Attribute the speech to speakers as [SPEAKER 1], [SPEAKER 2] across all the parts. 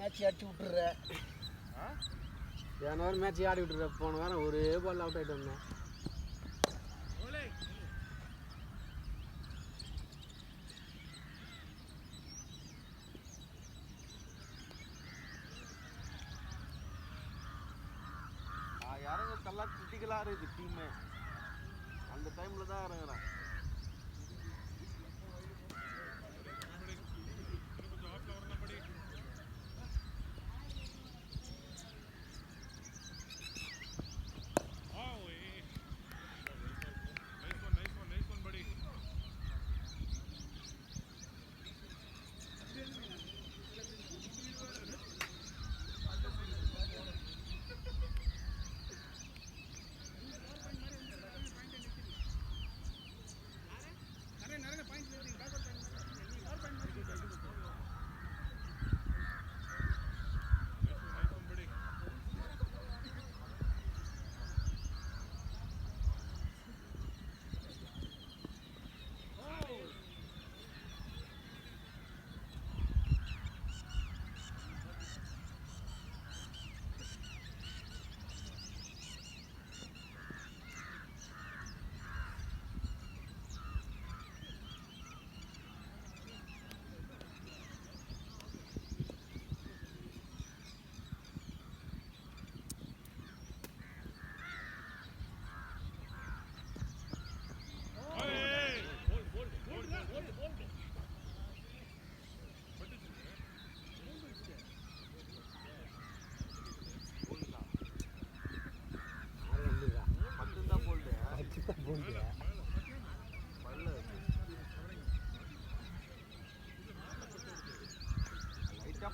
[SPEAKER 1] Match அடிச்சு விட்டுற.
[SPEAKER 2] ஏன்னா மேட்ச் ஆடி விட்டுற. போன வாரம் ஒரே பால் அவுட் ஆகிட்டு வந்தேன்.
[SPEAKER 3] இறங்கத்தெல்லாம் கிரிட்டிக்கலாக இருக்குது டீமு. அந்த டைமில் தான் இறங்குறேன்.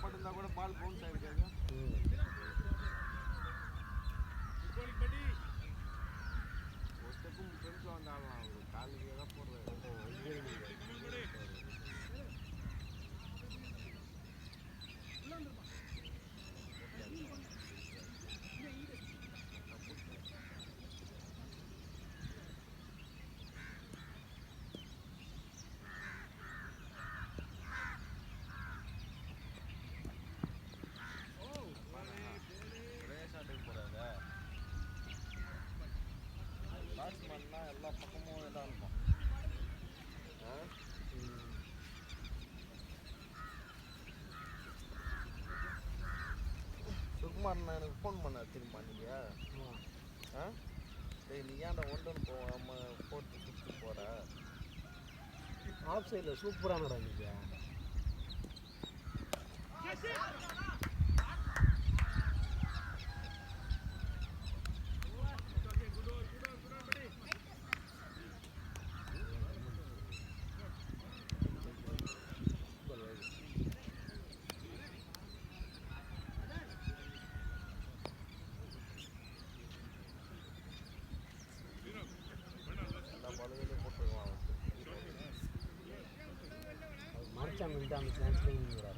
[SPEAKER 3] பட்டுந்தா கூட பால் பவுன்ஸ் ஆகிருக்காங்க. ஒருத்தருக்கும் ஃப்ரெண்ட்ஸில் வந்து ஆடலாம். அவங்க காலையிலே தான் போடுறாரு. எல்லா பக்கமும் இதாக இருக்கும். சுகுமார் நான் எனக்கு ஃபோன் பண்ண திரும்ப நீங்கள் சரி நீ ஏன்டா ஒன்றுன்னு போகாமல் போட்டு சுற்றி போகிற?
[SPEAKER 2] ஆஃப் சைடில் சூப்பரானடா நீங்கள். மறைச்சான் அந்த சான்ஸ்லேங்கிறாரு.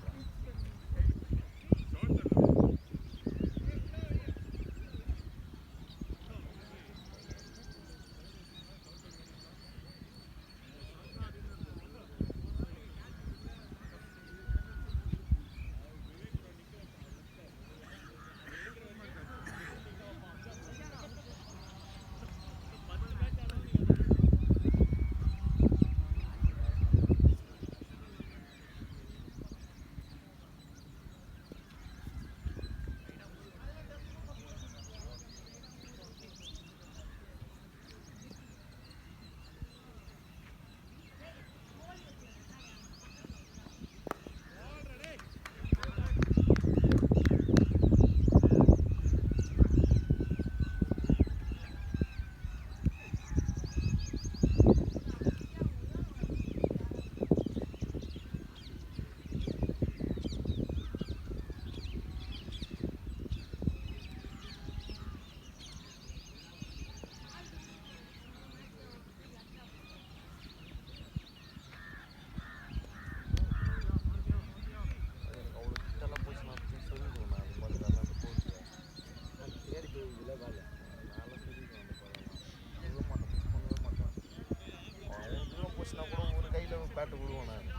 [SPEAKER 3] பேட்டு விடுவோம். நான்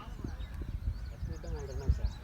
[SPEAKER 2] சார்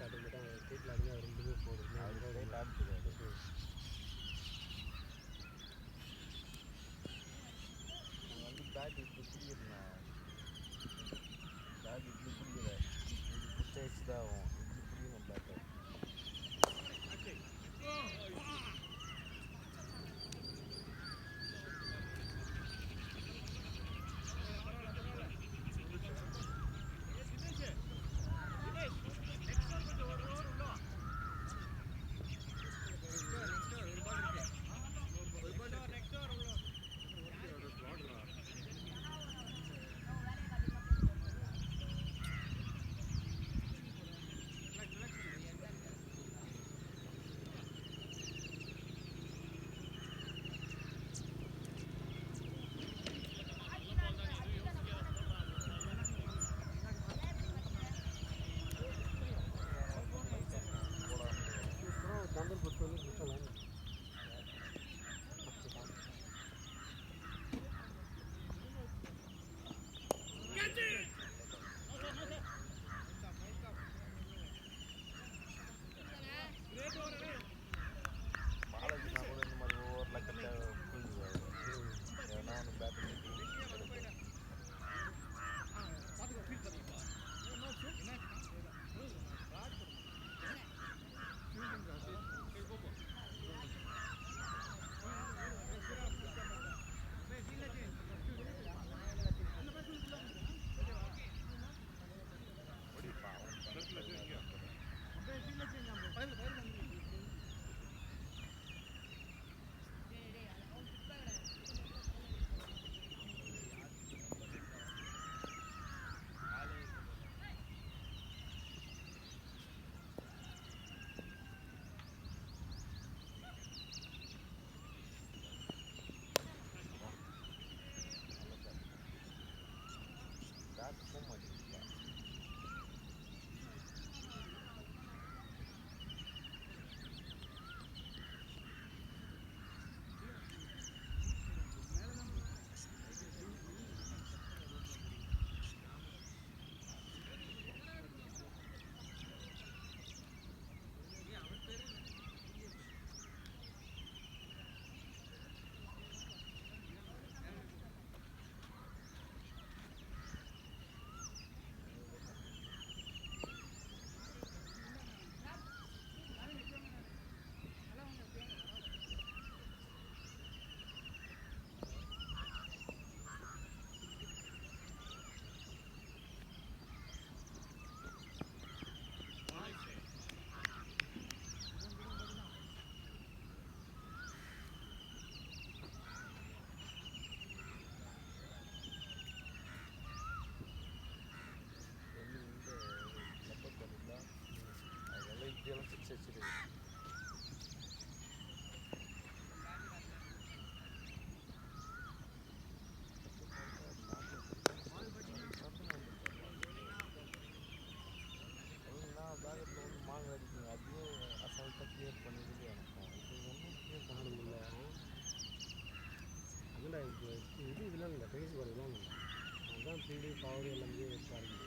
[SPEAKER 2] ஸ்டார்டிங் மட்டும் அவங்க ஸ்டேட்டில் அடிங்க அது ரெண்டுமே போடும்
[SPEAKER 3] ஸ்டேட் ஆடிச்சுக்காரு வந்து பேட் இப்படி பிடிக்கிறேன் பேட் இப்படி பிடிக்கிற இப்படி பிடிச்ச வச்சு தான் ஆகும் இப்படி பிடிக்கணும் பேட்டை
[SPEAKER 2] நம்பர் போட்டு வந்து கொடுக்கலாம்
[SPEAKER 3] பாலாஜினா கூட இந்த மாதிரி ஓவர் லக்கத்தை புரிஞ்சுக்காரு ஏன்னா அவனு பேட்டிங் பேட் போக மாட்டேங்குது இப்படியெல்லாம் சிக்ஸ் வச்சுருக்கு பேக்கெட்டில் வந்து மாங்காய் அடிக்குங்க அதுவே அசால்ட்டாக கிளியர் பண்ணி சொல்லி அனுப்பும் இது ஒன்றும் கிளியர் பண்ண முடியல
[SPEAKER 2] அதுடா இப்போ இது இதெல்லாம் இல்லை டென்னிஸ் பால் இதெல்லாம் இல்லை அதுதான் ஃபீல்டிங் பவர் எல்லாமே பாருங்க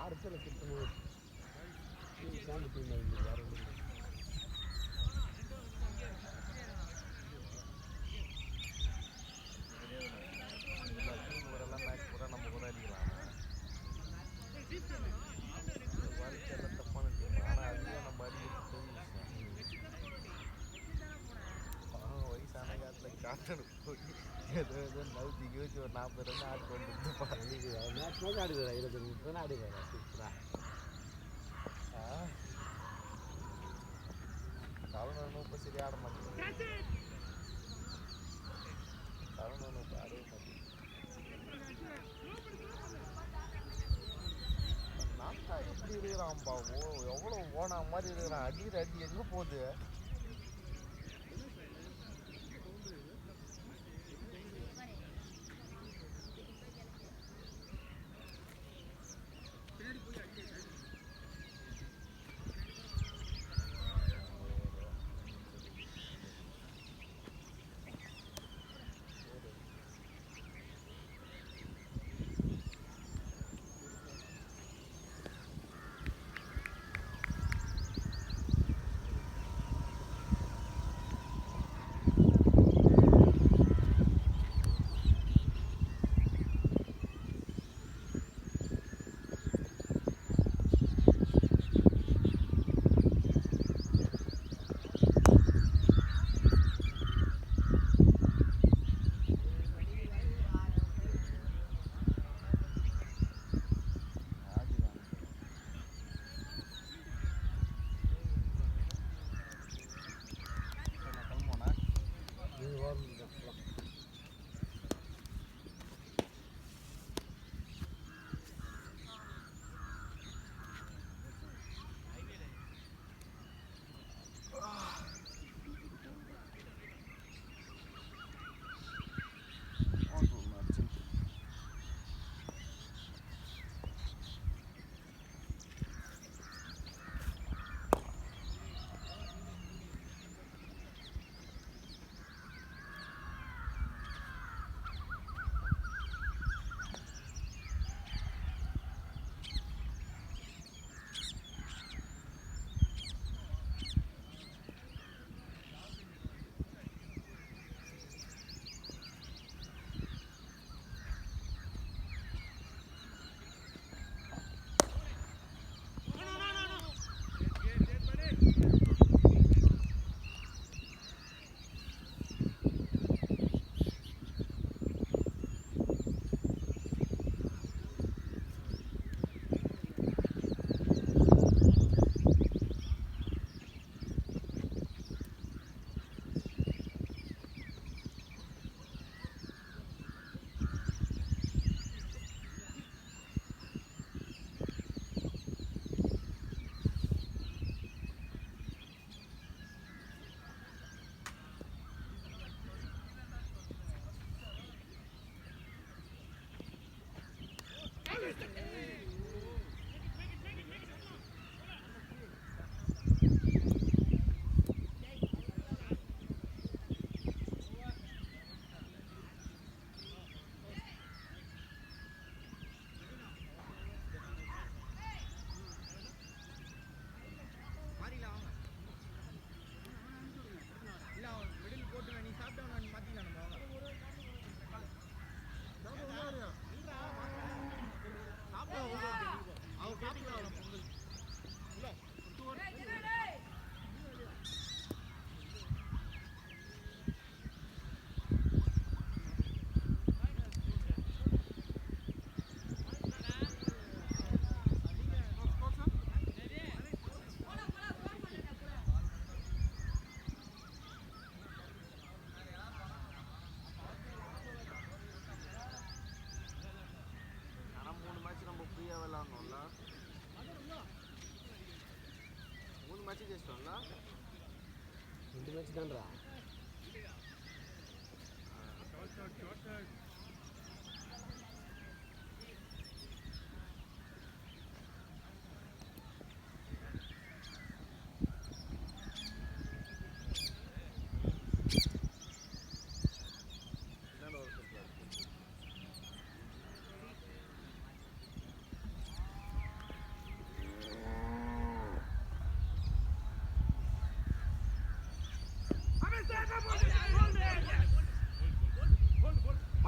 [SPEAKER 2] வாரத்தில் சுத்தமாக சேர்ந்து தூங்க வேண்டியது வேறு ஒன்றும் இல்லை.
[SPEAKER 3] கூடலாம் மேட்ச் கூட நம்ம கூட அடிக்கலாம். வாழ்க்கையெல்லாம் தப்பான டீம். ஆனால் அதுவே நம்ம அடிக்கிறது பெரிய விஷயம். வயசான காலத்தில் காட்டணும் போய் ஏதோ நவுத்திக்கு வச்சு ஒரு 40 ரன் ஆட்டு வந்துருப்பா.
[SPEAKER 2] அன்றைக்கி மேட்ச் மாதிரி ஆடிடுறா, 25 ரன் ஆடிடுறா சூப்பராக.
[SPEAKER 3] தவணனும் இப்போ சரியாக ஆட மாட்டேங்குது. தவணனும் இப்போ ஆடவே மாட்டேங்குது. நாட்டா எப்படி இருக்கிறான்ப்பா, எவ்வளோ ஓனா மாதிரி இருக்கிறான். அடிக்கிற அடி எங்கே போகுது?
[SPEAKER 2] மேட்ச் ஜெயிச்சிட்டோம்ல, 2 மேட்ச் தான்டா.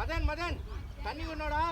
[SPEAKER 1] மதன் மதன் தண்ணி கொண்டோடா.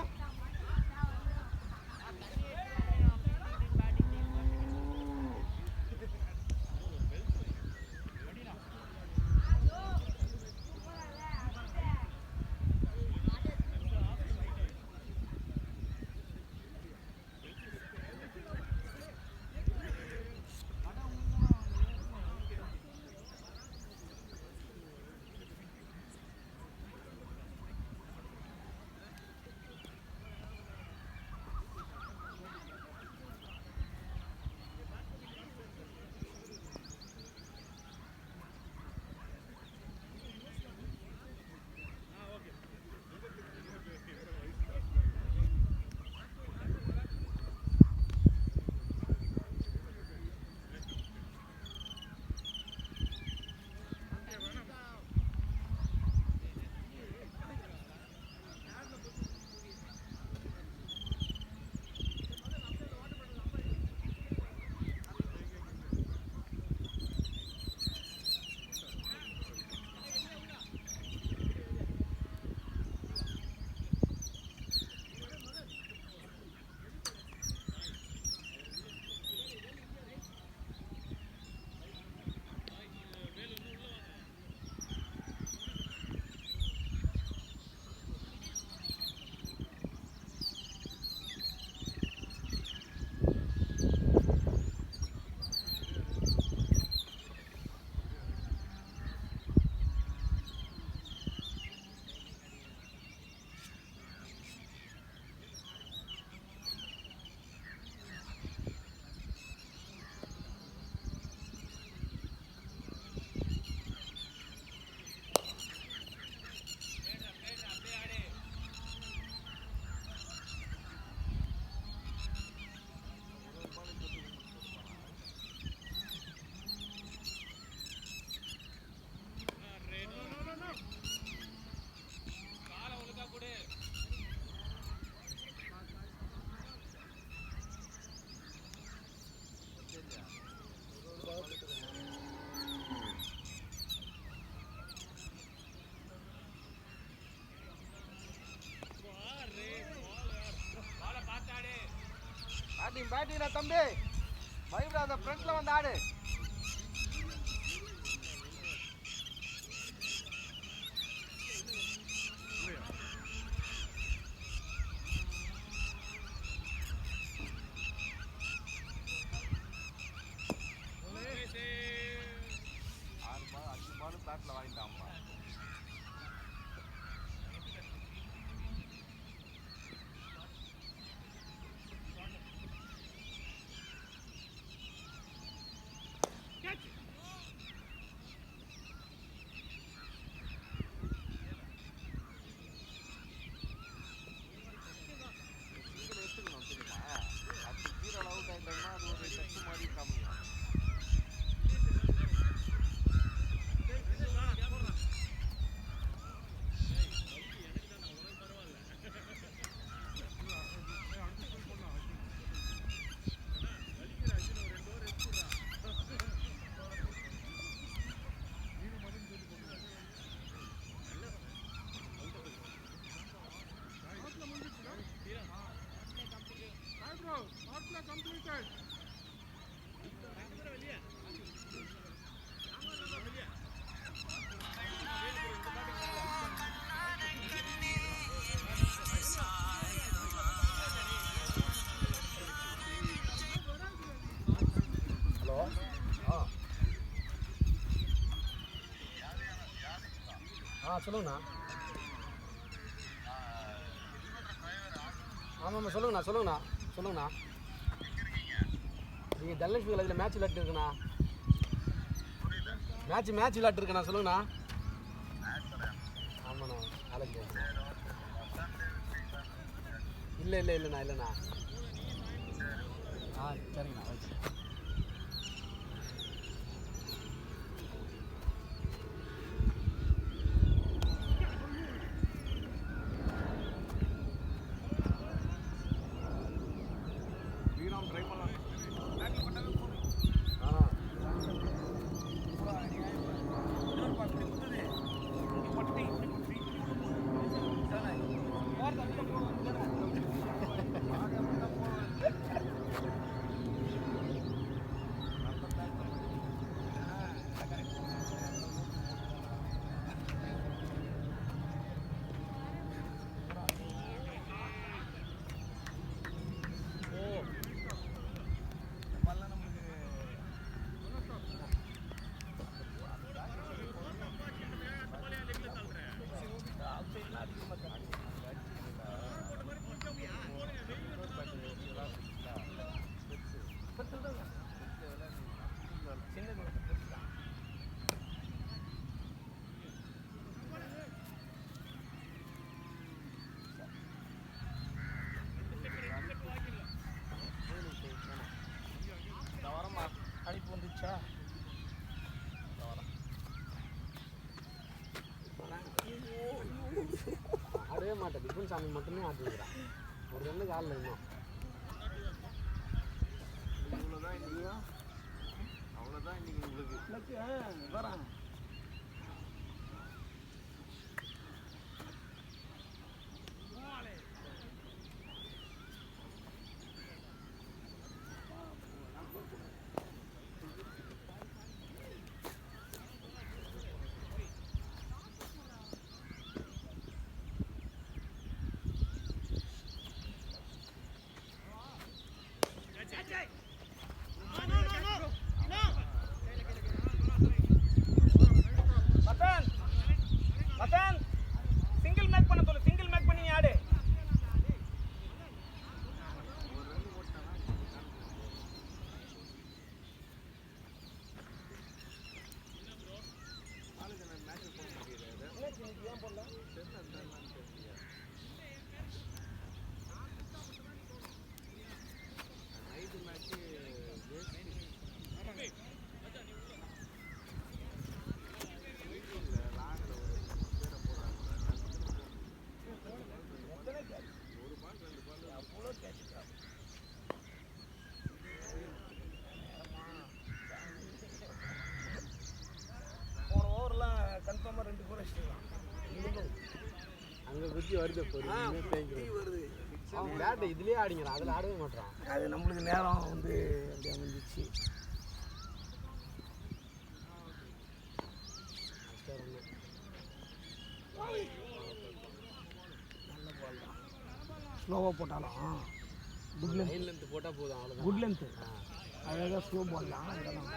[SPEAKER 1] பேட்டிங்டா தம்பி, பயப்படாத, ஃப்ரண்ட்ல வந்து ஆடு.
[SPEAKER 2] சொல்லுங்கண்ணா. ஆமாம்மா சொல்லுங்கண்ணா. நீங்கள் தனலட்சுமி காலேஜில் மேட்ச் விளையாட்டு இருக்குண்ணா. மேட்ச் விளையாட்டு இருக்குண்ணா. சொல்லுங்கண்ணா. ஆமாண்ணா, காலேஜ் இல்லைண்ணா. சரிங்கண்ணா.
[SPEAKER 4] சின்னது வந்து போட்டுக்கலாம். இந்த வரமா அழைப்பு வந்துச்சா?
[SPEAKER 2] ஆடவே மாட்டேன். டிஃபன் சாமி மட்டுமே ஆட்டுக்கிறான். ஒரு ரெண்டு காலில் இன்னும்
[SPEAKER 3] இவ்வளோதான் இன்னைக்கு. அவ்வளோதான் இன்னைக்கு உங்களுக்கு.
[SPEAKER 4] வரேன். வசந்த் சிங்கிள் மேக் பண்ண சொல்லு. சிங்கிள் மேக் பண்ணி நீ ஆடு. போன ஓவர்லாம் கன்ஃபார்மாக 2 கோல் அடிச்சிடலாம்.
[SPEAKER 2] அங்கே குச்சி வருது வருது. அவன் பேட்டை இதுலேயே ஆடிங்கிறான். அதில் ஆடவே மாட்டான்.
[SPEAKER 4] அது நம்மளுக்கு நேரம் வந்து அப்படி அமைஞ்சிச்சு. நல்ல பால் தான். ஸ்லோவாக போட்டாலும் குட்
[SPEAKER 2] லென்த் போட்டால் போதும். அவ்வளோதான்.
[SPEAKER 4] Good length. அழகாக ஸ்லோ பால் தான். இதெல்லாம்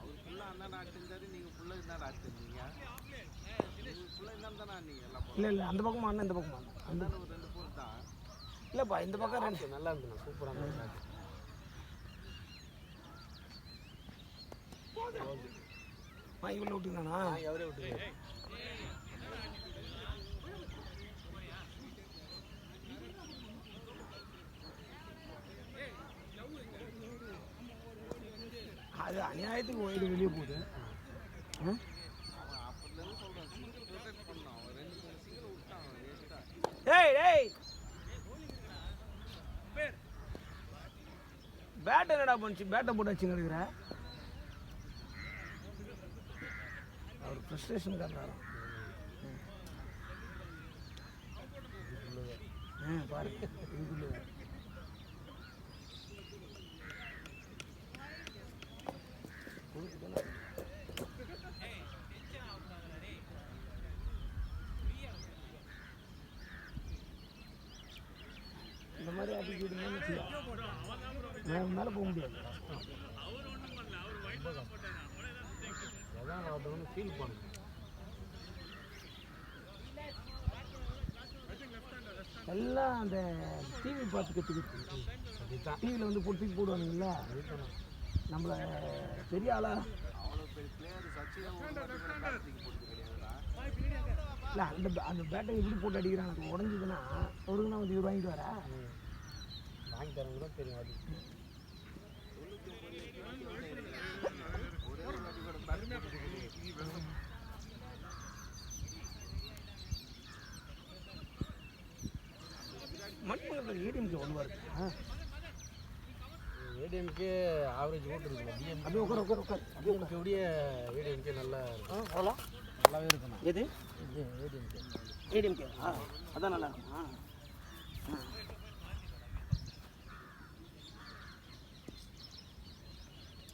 [SPEAKER 3] அவர் ஃபுல்லாக அண்ணா ஆட்டிருந்தாரு. நீங்கள் ஃபுல்லாக என்ன ஆட்டிருந்தீங்க? நீங்கள் ஃபுல்லாக என்ன தானே நீங்கள் எல்லாம்
[SPEAKER 4] இல்லை அந்த பக்கமாக அண்ணன் இந்த பக்கமாக அந்த
[SPEAKER 3] ஒரு 2 போர் தான்.
[SPEAKER 4] இல்லைப்பா இந்த பக்கம் 2
[SPEAKER 2] நல்லா இருந்துண்ணா. சூப்பராக இருந்துச்சு.
[SPEAKER 4] இவ்வளோ விட்டுங்கண்ணா.
[SPEAKER 2] எவரே விட்டுருங்க.
[SPEAKER 4] அது அநியாயத்துக்கு ஒயிடு வெளியே போகுது. பேட் என்னடா பண்ணுச்சு? பேட்டை போட்டு வச்சுங்க இருக்கிற. அவர் ஃப்ரஸ்ட்ரேஷன் காட்டுறாரு. பாரு இதுக்குள்ள இந்த மாதிரி அடிக்கிட்டு மேலே போக முடியாது.
[SPEAKER 2] அதான் ஒன்று ஃபீல் பண்ணணும்.
[SPEAKER 4] எல்லாம் அந்த டிவி பார்த்து கற்றுக்கிட்டு டிவியில் வந்து போட்டு போடுவானுங்களா நம்மளை பெரிய ஆளா.
[SPEAKER 3] அவ்வளோ பெரிய பிளேயர் சச்சின்
[SPEAKER 4] இல்லை அந்த பேட்டை எப்படி போட்டு அடிக்கிறாங்க. உடஞ்சிதுன்னா ஒருங்கண்ணா வந்து இவர் வாங்கிட்டு வரா.
[SPEAKER 2] வாங்கி தரவங்க தான் தெரியும். அது
[SPEAKER 4] மணிமங்கலத்தில் ஏடிஎம்கே ஒன்றுவா இருக்கா?
[SPEAKER 2] ஏடிஎம்கே ஆவரேஜ் ஓட்டு இருக்குண்ணா. டிஎம்
[SPEAKER 4] அப்படியே உட்கார்
[SPEAKER 2] டிஎம்கேவுடைய ஏடிஎம்கே நல்லா இருக்கும்.
[SPEAKER 4] அவ்வளோ
[SPEAKER 2] நல்லாவே இருக்குண்ணா.
[SPEAKER 4] எது
[SPEAKER 2] ஏடிஎம்கே
[SPEAKER 4] ஏடிஎம்கே அதான் நல்லா இருக்குமா?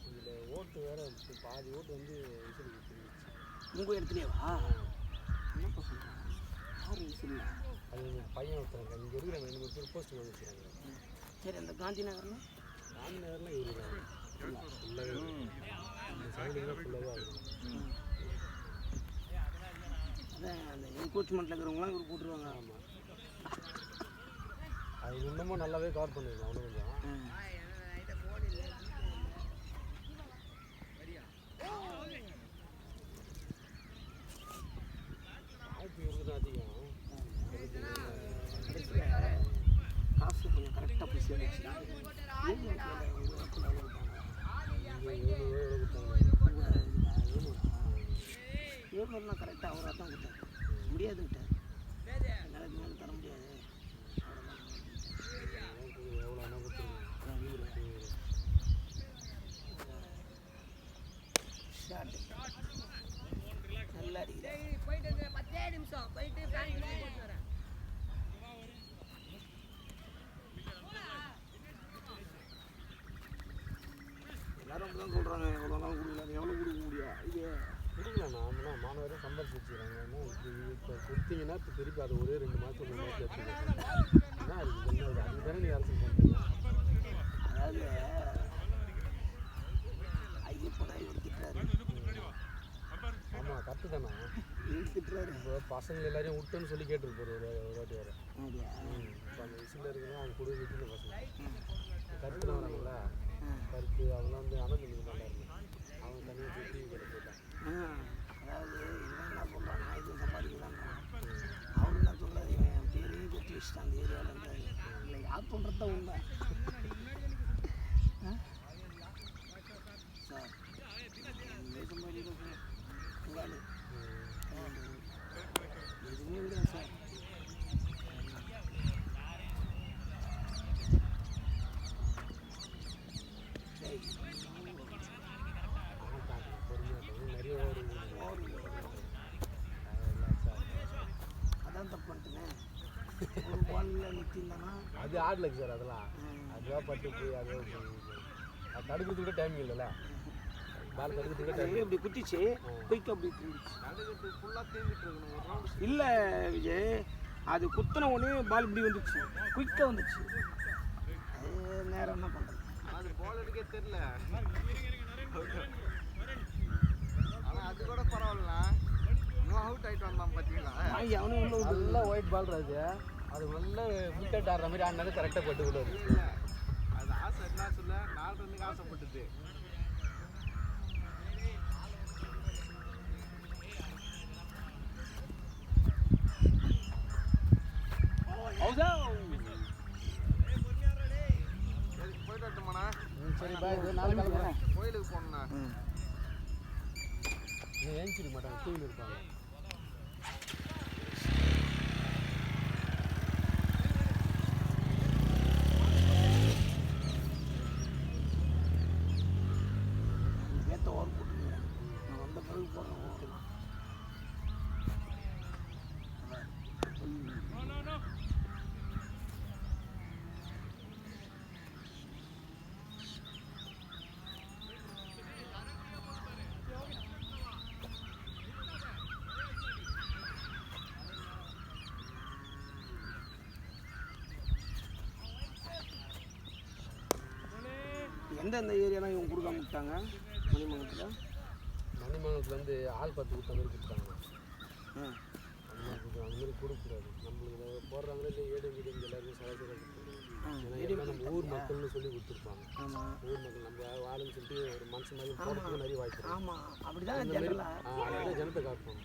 [SPEAKER 2] இதில் ஓட்டு வேறு பாதி ஓட்டு வந்து விசில் கொடுத்துருந்துச்சு.
[SPEAKER 4] உங்கள் இடத்துலையேவா? என்னப்பா சொல்கிறேன்? யார் விசில்?
[SPEAKER 2] அது பையன் ஒருத்தர் இங்கே இருக்கிற 2 பேர் போஸ்ட் வாங்கி வச்சுருக்காங்க.
[SPEAKER 4] சரி அந்த காந்தி நகர்னா
[SPEAKER 2] காந்தி நகர்லாம் இவரு தான் ஃபுல்லாகவே இந்த சைடுலாம் ஃபுல்லாகவே ஆகுது.
[SPEAKER 4] அதான் அந்த என்கோச்மெண்ட்டில் இருக்கிறவங்களாம் இவர் போட்டுருவாங்க.
[SPEAKER 2] ஆமாம். அது இன்னமும் நல்லாவே கவர் பண்ணிருக்கோம் அவனு கொஞ்சம். வாய்ப்பு இவருக்கு தான் அதிகம்.
[SPEAKER 4] காசு கொஞ்சம் கரெக்டாக போய் சேர்ந்துச்சு. எவ்வளோனா கரெக்டாக அவராக தான் கொடுத்தாரு. முடியாதுன்ட்டார். என்னால் இது மேலே தர முடியாது.
[SPEAKER 2] எவ்வளோ ஆனால் கொடுத்துருக்கோம்.
[SPEAKER 4] ஷார்ட் நல்லா அடிக்கிறேன். எல்லாரும் அப்படி தான் சொல்கிறாங்க. எவ்வளோ நாள் கொடுக்கல, எவ்வளோ கொடுக்க முடியும்? இது
[SPEAKER 2] கொடுக்கலாம். நாமலாம் மாணவரை சம்பாதிச்சு வச்சுக்கிறாங்க. இப்போ கொடுத்தீங்கன்னா இப்போ திருப்பி அது ஒரே 2 மாதம் 3 மாதம் வச்சுருக்கேன். என்ன இருக்குது என்ன அதுக்கு தானே நீ அரசு பண்ணுறீங்க.
[SPEAKER 4] அதாவது ஐயப்படா இவர் திட்டுறாரு.
[SPEAKER 2] ஆமாம் கரெக்டு தானே.
[SPEAKER 4] இவர் திட்டுறாரு.
[SPEAKER 2] இப்போ பசங்க எல்லாரையும் விட்டுன்னு சொல்லி கேட்டுருப்பாரு ஒரு வாட்டி வர.
[SPEAKER 4] அப்படியா?
[SPEAKER 2] இப்போ அந்த விசில் இருக்குன்னா அவங்க கூட விட்டுன பசங்க கருத்து தான் வராங்களா. கருத்து அவங்க வந்து அனந்தனுக்கு நல்லா இருக்கும். அவங்க தனியாக போய் டிவி கடை போயிட்டான்.
[SPEAKER 4] அதாவது இவன் என்ன சொல்கிறான், நான் இது சம்பாதிக்கலான்றான். அவன் என்ன சொல்கிறாரு, இவன் என் பேரையும் கொட்டி வச்சுட்டான் அந்த ஏரியாவில்ன்றாரு. இல்லை யார் பண்ணுறது தான் உண்மை. சார் சம்பாதிக்க சார் உங்களால் எதுவுமே இல்லை சார்.
[SPEAKER 2] நிறைய
[SPEAKER 4] அதான் தப்பு பண்ணிட்டேனே. ஒரு பாலில் நிற்கிந்தானா
[SPEAKER 2] அது ஆடலைங்க சார். அதெல்லாம் அதுவாக பட்டு போய் அது தடுக்கிறதுக்கு கூட டைம் இல்லைல்ல. பால் தடுக்கிறதுக்கு கூட டைம்.
[SPEAKER 4] இப்படி குத்திச்சு குயிக் அப்படி தூண்டிச்சு.
[SPEAKER 1] நடுக்கிறதுக்கு ஃபுல்லாக தீர்ந்துட்டு இருக்கணும் ஒரு ரவுண்டு.
[SPEAKER 4] இல்லை விஜய், அது குத்தின உடனே பால் இப்படி வந்துச்சு, குயிக்காக வந்துச்சு. அது நேரம் என்ன பண்ணுறது.
[SPEAKER 1] அது பால் எடுக்கே தெரியல. ஆனால் அது கூட பரவாயில்லண்ணா. இன்னும் அவுட் ஆகிட்டு வந்தான் பார்த்தீங்களா.
[SPEAKER 4] அவனும்
[SPEAKER 2] நல்லா ஒயிட் பால் அது. அது நல்லா விக்கெட் ஆடுற மாதிரி ஆடினாலும் கரெக்டாக பட்டு கூட
[SPEAKER 1] இல்லை அது ஆசை என்ன சொல்ல 4 ரன்னுக்கு ஆசைப்பட்டுது. போயிட்டு வரட்டுமாண்ணா.
[SPEAKER 2] சரி பாய். இது நாலு கிளம்புறேன்.
[SPEAKER 1] கோயிலுக்கு போகணுண்ணா.
[SPEAKER 2] நீ ஏஞ்சிருக்க மாட்டாங்க, டிவியில் இருப்பாங்க.
[SPEAKER 4] ஏற்ற ஓர் போட்டுக்கிறேன். நான் வந்த பிறகு போடுறேன். எந்தெந்த ஏரியாலாம் இவங்க கொடுக்காம விட்டாங்க மணிமங்கலத்தில்?
[SPEAKER 2] மணிமங்கலத்துலேருந்து ஆள் 10 கொடுத்த மாதிரி கொடுத்தாங்க. அந்த மாதிரி கொடுக்கக்கூடாது. நம்மளுக்கு போடுறாங்களே இல்லை ஏடு மீடியம் எல்லாருமே சராசரியாக கொடுத்துருவாங்க. ஏன்னா நம்ம ஊர் மக்கள்னு சொல்லி கொடுத்துருப்பாங்க.
[SPEAKER 4] ஆமாம்,
[SPEAKER 2] ஊர் மக்கள் நம்ம ஆளுன்னு சொல்லிட்டு ஒரு மனுஷன் மாதிரி போகிறதுக்கு நிறைய வாய்ப்பு.
[SPEAKER 4] ஆமாம், அப்படி தான்
[SPEAKER 2] அந்த மாதிரி
[SPEAKER 4] ஜெனரலாக
[SPEAKER 2] அதுதான் ஜனத்தை காப்போம்.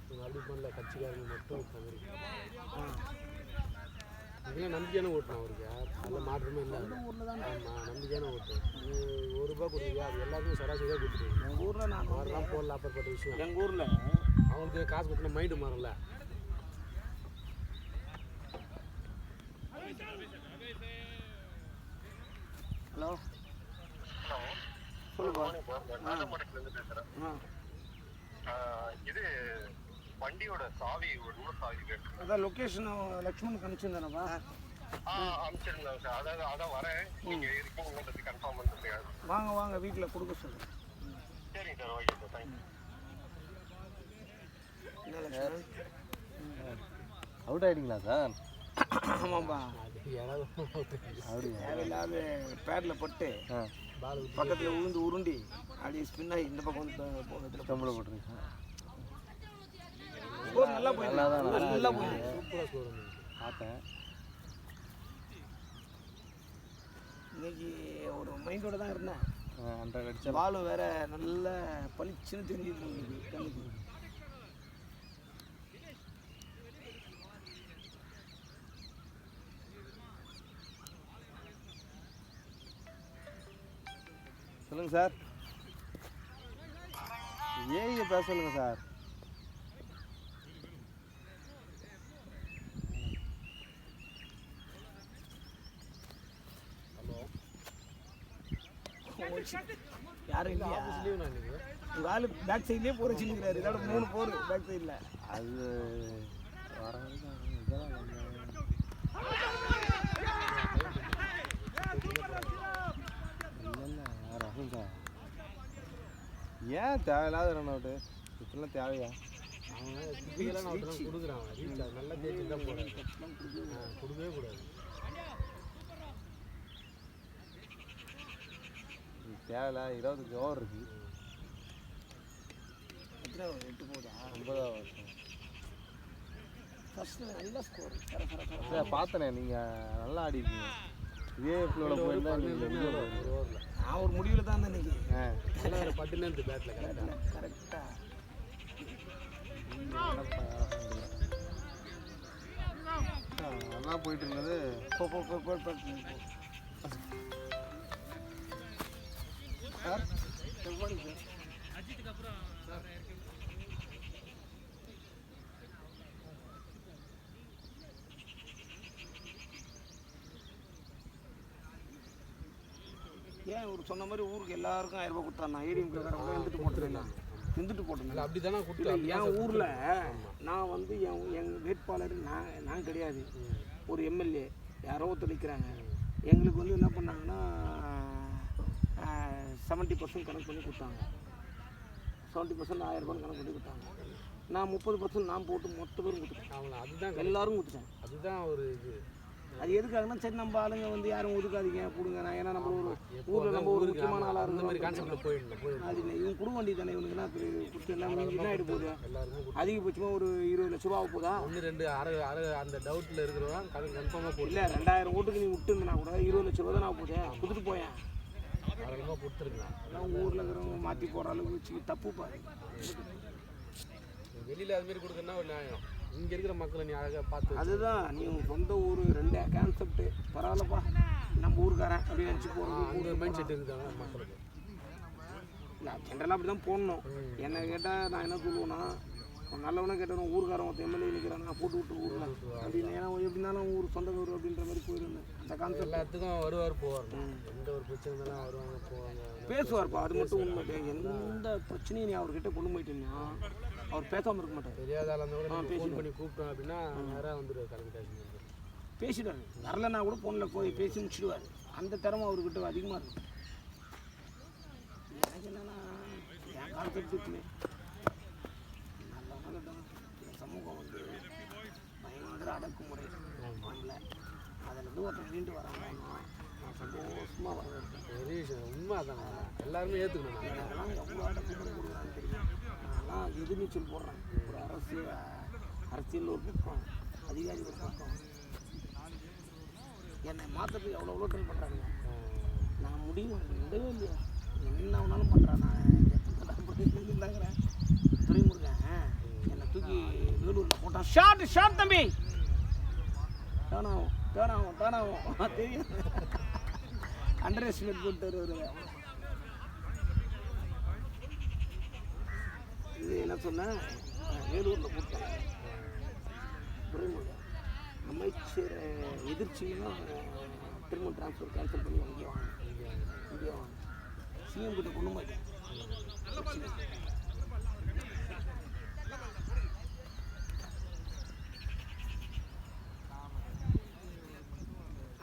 [SPEAKER 2] இவங்க அப்படி பண்ணல, கட்சிக்காரங்க மட்டும் விட்ட மாதிரி. இதெல்லாம் நம்பிக்கையான ஓட்டணும் அவருக்கு. அந்த மாற்றமே இல்லை.
[SPEAKER 4] ஊரில் தான்
[SPEAKER 2] ஆமாம், நம்பிக்கையான ஓட்டு. ₹1 கொடுக்குறியா அது எல்லாருக்கும் சராசரியாக கொடுத்துருவோம்.
[SPEAKER 4] எங்கள் ஊரில் நான்
[SPEAKER 2] வரலாம் போடலாம் அப்பற்பட்ட விஷயம்.
[SPEAKER 4] எங்கள் ஊரில்
[SPEAKER 2] அவங்களுக்கு காசு கொடுத்தா மைண்டு மாறல.
[SPEAKER 4] ஹலோ சொல்லுப்பா.
[SPEAKER 5] இது வண்டியோட சாவி ஒரு ரூட் சாவி வேணும்.
[SPEAKER 4] அதான் லொக்கேஷன் லக்ஷ்மணுக்கு அனுப்பிச்சிருந்தேனப்பா.
[SPEAKER 5] அனுப்பிச்சிருந்தேன் சார். அதான் வரேன். நீங்கள் இருக்கீங்கன்றது கன்ஃபார்ம் பண்ணுறதுக்காக.
[SPEAKER 4] வாங்க வாங்க, வீட்டில் கொடுக்க சொல்லுங்கள்.
[SPEAKER 5] சரிங்க சார், ஓகே சார், தேங்க்யூ.
[SPEAKER 4] என்ன லக்ஷ்மண்?
[SPEAKER 3] Out ஆகிட்டீங்களா sir?
[SPEAKER 4] ஆமாம்ப்பா,
[SPEAKER 2] அது யாராவது
[SPEAKER 4] தேவையில்லாத பேரில் பட்டு
[SPEAKER 2] பால்
[SPEAKER 4] பக்கத்தில் உளுந்து உருண்டி அப்படியே ஸ்பின் ஆகி இந்த பக்கம் வந்து போனதில்
[SPEAKER 3] கம்பளை போட்டிருக்கீங்க.
[SPEAKER 4] ஸ்கோர் நல்லா போயிடுது. நல்லா போயிடுது.
[SPEAKER 2] சூப்பராக ஸ்கோர் வந்து
[SPEAKER 3] பார்த்தேன்.
[SPEAKER 4] இன்னைக்கு ஒரு மைண்டோட தான் இருந்தேன்.
[SPEAKER 3] 100 அடிச்சா
[SPEAKER 4] பால் வேற நல்ல பளிச்சுன்னு தெரிஞ்சுட்டு இருந்தது கண்ணுக்கு.
[SPEAKER 3] சொல்லுங்கள் சார். ஏங்க பேச சொல்லுங்கள் சார்.
[SPEAKER 4] யாரும் இல்லையா? உங்கள் ஆள் பேக் சைட்லேயே போகிற வச்சுருக்கிறாரு. இதோட 3 போர் பேக் சைடில்.
[SPEAKER 3] அது வர வரைக்கும் இதெல்லாம் ரகம் சார். ஏன் தேவையில்லாத ரன் அவுட்டு இப்பெல்லாம் தேவையா?
[SPEAKER 2] அவன் குட்டியெல்லாம் அவுட்லாம் கொடுக்குறான். ரீச் அது நல்லா தேய்ச்சி தான் போகிறான். கொடுக்கவே கூடாது.
[SPEAKER 3] தேவையில்ல. 25 ஓவர் இருக்கு.
[SPEAKER 4] 8 போதா?
[SPEAKER 3] 50 வருஷம்
[SPEAKER 4] ஃபர்ஸ்ட் நல்ல ஸ்கோர்.
[SPEAKER 3] சார் பார்த்தனே நீங்கள் நல்லா ஆடிருக்கீங்க. இதே ஃப்ளோவில் போயிருந்தா நீங்கள்
[SPEAKER 2] ஒரு ஓவரில்
[SPEAKER 4] நான் ஒரு முடிவில் தான் இருந்தேன் இன்னைக்கு.
[SPEAKER 2] நல்லா பட்டுன்னு இருந்து பேட்டில் கரெக்டாக
[SPEAKER 4] கரெக்டாக
[SPEAKER 3] நல்லா போயிட்டு இருந்தது.
[SPEAKER 4] சார் எப்படி சார்? ஏன் ஒரு சொன்ன மாதிரி ஊருக்கு எல்லாருக்கும் 1000 ரூபாய் கொடுத்தாண்ணா. ஏடிஎம் கேட்குறவங்க இருந்துட்டு போட்டுருந்தேன்.
[SPEAKER 2] இல்லை அப்படி தானே கொடுத்து
[SPEAKER 4] என் ஊரில் நான் வந்து எங்கள் வேட்பாளர் நான் கிடையாது. ஒரு எம்எல்ஏ யாரோ ஒருத்தர் நிற்கிறாங்க. எங்களுக்கு வந்து என்ன பண்ணாங்கன்னா 70% கணக்கு பண்ணி கொடுத்தாங்க. 70% 1000 ரூபாய் கணக்கு பண்ணி கொடுத்தாங்க. நான் 30% நான் போட்டு மொத்த பேரும் கொடுத்துட்டேன்.
[SPEAKER 2] அவங்கள அதுதான்
[SPEAKER 4] எல்லாரும் கொடுத்துட்டேன்.
[SPEAKER 2] அதுதான் ஒரு இது.
[SPEAKER 4] அது எதுக்காகனா சரி நம்ம ஆளுங்க வந்து யாரும் ஒதுக்காதீங்க கொடுங்க. நான் ஏன்னா நம்ம ஒரு ஊரில் நம்ம ஒரு முக்கியமான ஆளாக
[SPEAKER 2] இந்த மாதிரி
[SPEAKER 4] இருந்த
[SPEAKER 2] கான்செப்டில் போயிடணும்.
[SPEAKER 4] அது இல்லை. இவங்க கொடுக்க வேண்டியது தானே. இவனுக்குன்னா கொடுத்து எல்லாம் என்ன ஆகிட்டு போகுது.
[SPEAKER 2] எல்லாருக்கும்
[SPEAKER 4] அதிகபட்சமாக ஒரு 20 லட்ச ரூபா போதா?
[SPEAKER 2] 1-2 அரை அந்த டவுட்டில் இருக்கிறவங்க கன்ஃபார்மாக போட்டு
[SPEAKER 4] இல்லை 2000 ஓட்டுக்கு நீ விட்டுருந்தா கூட 20 லட்ச ரூபா தான் நான் போதேன் கொடுத்துட்டு போயேன்.
[SPEAKER 2] அதெல்லாம் கொடுத்துருக்கலாம்.
[SPEAKER 4] அதான் உங்கள் ஊரில் இருக்கிறவங்க மாற்றி போகிற அளவுக்கு வச்சு தப்பு பாரு.
[SPEAKER 2] வெளியில் அதுமாரி கொடுக்குறதுனா ஒரு நியாயம். இங்கே இருக்கிற மக்களை நீ அழகாக பார்த்து
[SPEAKER 4] அதுதான் நீ உங்கள் சொந்த ஊர் 2 கான்செப்ட்டு பரவாயில்லப்பா நம்ம ஊருக்காரன் அப்படின்னு நினச்சி போகிறது.
[SPEAKER 2] அந்த மைண்ட் செட் இருக்குதாங்க மக்களுக்கு.
[SPEAKER 4] இல்லை ஜென்ரலாக அப்படி தான் போடணும். என்னை கேட்டால் நான் என்ன சொல்லுவேன்னா நல்லவனா கேட்டவன் ஊருக்காரன் ஒருத்தர் எம்எல்ஏ நிற்கிறான் நான் போட்டு விட்டு ஊரில் அப்படின்னு. ஏன்னா எப்படின்னாலும் ஊர் சொந்த ஊர் அப்படின்ற மாதிரி போயிருந்தேன். அந்த கான்செப்ட்
[SPEAKER 2] எல்லாத்துக்கும் வருவார் போவார். எந்த ஒரு பிரச்சனை இருந்தாலும் வருவாங்க போவாங்க
[SPEAKER 4] பேசுவார்ப்பா. அது மட்டும் உண்மை. எந்த பிரச்சனையும் நீ அவர்கிட்ட கொண்டு போயிட்டீங்கன்னா அவர் பேசாமல் இருக்க மாட்டார்.
[SPEAKER 2] தெரியாத ஆள் இருந்தால் கூட ஃபோன் பண்ணி கூப்பிட்டோம் அப்படின்னா நேராக வந்துடுவார். கலந்துட்டாச்சு
[SPEAKER 4] பேசிடுவார். வரலன்னா கூட ஃபோனில் போய் பேசி முடிச்சிடுவார். அந்த திறமை அவர்கிட்ட அதிகமாக இருக்கும். எனக்கு என்னன்னா என் கான்செப்ட்டுக்குமே நல்லவங்க தான். சமூகம் வந்து பயங்கர அடக்குமுறை பண்ணல. அதில் ஒருத்தர் மீண்டு வராங்கன்னா நான் சந்தோஷமாக வரவேற்பேன்.
[SPEAKER 2] பெரிய விஷயம். உண்மை அதான். எல்லாருமே ஏற்றுக்கணும்.
[SPEAKER 4] அதெல்லாம் எவ்வளோ அடக்குமுறை கொடுக்குறான்னு தெரியும். நான்லாம் எதிர்நீச்சல் போடுறேன். ஒரு அரசியல் ஒரு பக்கம், அதிகாரி ஒரு பக்கம். என்னை மாற்றத்துக்கு எவ்வளோ ட்ரை பண்ணுறாங்க. நான் முடியும் விடவே இல்லையா. என்ன வேணாலும் பண்ணுறேன். நான் இருந்தாங்கிறேன். துறைமுருகன் என்னை தூக்கி வேலூரில் போட்டான். ஷார்ட் தம்பி தானாகும் தெரியும். அண்டர் எஸ்டிமேட் போட்டு வருவார். இது என்ன சொன்னேன் வேலூரில் போட்டாங்க. துறைமுருகன் அமைச்சர் எதிர்ச்சியும் திரும்ப டிரான்ஸ்ஃபர் கேன்சல் பண்ணி இங்கே வாங்க சிஎம் கிட்ட கொண்டு போயிட்டேன்.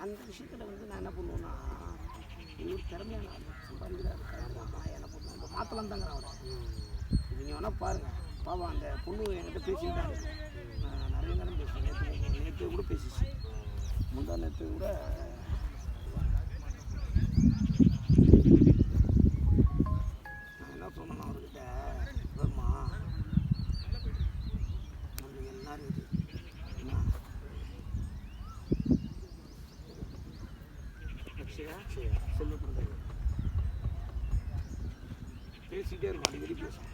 [SPEAKER 4] அந்த விஷயத்தில் வந்து நான் என்ன பண்ணுவேன்னா இவர் திறமையான ஆள் சம்பாதிக்கிறாரு. நான் என்ன பண்ணுவேன் இப்போ மாற்றலாம் தாங்கிறேன் அவரை. நீங்கள் வேணால் பாருங்கள். பாவா அந்த பொண்ணு என்கிட்ட பேசிக்கிட்டாங்க. நிறைய நேரம் பேசுவேன். நேற்று கூட பேசிச்சு. முந்தா நேற்று கூட நான் என்ன சொன்னேன்னா அவர்கிட்ட வருமா நம்மளுக்கு எல்லாரும் இது என்ன செல்வ பிரதர் பேசிக்கிட்டே இருக்கும், அடிக்கடி பேசும்.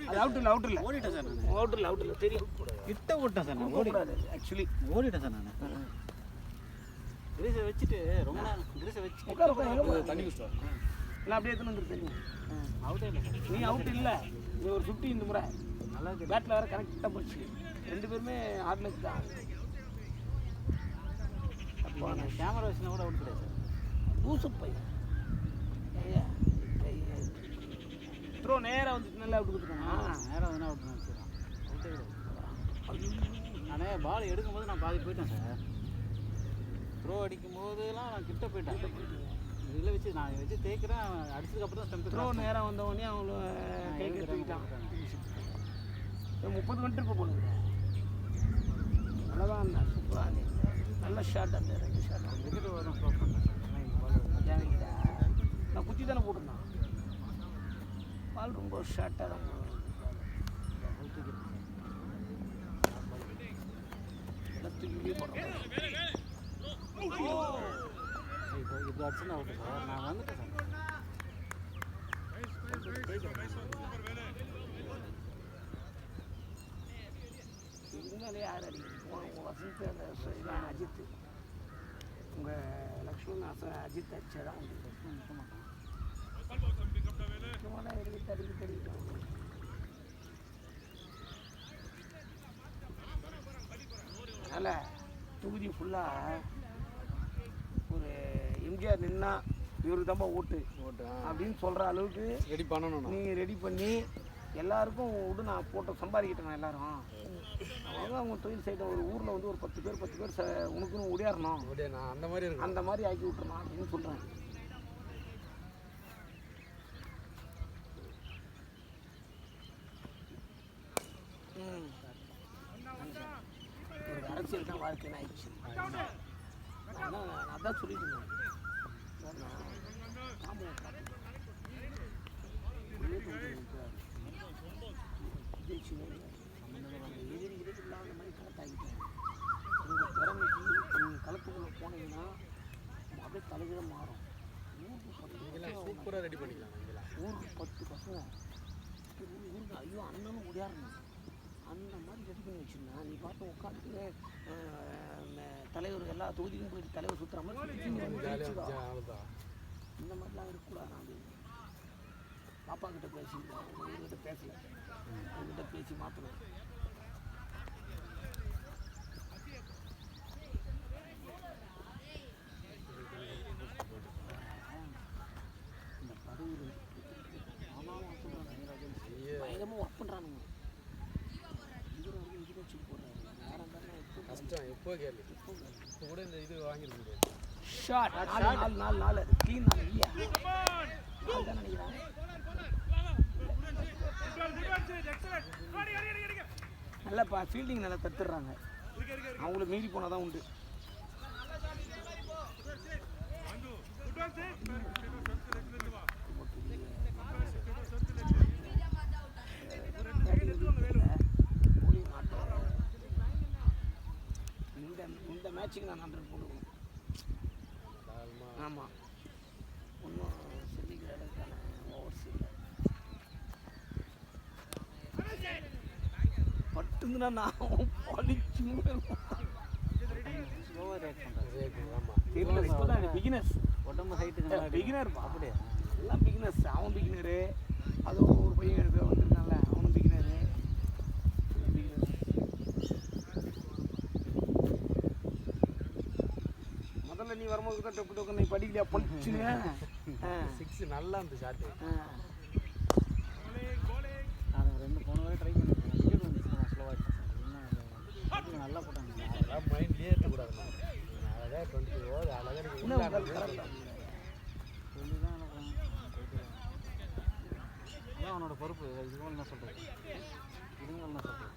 [SPEAKER 4] அது அவுட் இல்லை
[SPEAKER 6] ஓடிட்டேன் சார் நான்.
[SPEAKER 4] அவுட் இல்லை தெரியும்.
[SPEAKER 6] கிட்ட ஓட்டேன் சார் நான்.
[SPEAKER 4] ஓடிக்கூடாது ஆக்சுவலி.
[SPEAKER 6] ஓடிட்டேன் சார் நான். கிரீஸை வச்சுட்டு ரொம்ப நேரம் கிரீஸை வச்சுட்டு
[SPEAKER 4] உட்கார்
[SPEAKER 2] தண்ணி குடிச்சிட்டு
[SPEAKER 4] நான் அப்படியே எடுத்துன்னு வந்துரு தெரியும்.
[SPEAKER 6] அவுட்டே இல்லை சார்.
[SPEAKER 4] நீ அவுட் இல்லை, நீ ஒரு 50 இந்த முறை
[SPEAKER 6] நல்லா இருக்கு.
[SPEAKER 4] பேட்டில் வேறு கரெக்டாக போச்சு. 2 பேருமே ஹார்ட்னஸ் தான். அப்போ
[SPEAKER 6] நான் கேமரா வச்சுனா கூட அவுட் கிடையாது சார்.
[SPEAKER 4] லூசு பையன் த்ரோ நேராக வந்து நல்லா அவுட் கொடுத்துட்டானா.
[SPEAKER 6] நேரம் வந்து அவுட் நினச்சிடலாம். அவுட்டே கிடையாது. நானே பால் எடுக்கும்போது நான் பாதி போயிட்டேன் சார். த்ரோ அடிக்கும் போதெல்லாம் நான் கிட்ட போயிட்டேன். இதில் வச்சு நான் வச்சு தேய்க்கிறேன். அடிச்சதுக்கப்புறம் தான் ஸ்டெம்பு
[SPEAKER 4] த்ரோ நேராக வந்தவொடனே அவங்கள கை கட்டிக்கிட்டான். 30 மீட்டர் இப்போ போடுங்க. நல்லாதான் இருந்தான், சூப்பராக இருந்தது. நல்ல ஷாட் அந்த 2 ஷாட்.
[SPEAKER 6] விக்கெட் வரும் க்ளோஸ் பண்ணேன் சார்.
[SPEAKER 4] ஏன்கிட்ட நான் குத்தி தானே போட்டிருந்தேன். பால் ரொம்ப ஷார்ட்டாக தான் தூக்கி போடுறேன்.
[SPEAKER 6] இப்போ இது அடிச்சுன்னு அவுட்டு சார். நான் வந்துட்டேன் சார்.
[SPEAKER 4] இருந்தாலே யார் அடிக்கிறது? உங்கள் வசந்த் அந்த இதான் அஜித், உங்கள் லக்ஷ்மண் அஜித் அடிச்சா தான் உண்டு.
[SPEAKER 6] நிற்க மாட்டான்.
[SPEAKER 4] சும்மா எடுத்து தடிக்கலாம். அதனால் தொகுதி ஃபுல்லாக ஒரு எம்ஜிஆர் நின்னா இவருக்கு தான்ப்பா ஓட்டு அப்படின்னு சொல்கிற அளவுக்கு
[SPEAKER 2] ரெடி பண்ணணும்.
[SPEAKER 4] நீங்கள் ரெடி பண்ணி எல்லாருக்கும் விடு, நான் போட்டு சம்பாதிக்கிட்டேன் எல்லாரும். அவங்க அவங்க தொழில் சைடு ஒரு ஊரில் வந்து ஒரு 10 பேர் உனக்குன்னு ஓடியாரணும்.
[SPEAKER 2] நான் அந்த மாதிரி இருக்கு,
[SPEAKER 4] அந்த மாதிரி ஆக்கி விட்டுறணும் அப்படின்னு சொல்கிறேன். ஒரு அரசியல் தான் வாழ்க்கைன்னு ஆயிடுச்சு. நான் அதான் சொல்லிட்டு இருந்தேன். எதிரி இல்லாத மாதிரி களத்தாக்கிட்டேன். உங்கள் திறமைக்கு நீங்கள் களத்துக்குள்ளே போனீங்கன்னா அப்படியே தலைகிற மாறும்.
[SPEAKER 2] சூப்பராக ரெடி பண்ணிக்கலாம்.
[SPEAKER 4] ஊருக்கு 10 பசங்க ஊருக்கு ஐயோ அண்ணனும் ஓடியாரணும் அந்த மாதிரி ரெடி பண்ணி வச்சுருந்தா நீ பார்த்து உட்காந்து தலைவர் எல்லா தொகுதிக்கும் போயிட்டு தலைவர் சுற்றுற மாதிரி இந்த மாதிரிலாம் இருக்கக்கூடாது. நான் பாப்பா கிட்ட பேசிக்கிறேன், இவங்ககிட்ட பேசல, இவங்ககிட்ட பேசி மாற்றணும். இந்த பதவி பயங்கரமாக ஒர்க் பண்ணுறானுங்க. இவர் வந்து இது வச்சு போடுறாரு. நேரம் தானே
[SPEAKER 2] கஷ்டம். எப்போ கேள்வி இப்போ கூட இந்த இது வாங்கிட முடியாது.
[SPEAKER 4] ஷாட் 4 அது க்ளீன் தான் இல்லையா? நான் தான் நினைக்கிறேன். நல்லப்பா ஃபீல்டிங் நல்லா கற்றுடுறாங்க. அவங்கள மீறி போனால் தான் உண்டு. இந்த மேட்சுக்கு நான் 100 போடுவேன். ஆமாம், ஒன்றும் சொல்லிக்கிற அளவுக்கான ஓவர்ஸ் இல்லை. பட்டுங்கன்னா நான் பழிச்சு
[SPEAKER 6] ஸ்லோவாக ரியாக்ட் பண்ணுறேன்.
[SPEAKER 2] ஆமாம்,
[SPEAKER 4] தெரியல. இப்போ தான் பிகினர்ஸ்,
[SPEAKER 6] உடம்பு ஹைட்டுக்கு நல்லா
[SPEAKER 4] பிகினர்
[SPEAKER 6] அப்படியே
[SPEAKER 4] எல்லாம் பிகினர்ஸ். அவன் பிகினரு, அதுவும் ஒரு பையன் எடுத்து வந்துருக்கான்ல அவனும் பிகினரு. முதல்ல நீ வரும்போது தான் டொக்கு டொக்கு நீ படிக்கலையா படிச்சுங்க.
[SPEAKER 2] 6 நல்லா இருந்துச்சு ஷாட்டு.
[SPEAKER 6] நான் 2 போன வரை ட்ரை பண்ணியிருக்கேன். விக்கெட் வந்துச்சு, நான் ஸ்லோவாக இன்னும் நல்லா போட்டாங்க.
[SPEAKER 2] அதெல்லாம் மைண்ட்லேயே இருக்கக்கூடாது. அழகாக 20 ஓவர் அழகாக
[SPEAKER 6] சொல்லி தான் எனக்கு அதான் அவனோட பொறுப்பு. இதுவும் என்ன சொல்கிறது, இதுவும் என்ன சொல்கிறது.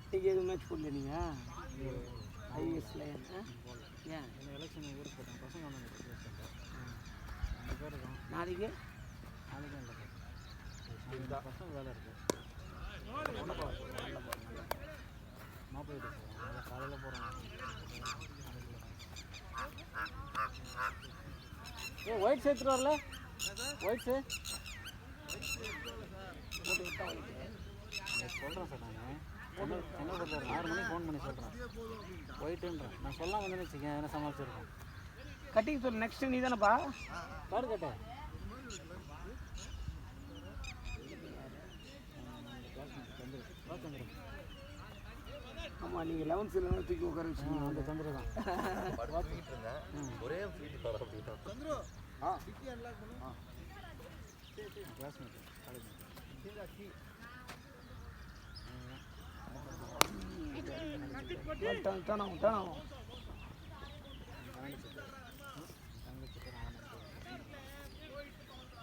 [SPEAKER 4] இன்னைக்கு எதுவும் மேட்ச் போடல நீங்கள் ஐஎஸ்ல? ஏன்
[SPEAKER 6] இந்த எலெக்ஷன் ஊருக்கு போட்டேன். பசங்க வந்து 2 பேர் இருக்கும்.
[SPEAKER 4] நாளைக்கு
[SPEAKER 6] நாளைக்கு இல்லை சார், பசங்க வேலை இருக்குது. மாப்பிள்ளை போகிறோம், காலையில் போகிறோம். ஏ ஒயிட் சேர்த்துட்டு வரல ஒயிட் சார்
[SPEAKER 4] போட்டு விட்டா ஒயிட்டு
[SPEAKER 6] சொல்கிறேன் சார் நான் சென்னை பொறுத்தவரை 6 மணிக்கு ஃபோன் பண்ணி சொல்கிறேன் ஒயிட்டுன்றேன் நான் சொல்லாமல் வந்து வச்சுக்கேன் எதனா சமாளிச்சிருக்கேன்
[SPEAKER 4] கட்டிங் சொல்லு நெக்ஸ்ட்டு நீ தானேப்பா
[SPEAKER 6] கார் கட்ட
[SPEAKER 4] ஆமாம் நீங்கள் 11th இல்லைன்னா தூக்கி உட்கார வச்சுக்கோங்க
[SPEAKER 6] அந்த சந்திர தான்
[SPEAKER 3] தூக்கிட்டு இருந்தேன் ஒரே ஃபீல்டு வர அப்படின்னா
[SPEAKER 6] கிளாஸ்மேட் காலேஜ்
[SPEAKER 4] டர்ன் ஆகும்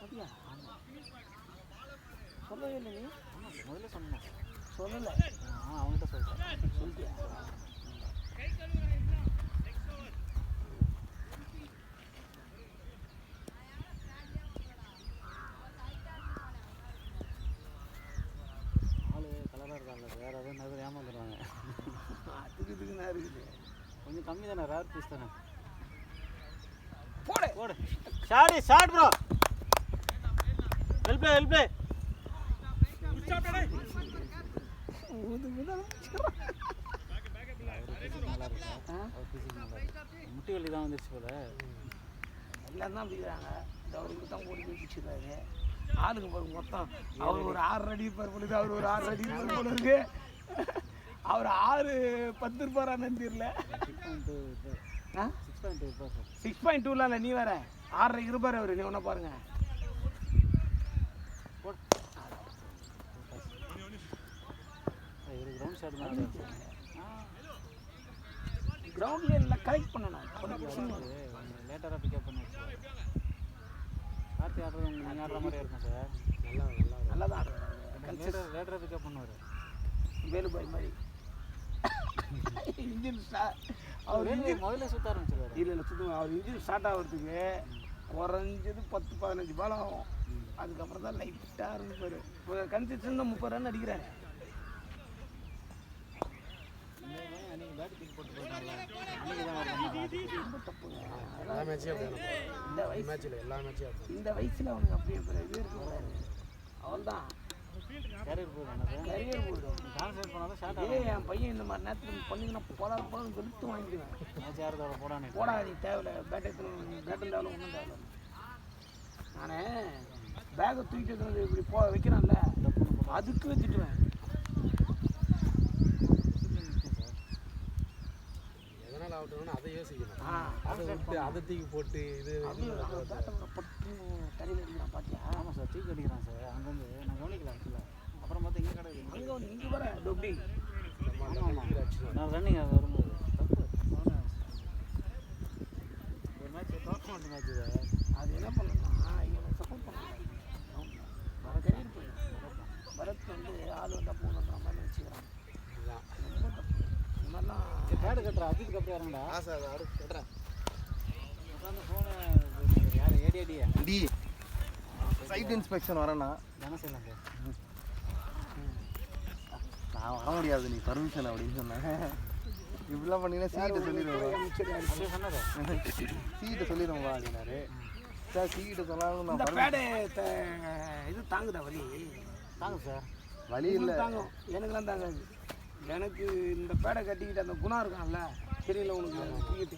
[SPEAKER 4] அப்படியா சொல்லவே இல்லை நீ
[SPEAKER 6] ஆமாம் முதல்ல சொன்னேன்
[SPEAKER 4] சொல்லலை
[SPEAKER 6] அவங்ககிட்ட சொல்லிட்டேன்
[SPEAKER 4] சொல்லிட்டியா
[SPEAKER 6] ஆள் கலராக இருக்காங்க வேறு எதுவும் நிறைய ஏமாந்துடுவாங்க
[SPEAKER 4] அதுக்கு இதுக்குன்னா இருக்குது
[SPEAKER 6] கொஞ்சம் கம்மி தானே ரேர் பீஸ் தானே
[SPEAKER 4] போடு
[SPEAKER 6] போடு ஷார்ட் ப்ரோ ஹெல்ப்
[SPEAKER 4] நல்லா
[SPEAKER 6] இருக்கா முட்டி வலி தான் வந்துருச்சு போல
[SPEAKER 4] எல்லாம் தான் அப்படிங்கிறாங்க இந்த அவருக்கு தான் போட்டு பிடிச்சிருக்காரு ஆளுங்க பாருங்க மொத்தம் அவர் ஒரு 6 அடி இருப்பார் பொழுது அவர் ஒரு 6 அடி இருப்பார் போல இருக்கு அவர் 6-10 இருப்பாரான்னு தெரியல 6.2 இல்லை நீ வேற 6 இருப்பார் அவர் நீ ஒன்றா பாருங்க கிரவுண்ட்லேயே எல்லாம் கலெக்ட் பண்ணணும்
[SPEAKER 6] லேட்டராக பிக்கப் பண்ணி வச்சு கார்த்தி ஆடுறது நீங்கள் ஆடுற மாதிரியே இருக்கும் சார்
[SPEAKER 4] நல்லா தான்
[SPEAKER 6] லேட்டராக பிக்கப் பண்ணுவார்
[SPEAKER 4] வேலுபாய் மாதிரி இன்ஜின்
[SPEAKER 6] அவர் முதல்ல சுற்ற ஆரம்பிச்சிருவார்
[SPEAKER 4] இல்லை சுத்தம் அவர் இன்ஜின் ஸ்டார்ட் ஆகிறதுக்கு குறைஞ்சது 10-15 பால் ஆகும் அதுக்கப்புறம் தான் லைட்டாக ஆரம்பிப்பார் இப்போ கன்சிஸ்டன்ட் 30 ரன் அடிக்கிறாரு
[SPEAKER 6] நீங்கள் பேட் தூக்கி போட்டு போயிட்டாங்களா அன்றைக்கி தான்
[SPEAKER 4] ரொம்ப தப்புங்க
[SPEAKER 2] எல்லா மேட்சும் அப்படி
[SPEAKER 4] இந்த வயசு
[SPEAKER 2] மேட்ச்சில் எல்லா மேட்சும் அப்படி
[SPEAKER 4] இந்த வயசில் அவனுக்கு அப்படியே இது இருக்கக்கூடாது அவள் தான்
[SPEAKER 6] கேரியர் போயிடும் சார்
[SPEAKER 4] கரியர் போயிடும்
[SPEAKER 6] கான்சன்ட்ரேட் பண்ணாலும் ஷார்ட்
[SPEAKER 4] என் பையன் இந்த மாதிரி நேரத்தில் பண்ணிங்கன்னா போடாது வெளுத்து வாங்கிடுவேன்
[SPEAKER 6] மேட்ச் யாரதோட போடானே
[SPEAKER 4] போடாது தேவையில்ல பேட்டும் தேவையில்ல ஒன்றும் தேவையில்ல நான் பேக்கை தூக்கிட்டு வந்து இப்படி வைக்கிறான்ல அதுக்கு வச்சுட்டுவேன்
[SPEAKER 2] எதனால் ஆகட்டும்னு அதை யோசிக்கணும்
[SPEAKER 4] ஆ
[SPEAKER 2] அதை விட்டு அதை தூக்கி போட்டு இது
[SPEAKER 4] பட்டு தரையில் அடிக்கிறான் பார்த்தியா
[SPEAKER 6] ஆமாம் சார் தூக்கி அடிக்கிறான் சார் அங்கேருந்து நான் கவனிக்கல ஆக்சுவலாக அப்புறம் பார்த்தா இங்கே கடை
[SPEAKER 4] அங்கே வந்து இங்கே வர டொப்பி
[SPEAKER 6] நான் ரன்னிங் வரும்போது தப்பு ஒரு மேட்ச் டோர்னமெண்ட் மேட்ச் இது
[SPEAKER 4] அது என்ன பண்ணணும்னா இவனை சப்போர்ட் பண்ணணும் வர கரியர் போயிடும் பரத் வந்து ஆள் வந்தால் போகணுன்ற மாதிரி வச்சுக்கிறான் ரொம்ப தப்பு இந்த மாதிரிலாம்
[SPEAKER 6] பேடு கட்டுற அஜித்துக்கு அப்புறம் இறங்கடா
[SPEAKER 3] சார் அடுத்து கட்டுறேன்
[SPEAKER 6] உட்காந்து ஃபோனு யார் ஏடிஏடியா
[SPEAKER 3] டி சைட் இன்ஸ்பெக்ஷன் வரேன்னா
[SPEAKER 6] தானே செய்யலாம் சார்
[SPEAKER 3] நான் வர முடியாது நீ பர்மிஷன் அப்படின்னு சொன்னேன் இப்படிலாம் பண்ணிங்கன்னா சீட்டை சொல்லிடுவேன்
[SPEAKER 6] அப்படியே சொன்னதா
[SPEAKER 3] சீட்டை சொல்லிடுவோம்ப்பா அப்படின்னாரு சார் சீட்டை சொன்னாலும்
[SPEAKER 4] இந்த
[SPEAKER 3] நான்
[SPEAKER 4] பேடு இது தாங்குதா வலி
[SPEAKER 6] தாங்க சார்
[SPEAKER 3] வழி இல்லை
[SPEAKER 4] தாங்கும் எனக்குலாம் தாங்காது எனக்கு இந்த பேடை கட்டிக்கிட்டு அந்த குணம் இருக்கான்ல தெரியல உனக்கு தூக்கிட்டு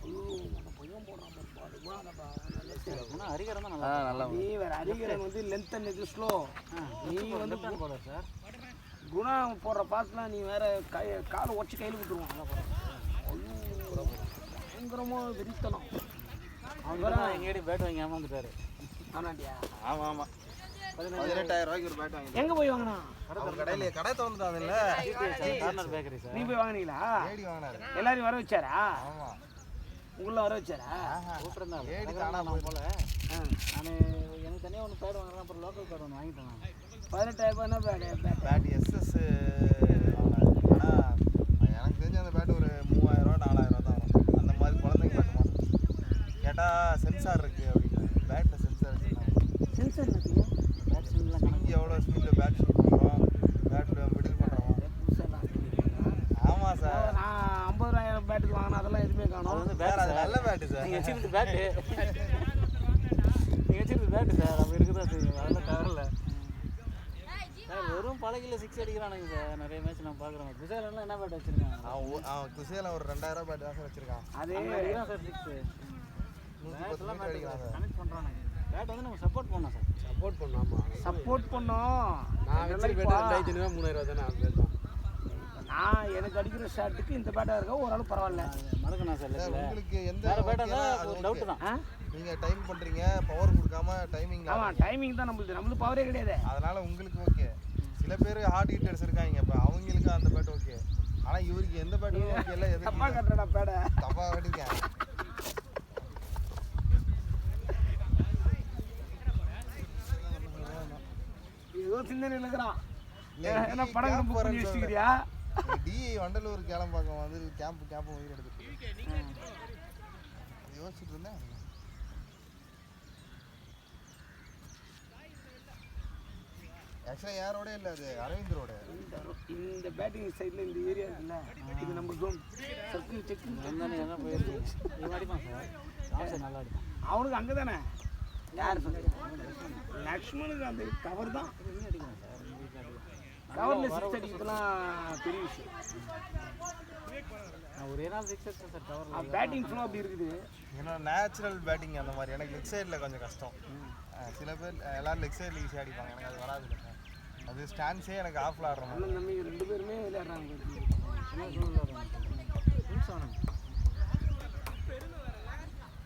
[SPEAKER 4] ஐயோ அந்த பையன் போடுறான்
[SPEAKER 6] ஆனால் அரிகரம் தான்
[SPEAKER 3] ஆ
[SPEAKER 6] நல்லா
[SPEAKER 3] நல்லா
[SPEAKER 4] நீ வேற அடிக்கிறன் வந்து லென்த் அண்ட் இது ஸ்லோ நீ வந்து
[SPEAKER 6] போல சார்
[SPEAKER 4] குணம் போடுற பாஸ்லாம் நீ வேற காலை உடச்சி கையில் விட்டுருவான் ஐயோ பயங்கரமாக வெறித்தனம்
[SPEAKER 6] அவன் எங்கேடி பேட் வாங்கி ஏமாந்துட்டாரு
[SPEAKER 4] ஆனாண்டியா
[SPEAKER 3] ஆமாம் ஆமாம் 18,000 ரூபாய்க்கு ஒரு பேட் வாங்கி
[SPEAKER 4] எங்கே போய் வாங்கினா
[SPEAKER 3] அவர் கடையில கடை திறந்துட்டாங்க இல்லை
[SPEAKER 6] கார்னர் பேக்கரி சார்
[SPEAKER 4] நீ போய் வாங்கினீங்களா
[SPEAKER 3] ஏடி வாங்கினாரு
[SPEAKER 4] எல்லாரையும் வர வச்சாரா
[SPEAKER 3] ஆமாம்
[SPEAKER 4] உள்ள வர வச்சாரா
[SPEAKER 6] கூப்பிட்டுருந்தாங்க
[SPEAKER 3] ஏடி
[SPEAKER 6] நான்
[SPEAKER 3] தானா
[SPEAKER 6] போல
[SPEAKER 4] ஆ
[SPEAKER 6] நான் எனக்கு தனியாக ஒன்று பேட் வாங்குறேன் அப்புறம் லோக்கல் பேட் ஒன்று வாங்கிட்டேன் நான்
[SPEAKER 4] 18,000 என்ன பேடு
[SPEAKER 3] பேட் எஸ்எஸ் ஆனால் எனக்கு தெரிஞ்ச அந்த பேட் ஒரு 3,000 4,000 தான் வரும் அந்த மாதிரி குழந்தைங்க பேட் மாதிரி கேட்டால் சென்சார் இருக்குது அப்படின்னு பேட்டில் சென்சார் வச்சுருக்காங்க
[SPEAKER 4] சென்சர் இருக்குங்க
[SPEAKER 6] பேட் சிம்லாம் கணக்கு
[SPEAKER 3] எவ்வளோ ஸ்பீடில் பேட் ஷூட் பண்ணுறோம் பேட் மிடில் பண்ணுறோம்
[SPEAKER 4] புதுசாக
[SPEAKER 3] ஆமாம் சார்
[SPEAKER 4] நான் 50,000 பேட்டு வாங்கினா அதெல்லாம் எதுவுமே
[SPEAKER 6] அது
[SPEAKER 4] காணும்.
[SPEAKER 6] வந்து
[SPEAKER 3] சார்
[SPEAKER 6] பேட்
[SPEAKER 3] அது
[SPEAKER 6] சார்.
[SPEAKER 3] நல்ல பேட்டு சார்.
[SPEAKER 6] நீங்கள் வச்சுருந்து பேட்டு நீங்கள் வச்சுருந்து பேட்டு சார் அப்போ இருக்குதா தெரியும். அதெல்லாம் கவரில் சார் வெறும் பழகில 6 அடிக்கிறானுங்க சார். நிறைய மேட்ச் நான் பார்க்குறேன். குசேலெல்லாம் என்ன பேட் வச்சுருக்காங்க?
[SPEAKER 3] அவன் குசேல ஒரு 2000 பேட் தான் சார் வச்சிருக்கான்.
[SPEAKER 4] அதே
[SPEAKER 6] அடிக்கிறான் சார் 6.
[SPEAKER 3] 110 மீட்டர் அடிக்கிறான் சார்.
[SPEAKER 6] கனெக்ட் பண்ணுறானுங்க. பேட் வந்து நம்ம சப்போர்ட் பண்ணோம் சார்.
[SPEAKER 2] சப்போர்ட் பண்ணாமா?
[SPEAKER 4] சப்போர்ட் பண்ணோம்.
[SPEAKER 2] நான் வச்சு பேட்டா 2500 3000 தானே அந்த பேட் தான்.
[SPEAKER 4] நான் எனக்கு அடிக்கிற ஷாட்டுக்கு இந்த பேட்டாக இருக்கா ஓரளவு பரவாயில்ல.
[SPEAKER 6] மறக்கணும் சார்.
[SPEAKER 3] சார் உங்களுக்கு எந்த
[SPEAKER 6] வேறு
[SPEAKER 3] okay
[SPEAKER 6] பேட்டாக
[SPEAKER 3] னா
[SPEAKER 6] தான்
[SPEAKER 3] அது
[SPEAKER 6] ஒரு
[SPEAKER 3] okay.
[SPEAKER 6] டவுட்டு தான்.
[SPEAKER 4] ஆ
[SPEAKER 3] நீங்க டைம் பண்றீங்க, பவர் கொடுக்காம டைமிங்ல.
[SPEAKER 4] ஆமாம், டைமிங் தான் நம்மளுக்கு பவரே கிடையாது.
[SPEAKER 3] அதனால உங்களுக்கு ஓகே. சில பேர் ஹார்ட் ஹிட்டர்ஸ் இருக்காங்க, இப்போ அவங்களுக்கு அந்த பேட் ஓகே. ஆனா இவருக்கு எந்த பேட்டும் ஓகே இல்லை. எதுக்கு
[SPEAKER 4] தப்பா கட்டுறடா பேடை.
[SPEAKER 3] தப்பா கட்டிருக்கேன்.
[SPEAKER 4] ஏதோ சிந்தனை இருக்கிறான்.
[SPEAKER 3] இல்ல,
[SPEAKER 4] என்ன
[SPEAKER 3] நீ
[SPEAKER 4] படம்
[SPEAKER 3] camp
[SPEAKER 4] புக் பண்ணி
[SPEAKER 3] போறேன்னு
[SPEAKER 4] வச்சுக்கிறியா?
[SPEAKER 3] டிஐ வண்டலூர் கேளம்பாக்கம் வந்து கேம்ப் உயிர் எடுத்துட்டு யோசிச்சுட்டு இருந்தேன். ஆக்சுவலாக யாரோட இல்லை, அது அரவிந்தரோட.
[SPEAKER 4] இந்த பேட்டிங் சைடில் இந்த ஏரியா இருக்குல்ல, இது நம்ம ஜோன் சர்க்கிள் செக்.
[SPEAKER 6] என்ன போயிருக்கு இவன் அடிப்பான் சார். ராம்சர் நல்லா அடிப்பான்.
[SPEAKER 4] அவனுக்கு அங்கே தானே யார் சொல்லுங்க, லக்ஷ்மணுக்கு அந்த கவர் தான்.
[SPEAKER 6] இவன் அடிக்கிறான் சார். எங்கள் வீட்டில் அடிக்கிறான்.
[SPEAKER 4] கவரில் 6 அடிக்கிறதுலாம் பெரிய விஷயம்.
[SPEAKER 6] நான் ஒரே நாள் 6 அடிச்சேன் சார் கவரில்.
[SPEAKER 4] பேட்டிங் ஃப்ளோ அப்படி இருக்குது.
[SPEAKER 3] என்னோட நேச்சுரல் பேட்டிங் அந்த மாதிரி. எனக்கு லெக் சைடில் கொஞ்சம் கஷ்டம். சில பேர் எல்லாரும் லெக் சைடில் ஈஸியாக அடிப்பாங்க, எனக்கு அது வராது. அது ஸ்டாண்ட்ஸே எனக்கு ஆஃபில் ஆடுற மாதிரி.
[SPEAKER 4] அண்ணன் தம்பி 2 பேருமே விளையாடுறாங்க.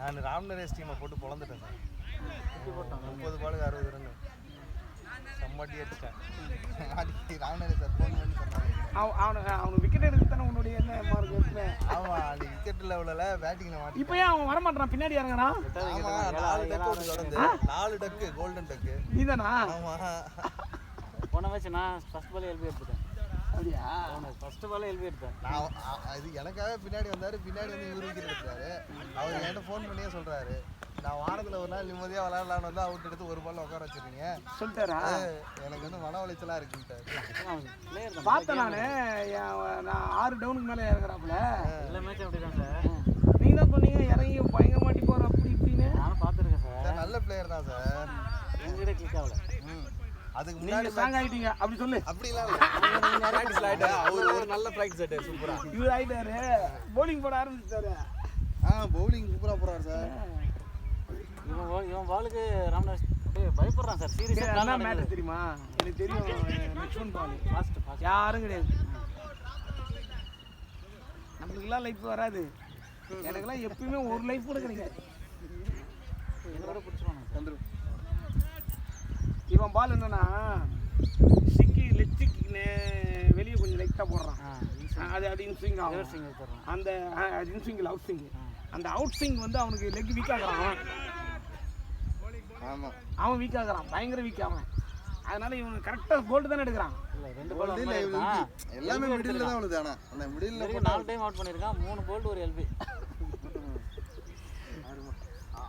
[SPEAKER 3] நான் ராம்நரேஷ் டீமை போட்டு பொழந்துட்டேன் சார்.
[SPEAKER 6] குட்டி போட்டான்.
[SPEAKER 3] 30 பாலுக்கு 60 ரன் செம்மட்டி அடிச்சிட்டேன். நாளைக்கு ராம்நரேஷ் சார் ஃபோன் பண்ணி சொன்னாங்க.
[SPEAKER 4] அவனுக்கு விக்கெட் எடுத்து தானே உன்னுடைய என்ன மார்க் எடுத்துனேன்.
[SPEAKER 3] ஆமாம், அது விக்கெட் லெவலில் பேட்டிங்கில் மாட்டி.
[SPEAKER 4] இப்போ ஏன் அவன் வரமாட்டான், பின்னாடி இறங்குறான்?
[SPEAKER 3] ஆமாம், 4 டக்கு ஒன்று தொடர்ந்து 4 டக்கு கோல்டன் டக்கு.
[SPEAKER 4] நீதானா?
[SPEAKER 3] ஆமாம்,
[SPEAKER 6] போன மேட்ச் நான் ஃபர்ஸ்ட் பால் எல்பி எடுத்துட்டேன்.
[SPEAKER 4] அப்படியா?
[SPEAKER 6] ஃபர்ஸ்ட் பால் எல்பி எடுத்தேன்.
[SPEAKER 3] நான் இது எனக்காக பின்னாடி வந்தார். பின்னாடி வந்து இவர் விக்கெட் எடுத்தாரு. அவர் என்கிட்ட ஃபோன் பண்ணியே சொல்கிறாரு, நான் வாரத்தில் ஒரு நாள் நிம்மதியாக விளையாடலான்னு வந்து அவுட் எடுத்து ஒரு பால் உட்கார வச்சிருக்கீங்க
[SPEAKER 4] சொல்லிட்டாரா?
[SPEAKER 3] எனக்கு வந்து மன உளைச்சலாக இருக்குன்ட்டாரு.
[SPEAKER 6] பிளேயர் தான்
[SPEAKER 4] பார்த்தேன் நான் 6 டவுனுக்கு மேலே இறங்குறாப்புல.
[SPEAKER 6] எல்லா மேட்சும் அப்படி தான் சார்.
[SPEAKER 4] நீங்க தான் சொன்னீங்க இறங்கி பயங்கர மாட்டி போற அப்படி இப்படின்னு.
[SPEAKER 6] நானும் பார்த்துருக்கேன் சார்.
[SPEAKER 3] சார் நல்ல பிளேயர் தான் சார்.
[SPEAKER 6] எங்ககிட்ட கிளிக் ஆகல.
[SPEAKER 3] அதுக்கு
[SPEAKER 4] நீங்க
[SPEAKER 3] முன்னாடி
[SPEAKER 4] ஸ்ட்ராங் ஆயிட்டீங்க அப்படி சொல்லு.
[SPEAKER 3] அப்படிலாம் இல்லை. ப்ராக்டிஸ் ஆகிட்டார். அவர் ஒரு நல்ல ப்ராக்டிஸ் ஆகிட்டார். சூப்பராக
[SPEAKER 4] இவர் ஆயிட்டாரு, பவுலிங் போட ஆரம்பிச்சிட்டாரு.
[SPEAKER 3] பவுலிங் சூப்பராக போகிறார் சார்.
[SPEAKER 6] இவன் பாலுக்கு ராம்நாத் பயப்படுறான் சார். சீரியஸாக
[SPEAKER 4] என்ன மேட்டர் தெரியுமா? எனக்கு தெரியும், லக்ஷ்மண் பால்
[SPEAKER 6] ஃபாஸ்ட்
[SPEAKER 4] யாரும் கிடையாது. நம்மளுக்குலாம் லைஃப் வராது. எனக்குலாம் எப்பயுமே ஒரு லைஃப் கூட கிடைக்காது.
[SPEAKER 6] என்னோட பிடிச்சிருவாங்க.
[SPEAKER 4] இவன் பால் என்னன்னா சிக்கி லெச்சிக்கு வெளியே கொஞ்சம் லைட்டாக போடுறான். அது இன்ஸ்விங் ஆகும். அந்த அது இன்ஸ்விங்கில் அவுட் ஸ்விங். அந்த அவுட் ஸ்விங் வந்து அவனுக்கு லெக் வீக் ஆகுறான்.
[SPEAKER 3] ஆமாம்,
[SPEAKER 4] அவன் வீக் ஆகுறான், பயங்கர வீக் ஆகும். அதனால இவன் கரெக்டாக கோல்டு தானே எடுக்கிறான்.
[SPEAKER 6] இல்லை 2 பால்
[SPEAKER 3] எல்லாமே மிடில் தான் உள்ளது. ஆனால் அந்த மிடில்
[SPEAKER 6] 4 டைம் அவுட் பண்ணியிருக்கான். 3 போல்டு ஒரு எல்பி.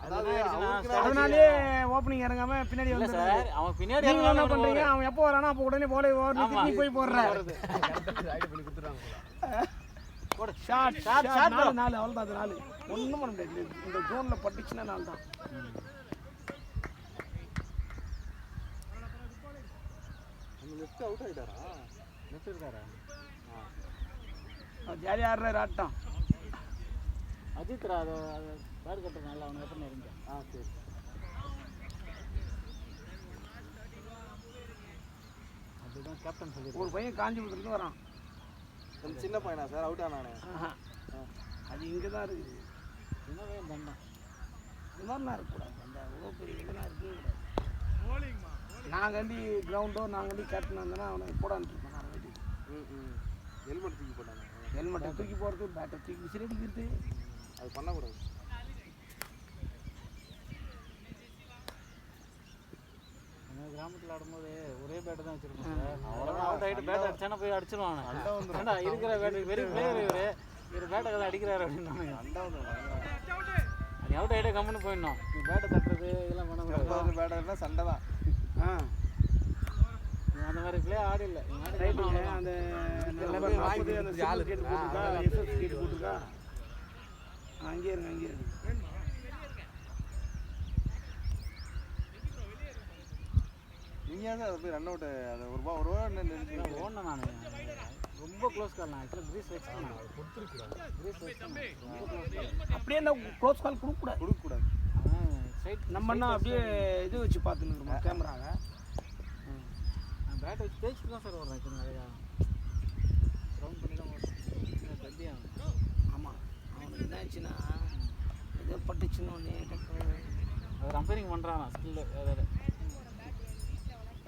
[SPEAKER 4] அதனாலே ஓப்பனிங் இறங்காம பின்னாடி வந்து
[SPEAKER 6] சார் அவன் பின்னாடி
[SPEAKER 4] நீங்க என்ன பண்றீங்க? அவன் எப்போ வரானா அப்போ உடனே போலே நீ போய் போடுற ஷாட் ஷாட் ஷாட் 4 அவ்வளவுதான். அது 4 ஒண்ணும் பண்ண முடியாது. இந்த ஜோன்ல பட்டுச்சுன்னா 4 தான்.
[SPEAKER 2] Left out ஆயிட்டாரா?
[SPEAKER 6] லெஃப்ட் இருக்காரா?
[SPEAKER 4] ஜாலியா ஆடுறாரு ஆட்டம்.
[SPEAKER 6] அஜித் அது பேட் கட்டுறதுனால அவனை எப்படி நெருங்க.
[SPEAKER 2] சரி.
[SPEAKER 6] அதுதான் கேப்டன் சொல்லி
[SPEAKER 4] ஒரு பையன் காஞ்சிபுரத்துலேருந்து வரான்.
[SPEAKER 3] சின்ன பையனா சார் அவுட் ஆனானே?
[SPEAKER 4] அது இங்கே தான் இருக்குது.
[SPEAKER 6] சின்ன பையன் தண்டம்.
[SPEAKER 4] இது மாதிரிலாம் இருக்கக்கூடாது. அந்த அவ்வளோ பெரிய இதெல்லாம் இருக்கவே கூடாது. நாங்கண்டி கிரவுண்டோ நாங்கண்டி கேப்டன் வந்தோன்னா அவனை போடான்ட்டு இருப்பேன். நான் வீட்டுக்கு
[SPEAKER 3] ஹெல்மெட் தூக்கி போட்டாங்க.
[SPEAKER 4] ஹெல்மெட்டை தூக்கி போகிறது, பேட்டை தூக்கி விசிறி அடிக்கிறது,
[SPEAKER 3] அது பண்ணக்கூடாது.
[SPEAKER 6] கிராமத்தில் ஆடும்போது ஒரே பேட்டை தான் வச்சிருக்கோம் சார். அவ்வளோதான் அவுட் ஆகிட்டு பேட்டை அடிச்சானா போய் அடிச்சிருவான். ஏண்டா இருக்கிற பேட்டு பெரிய பிளேயர் இவர் பேட்டை கதை அடிக்கிறாரு அப்படின்னு. நீ அவுட் ஆகிட்டே கம்முன்னு போயிடணும். நீ பேட்டை தட்டுறது இதெல்லாம் பண்ணக்கூடாது.
[SPEAKER 3] பேட்டர்னா சண்டை தான்.
[SPEAKER 6] நீ அந்த மாதிரி பிளே ஆடில்ல.
[SPEAKER 4] ரைட்டுங்க. அந்த நம்பர் 40 அந்த சிங்கிள் கேட் போட்டுருக்கா, எஸ்எஸ் கேட் போட்டுருக்கா, அங்கேயே இருங்க அங்கேயே இருங்க.
[SPEAKER 3] நீங்கள் தான் அதை போய் ரன் அவுட்டு அதை ஒரு ரூபா நிறுத்தி
[SPEAKER 6] ஓடணும் நான் ரொம்ப க்ளோஸ் கால் நான் ஆக்சுவலாக கிரீஸ் வச்சுட்டேன் கிரீஸ் வச்சுட்டேன் ரொம்ப க்ளோஸ் கால்
[SPEAKER 4] அப்படியே அந்த க்ளோஸ் கால் கொடுக்கக்கூடாது.
[SPEAKER 3] கொடுக்கக்கூடாது.
[SPEAKER 6] சைட்
[SPEAKER 4] நம்ம என்ன அப்படியே இது வச்சு பார்த்துன்னு கேமராவை.
[SPEAKER 6] நான் பேட்டை வச்சு தேய்ச்சிட்டு தான் சார் ஓடுறேன் இப்போ நிறையா ரவுண்ட் பண்ணி தான் ஓடுறேன் தத்தியாக.
[SPEAKER 4] ஆமாம் அவனுக்கு என்னாச்சுன்னா ஏதோ பட்டுச்சுன்னு ஒன்று
[SPEAKER 6] அது ரம்பரிங் பண்ணுறான் ஸ்கில்லு வேறு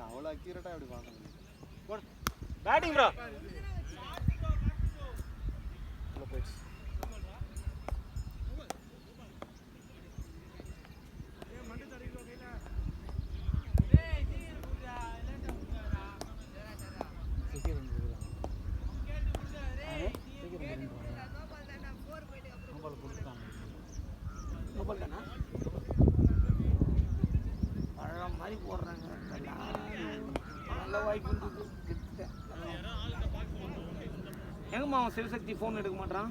[SPEAKER 3] அவ்வளோ அக்யூரேட்டாக எப்படி பார்க்க முடியும்?
[SPEAKER 6] பேட்டிங் ப்ரோ உள்ள போயிடுச்சு.
[SPEAKER 4] மொபைல் தானே பழம் மாதிரி போடுறாங்க. நல்ல வாய்ப்பு இருந்தது கெட்டுட்டேன். எங்கம்மா அவன் சிவசக்தி ஃபோன் எடுக்க மாட்டான்?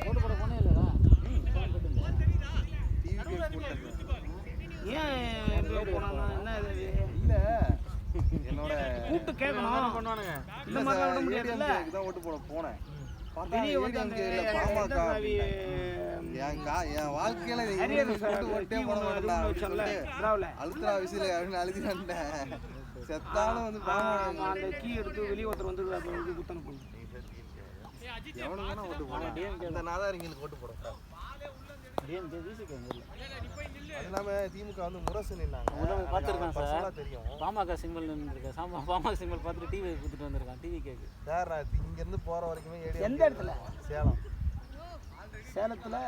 [SPEAKER 6] ஓட்டு போட போனே இல்லைடா
[SPEAKER 4] ஏன் போனானா என்ன இது?
[SPEAKER 3] இல்லை என்னோட
[SPEAKER 4] கூப்பிட்டு கேட்கணும்.
[SPEAKER 6] பண்ணுவானுங்க.
[SPEAKER 4] இந்த மாதிரி விட முடியாதுல்ல.
[SPEAKER 3] தான் ஓட்டு போட போனேன்.
[SPEAKER 4] வெளியே வந்து அந்த
[SPEAKER 3] என் வாழ்க்கையில அழுத்தா விசில அழுத்திட்டேன். செத்தாலும் வந்து
[SPEAKER 4] அந்த கீ எடுத்து வெளியே ஒருத்தர் வந்து குத்தனை பண்ணு.
[SPEAKER 3] எவனுக்கு வேணா ஓட்டு போடுறேன். இந்த நாதாரிங்களுக்கு ஓட்டு போடுறேன். அது இல்லாமல் திமுக வந்து முரசு நின்னாங்க.
[SPEAKER 6] பார்த்துருக்கேன் சார்.
[SPEAKER 3] தெரியும்.
[SPEAKER 6] பாமக சிம்பிள் நின்றுருக்கேன். பாமக சிம்பிள் பார்த்துட்டு டிவி கொடுத்துட்டு வந்திருக்கான். டிவி கேக்கு
[SPEAKER 3] சார் நான் இங்கேருந்து போகிற வரைக்குமே
[SPEAKER 4] எந்த இடத்துல?
[SPEAKER 3] சேலம்.
[SPEAKER 4] சேலத்தில்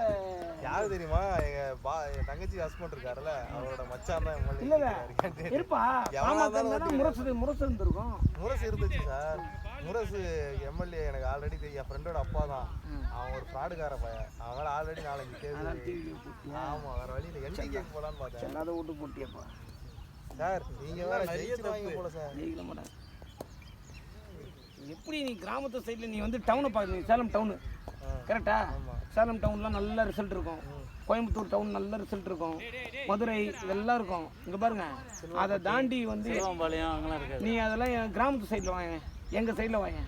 [SPEAKER 3] யாரு தெரியுமா? என் தங்கச்சி ஹஸ்பண்ட் இருக்காருல்ல, அவரோட மச்சான் தான்
[SPEAKER 4] இல்லை இருப்பா. முரசு இருந்திருக்கும்.
[SPEAKER 3] முரசு இருந்துச்சு சார். முரசு எம்எல்ஏ எனக்கு ஆல்ரெடி தெரியும். என் ஃப்ரெண்டோட அப்பா தான். அவன் ஒரு ஃப்ராடுக்கார பையன். அவனால ஆல்ரெடி 4-5 கேஸ். ஆமாம், வேறு வழியில் என்டி கேக் போகலான்னு பார்த்தேன்.
[SPEAKER 4] அதை விட்டு போட்டியப்பா
[SPEAKER 3] சார். நீங்கள் வேறு ஜெயிச்சிருவாங்க போல சார்.
[SPEAKER 4] ஜெயிக்கல மாட்டேன். எப்படி நீ கிராமத்து சைடில் நீ வந்து டவுனை பார்க்குறீங்க. சேலம் டவுனு கரெக்டா? சேலம் டவுன்லாம் நல்ல ரிசல்ட் இருக்கும். கோயம்புத்தூர் டவுன் நல்ல ரிசல்ட் இருக்கும். மதுரை இதெல்லாம் இருக்கும். இங்கே பாருங்க, அதை தாண்டி வந்து நீ அதெல்லாம் என் கிராமத்து சைடில் வாங்க, எங்கள் சைடில் வாங்க.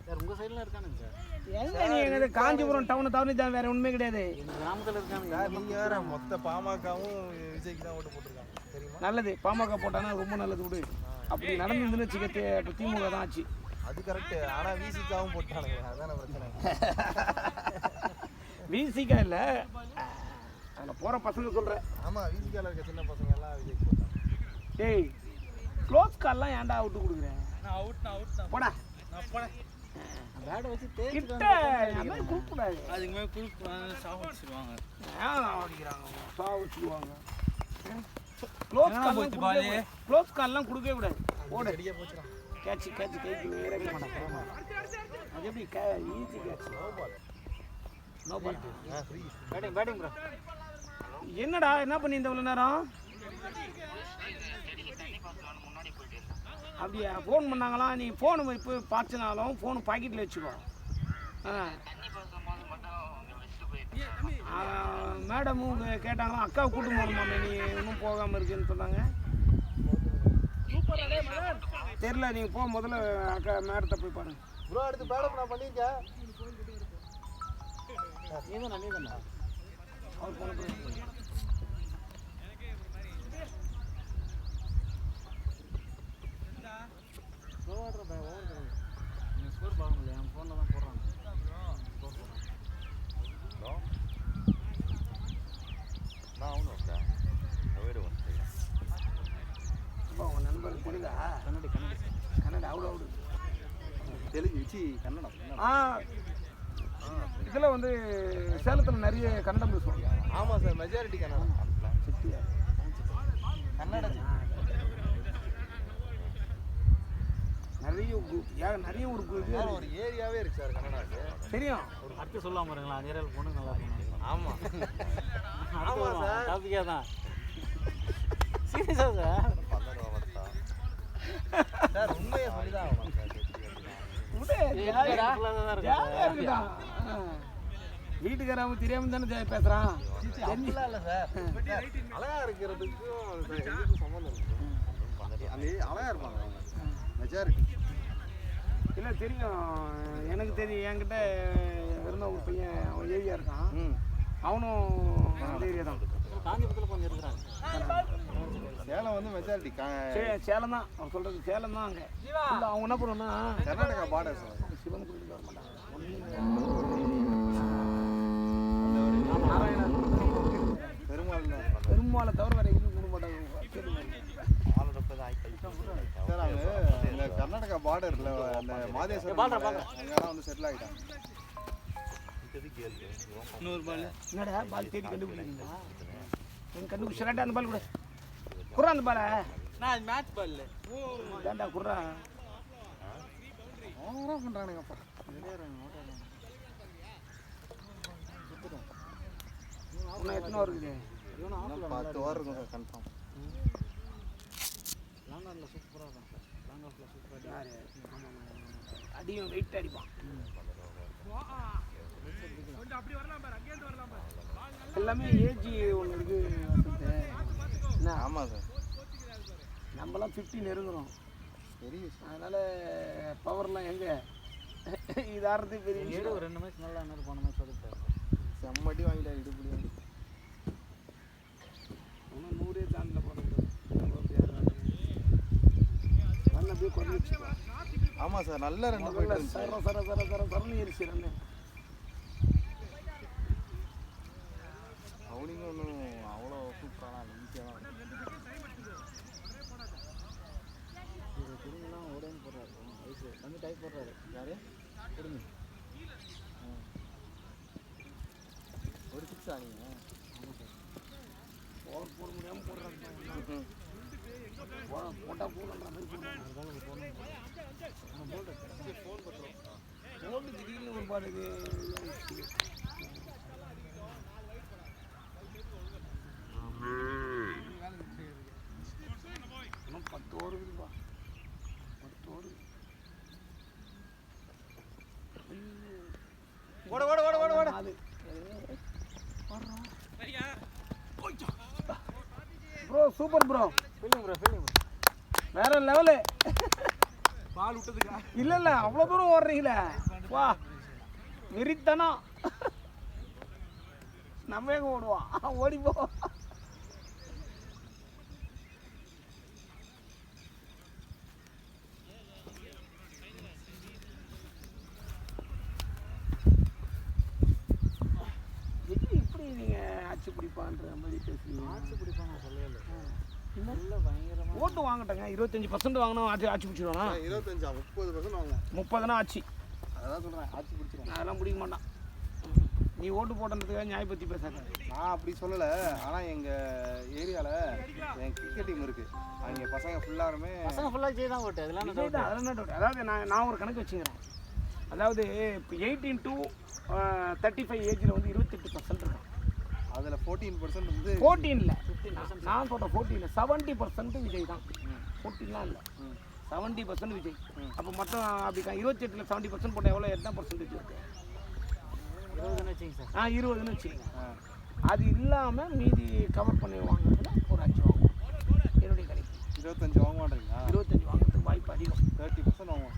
[SPEAKER 6] சார் உங்கள் சைடில் இருக்கானுங்க சார்.
[SPEAKER 4] எங்கே நீ எங்கள் காஞ்சிபுரம் டவுனை தவிர தான் வேறு ஒன்றுமே கிடையாது.
[SPEAKER 6] எங்கள் கிராமத்தில் இருக்கானுங்க.
[SPEAKER 3] நீங்கள் வேறு மொத்த பாமகவும் விஜய்க்கு தான் ஓட்டு போட்டிருக்காங்க தெரியுமா?
[SPEAKER 4] நல்லது. பாமக போட்டானா ரொம்ப நல்லது. விடு. அப்படி நடந்ததுன்னு வச்சுக்க, இப்போ திமுக தான் ஆச்சு.
[SPEAKER 3] அது கரெக்டு. ஆனால் விசிகாவும் போட்டானுங்க. அதான பிரச்சனை.
[SPEAKER 4] விசிகா இல்லை, அதில் போகிற பசங்க சொல்கிறேன்.
[SPEAKER 3] ஆமாம், விசிகாவில் இருக்க சின்ன பசங்க எல்லாம் விஜய்க்கு போட்டாங்க.
[SPEAKER 4] டேய் க்ளோஸ் கால்லாம் ஏன்டா அவுட்டு கொடுக்குறேன்? போடா
[SPEAKER 6] பேட்டை வச்சு
[SPEAKER 4] கிட்ட மாதிரி கொடுக்கூடாது.
[SPEAKER 6] அதுக்கு மேலே கொடுக்க சாப்பிடுவாங்க.
[SPEAKER 4] ஏன் அடிக்கிறாங்க? சாவிச்சுக்குவாங்க. க்ளோஸ் கால்லாம் கொடுக்கவே கூடாது. ஓடு
[SPEAKER 3] ரெடியாக போச்சுடா.
[SPEAKER 4] கேட்ச் கைக்கு நேராக மாட்டேன். அது எப்படி easy catch? No ball.
[SPEAKER 3] Free
[SPEAKER 6] batting bro.
[SPEAKER 4] என்னடா என்ன பண்ணி இந்த இவ்வளோ நேரம்? அப்படியா? ஃபோன் பண்ணாங்களாம். நீ ஃபோனு இப்போ பார்த்துனாலும் ஃபோனு பாக்கெட்டில் வச்சுக்கோ. மேடமும் கேட்டாங்களாம், அக்காவை கூட்டு போகணுமாமே, நீ இன்னும் போகாமல் இருக்குன்னு சொன்னாங்க. தெரில, நீங்கள் போ, முதல்ல அக்கா மேடத்தை போய் பாருங்க.
[SPEAKER 3] ப்ரோ அடுத்து பேடப் நான் பண்ணியிருக்கேன்.
[SPEAKER 6] நீதானா
[SPEAKER 4] அவர் போன
[SPEAKER 6] ஸ்கோர் பார்க்க முடியல. என் ஃபோனில் தான் போடுறாங்க.
[SPEAKER 4] உங்கள் நண்பர் தெலுங்கா? கன்னட அவுடு
[SPEAKER 3] தெலுங்கு கன்னடம்.
[SPEAKER 4] இதில் வந்து சேலத்தில் நிறைய கன்னடம் பேசுவாங்க.
[SPEAKER 3] ஆமாம் சார், மெஜாரிட்டி கன்னடம். கன்னடம்
[SPEAKER 4] நிறைய ஒரு
[SPEAKER 3] ஒரு ஏரியாவே இருக்கு சார் கன்னடாக்கு.
[SPEAKER 4] தெரியும்.
[SPEAKER 6] ஒரு அடுத்து சொல்லாம பாருங்களா, அந்த ஏரியாவில் பொண்ணு நல்லா இருக்கும்.
[SPEAKER 3] ஆமாம்
[SPEAKER 6] ஆமாம் சார், டாபிக்காக தான். சீரியஸாக சார்.
[SPEAKER 3] சார் உண்மையை சொல்லி தான் ஆகணும் சார்.
[SPEAKER 4] விடு, ஜாலியா ஜாலியா இருக்குடா. வீட்டுக்காரவங்க தெரியாம தானே பேசுறான்.
[SPEAKER 3] அப்படிலாம் இல்லை சார்.
[SPEAKER 2] அழகா இருக்கிறதுக்கும் இதுக்கும் சம்மந்தம் இருக்கு.
[SPEAKER 1] அந்த அழகா இருப்பாங்க அவங்க மெஜாரிட்டி.
[SPEAKER 4] இல்லை தெரியும், எனக்கு தெரியும். என்கிட்ட இருந்த ஒரு பையன் அவன் ஏரியா இருக்கான். அவனும் அந்த ஏரியா தான்.
[SPEAKER 6] காஞ்சிபுரத்தில் கொஞ்சம் இருக்கிறாங்க.
[SPEAKER 1] சேலம் வந்து மெஜாரிட்டி
[SPEAKER 4] சேலம் தான் அவன் சொல்றது. சேலம் தான் அங்கே இல்லை. அவங்க என்ன பண்ணுவோன்னா
[SPEAKER 1] கர்நாடகா பார்டர் சார்.
[SPEAKER 4] சிவன் கோயிலுக்கு வர மாட்டாங்க. பெருமாளை தவிர வேற எதுவும் கொடுக்க மாட்டாங்க.
[SPEAKER 1] சார் அவங்க இந்த கர்நாடகா பார்டர்ல அந்த மாதேஸ்வரம் அங்கெல்லாம் வந்து செட்டில் ஆகிட்டாங்க.
[SPEAKER 4] என்னடா பால் தேடி கண்டுபிடிக்கிறீங்களா? என் கண்டுபிடிச்சி கரெக்டாக அந்த பால் கூட குர்றா. அந்த பாலை
[SPEAKER 3] நான் மேட்ச் பால்
[SPEAKER 4] ஏன்டா குர்றா?
[SPEAKER 1] ஓவரா பண்றானுங்கப்பா.
[SPEAKER 4] இன்னும் எத்தனை ஓவர் இருக்குது?
[SPEAKER 1] 10 ஓவர் இருக்கும் சார் கன்ஃபார்ம்.
[SPEAKER 6] லாங் ஆஃப்ல சூப்பராக இருக்கும் சார். லாங் ஆஃப்ல சூப்பராக
[SPEAKER 4] யாரு? அடியும் வெயிட் அடிப்பான். எல்லாமே ஏஜ் ஒன்று இருக்கு. என்ன
[SPEAKER 1] ஆமாம் சார்.
[SPEAKER 4] நம்மலாம் 50 நெருங்குறோம்.
[SPEAKER 1] பெரிய விஷயம்.
[SPEAKER 4] அதனால பவர்லாம் எங்கே இது ஆடுறதுக்கு பெரிய
[SPEAKER 6] ஏதோ
[SPEAKER 4] விஷயம்.
[SPEAKER 6] ஒரு 2 மேட்ச் நல்லா நேரம் போன மேட்ச் சொல்லிட்டாரு.
[SPEAKER 1] செம்மடி வாங்கிட்டாரு இடுப்புடி வாங்கி.
[SPEAKER 4] இன்னும் 100 தாண்டில் போகிறது அப்படியே குறைஞ்சி.
[SPEAKER 1] ஆமாம் சார் நல்ல ரெண்டு போயிட்டு இருந்துச்சு.
[SPEAKER 4] சர சர சர சர சரன்னு ஏறிச்சு ரெண்டு.
[SPEAKER 1] அவனிங்க ஒன்றும் அவ்வளோ சூப்பரான ஈஸியாக தான்
[SPEAKER 6] இது திரும்பலாம் ஓடேன்னு போடுறாரு. வயசு வந்து டைப் போடுறாரு. யாரு திரும்பி
[SPEAKER 1] ஒரு 6 ஆனீங்க.
[SPEAKER 6] ஆமாம் சார்.
[SPEAKER 4] ஓவர் போட முடியாமல் போடுறாங்க. போட்டால் போடுற மாதிரி போடுறாங்க. போட்டு திடீர்னு ஒரு பாட்டுக்கு இன்னும் 10 ஓவர் இருக்குதுப்பா. 10 ஓவர்.
[SPEAKER 3] ஓட ஓட ஓட ஓட ஓட.
[SPEAKER 4] அது bro super bro.
[SPEAKER 6] Feeling bro feeling bro.
[SPEAKER 4] வேற லெவலு.
[SPEAKER 3] பால் விட்டதுக்கா?
[SPEAKER 4] இல்லை இல்லை அவ்வளோ தூரம் ஓடுறீங்களே வா வெறித்தனம். நம்ம எங்கே ஓடுவான்? ஓடிப்போ. இப்படி நீங்கள் ஆட்சி பிடிப்பான்ற மாதிரி பேசுறீங்க.
[SPEAKER 6] ஆட்சி பிடிப்பாங்க நான் சொல்லவே இல்லை. நல்ல பயங்கரமாக
[SPEAKER 4] ஓட்டு வாங்கட்டங்க. 25% வாங்கினா ஆட்சி பிடிச்சிடுவானா?
[SPEAKER 1] 25 30% வாங்குவோம்.
[SPEAKER 4] 30னா ஆட்சி.
[SPEAKER 1] அதான் சொல்கிறேன் ஆட்சி பிடிச்சிடும்.
[SPEAKER 4] அதெல்லாம் பிடிக்க மாட்டான். நீ ஓட்டு போட்டதுக்காக நியாய பற்றி பேசாத.
[SPEAKER 1] நான் அப்படி சொல்லலை. ஆனால் எங்கள் ஏரியாவில் என் கிரிக்கெட் டீம் இருக்குது. அவங்க பசங்க ஃபுல்லாருமே
[SPEAKER 6] பசங்க ஃபுல்லாக விஜய் தான் ஓட்டு. அதெல்லாம்
[SPEAKER 4] விஜய் தான். அதெல்லாம் doubt. அதாவது நான் ஒரு கணக்கு வச்சுக்கிறேன். அதாவது இப்போ 18 to 35 ஏஜில் வந்து 28% இருக்கும்.
[SPEAKER 1] அதில் 14% வந்து
[SPEAKER 4] 14 இல்லை 15%. நான் சொல்கிறேன் 14 இல்லை 70% விஜய் தான். 14லாம் இல்லை 70% விஜய். அப்போ மொத்தம் அப்படி 28ல் 70% போட்டால் எவ்வளோ? எத்தனை பர்சன்டேஜ் இருக்குது?
[SPEAKER 6] 20ன்னு வச்சுங்க சார்.
[SPEAKER 4] 20ன்னு வச்சுக்கோங்க. அது இல்லாமல் மீதி கவர் பண்ணி வாங்குறதுல ஒரு 5 வாங்குவோம். என்னுடைய கணிப்பு
[SPEAKER 1] 25 வாங்க மாட்டேங்களா?
[SPEAKER 4] 25 வாங்குறதுக்கு வாய்ப்பு அதிகம்.
[SPEAKER 1] 30% வாங்குவோம்.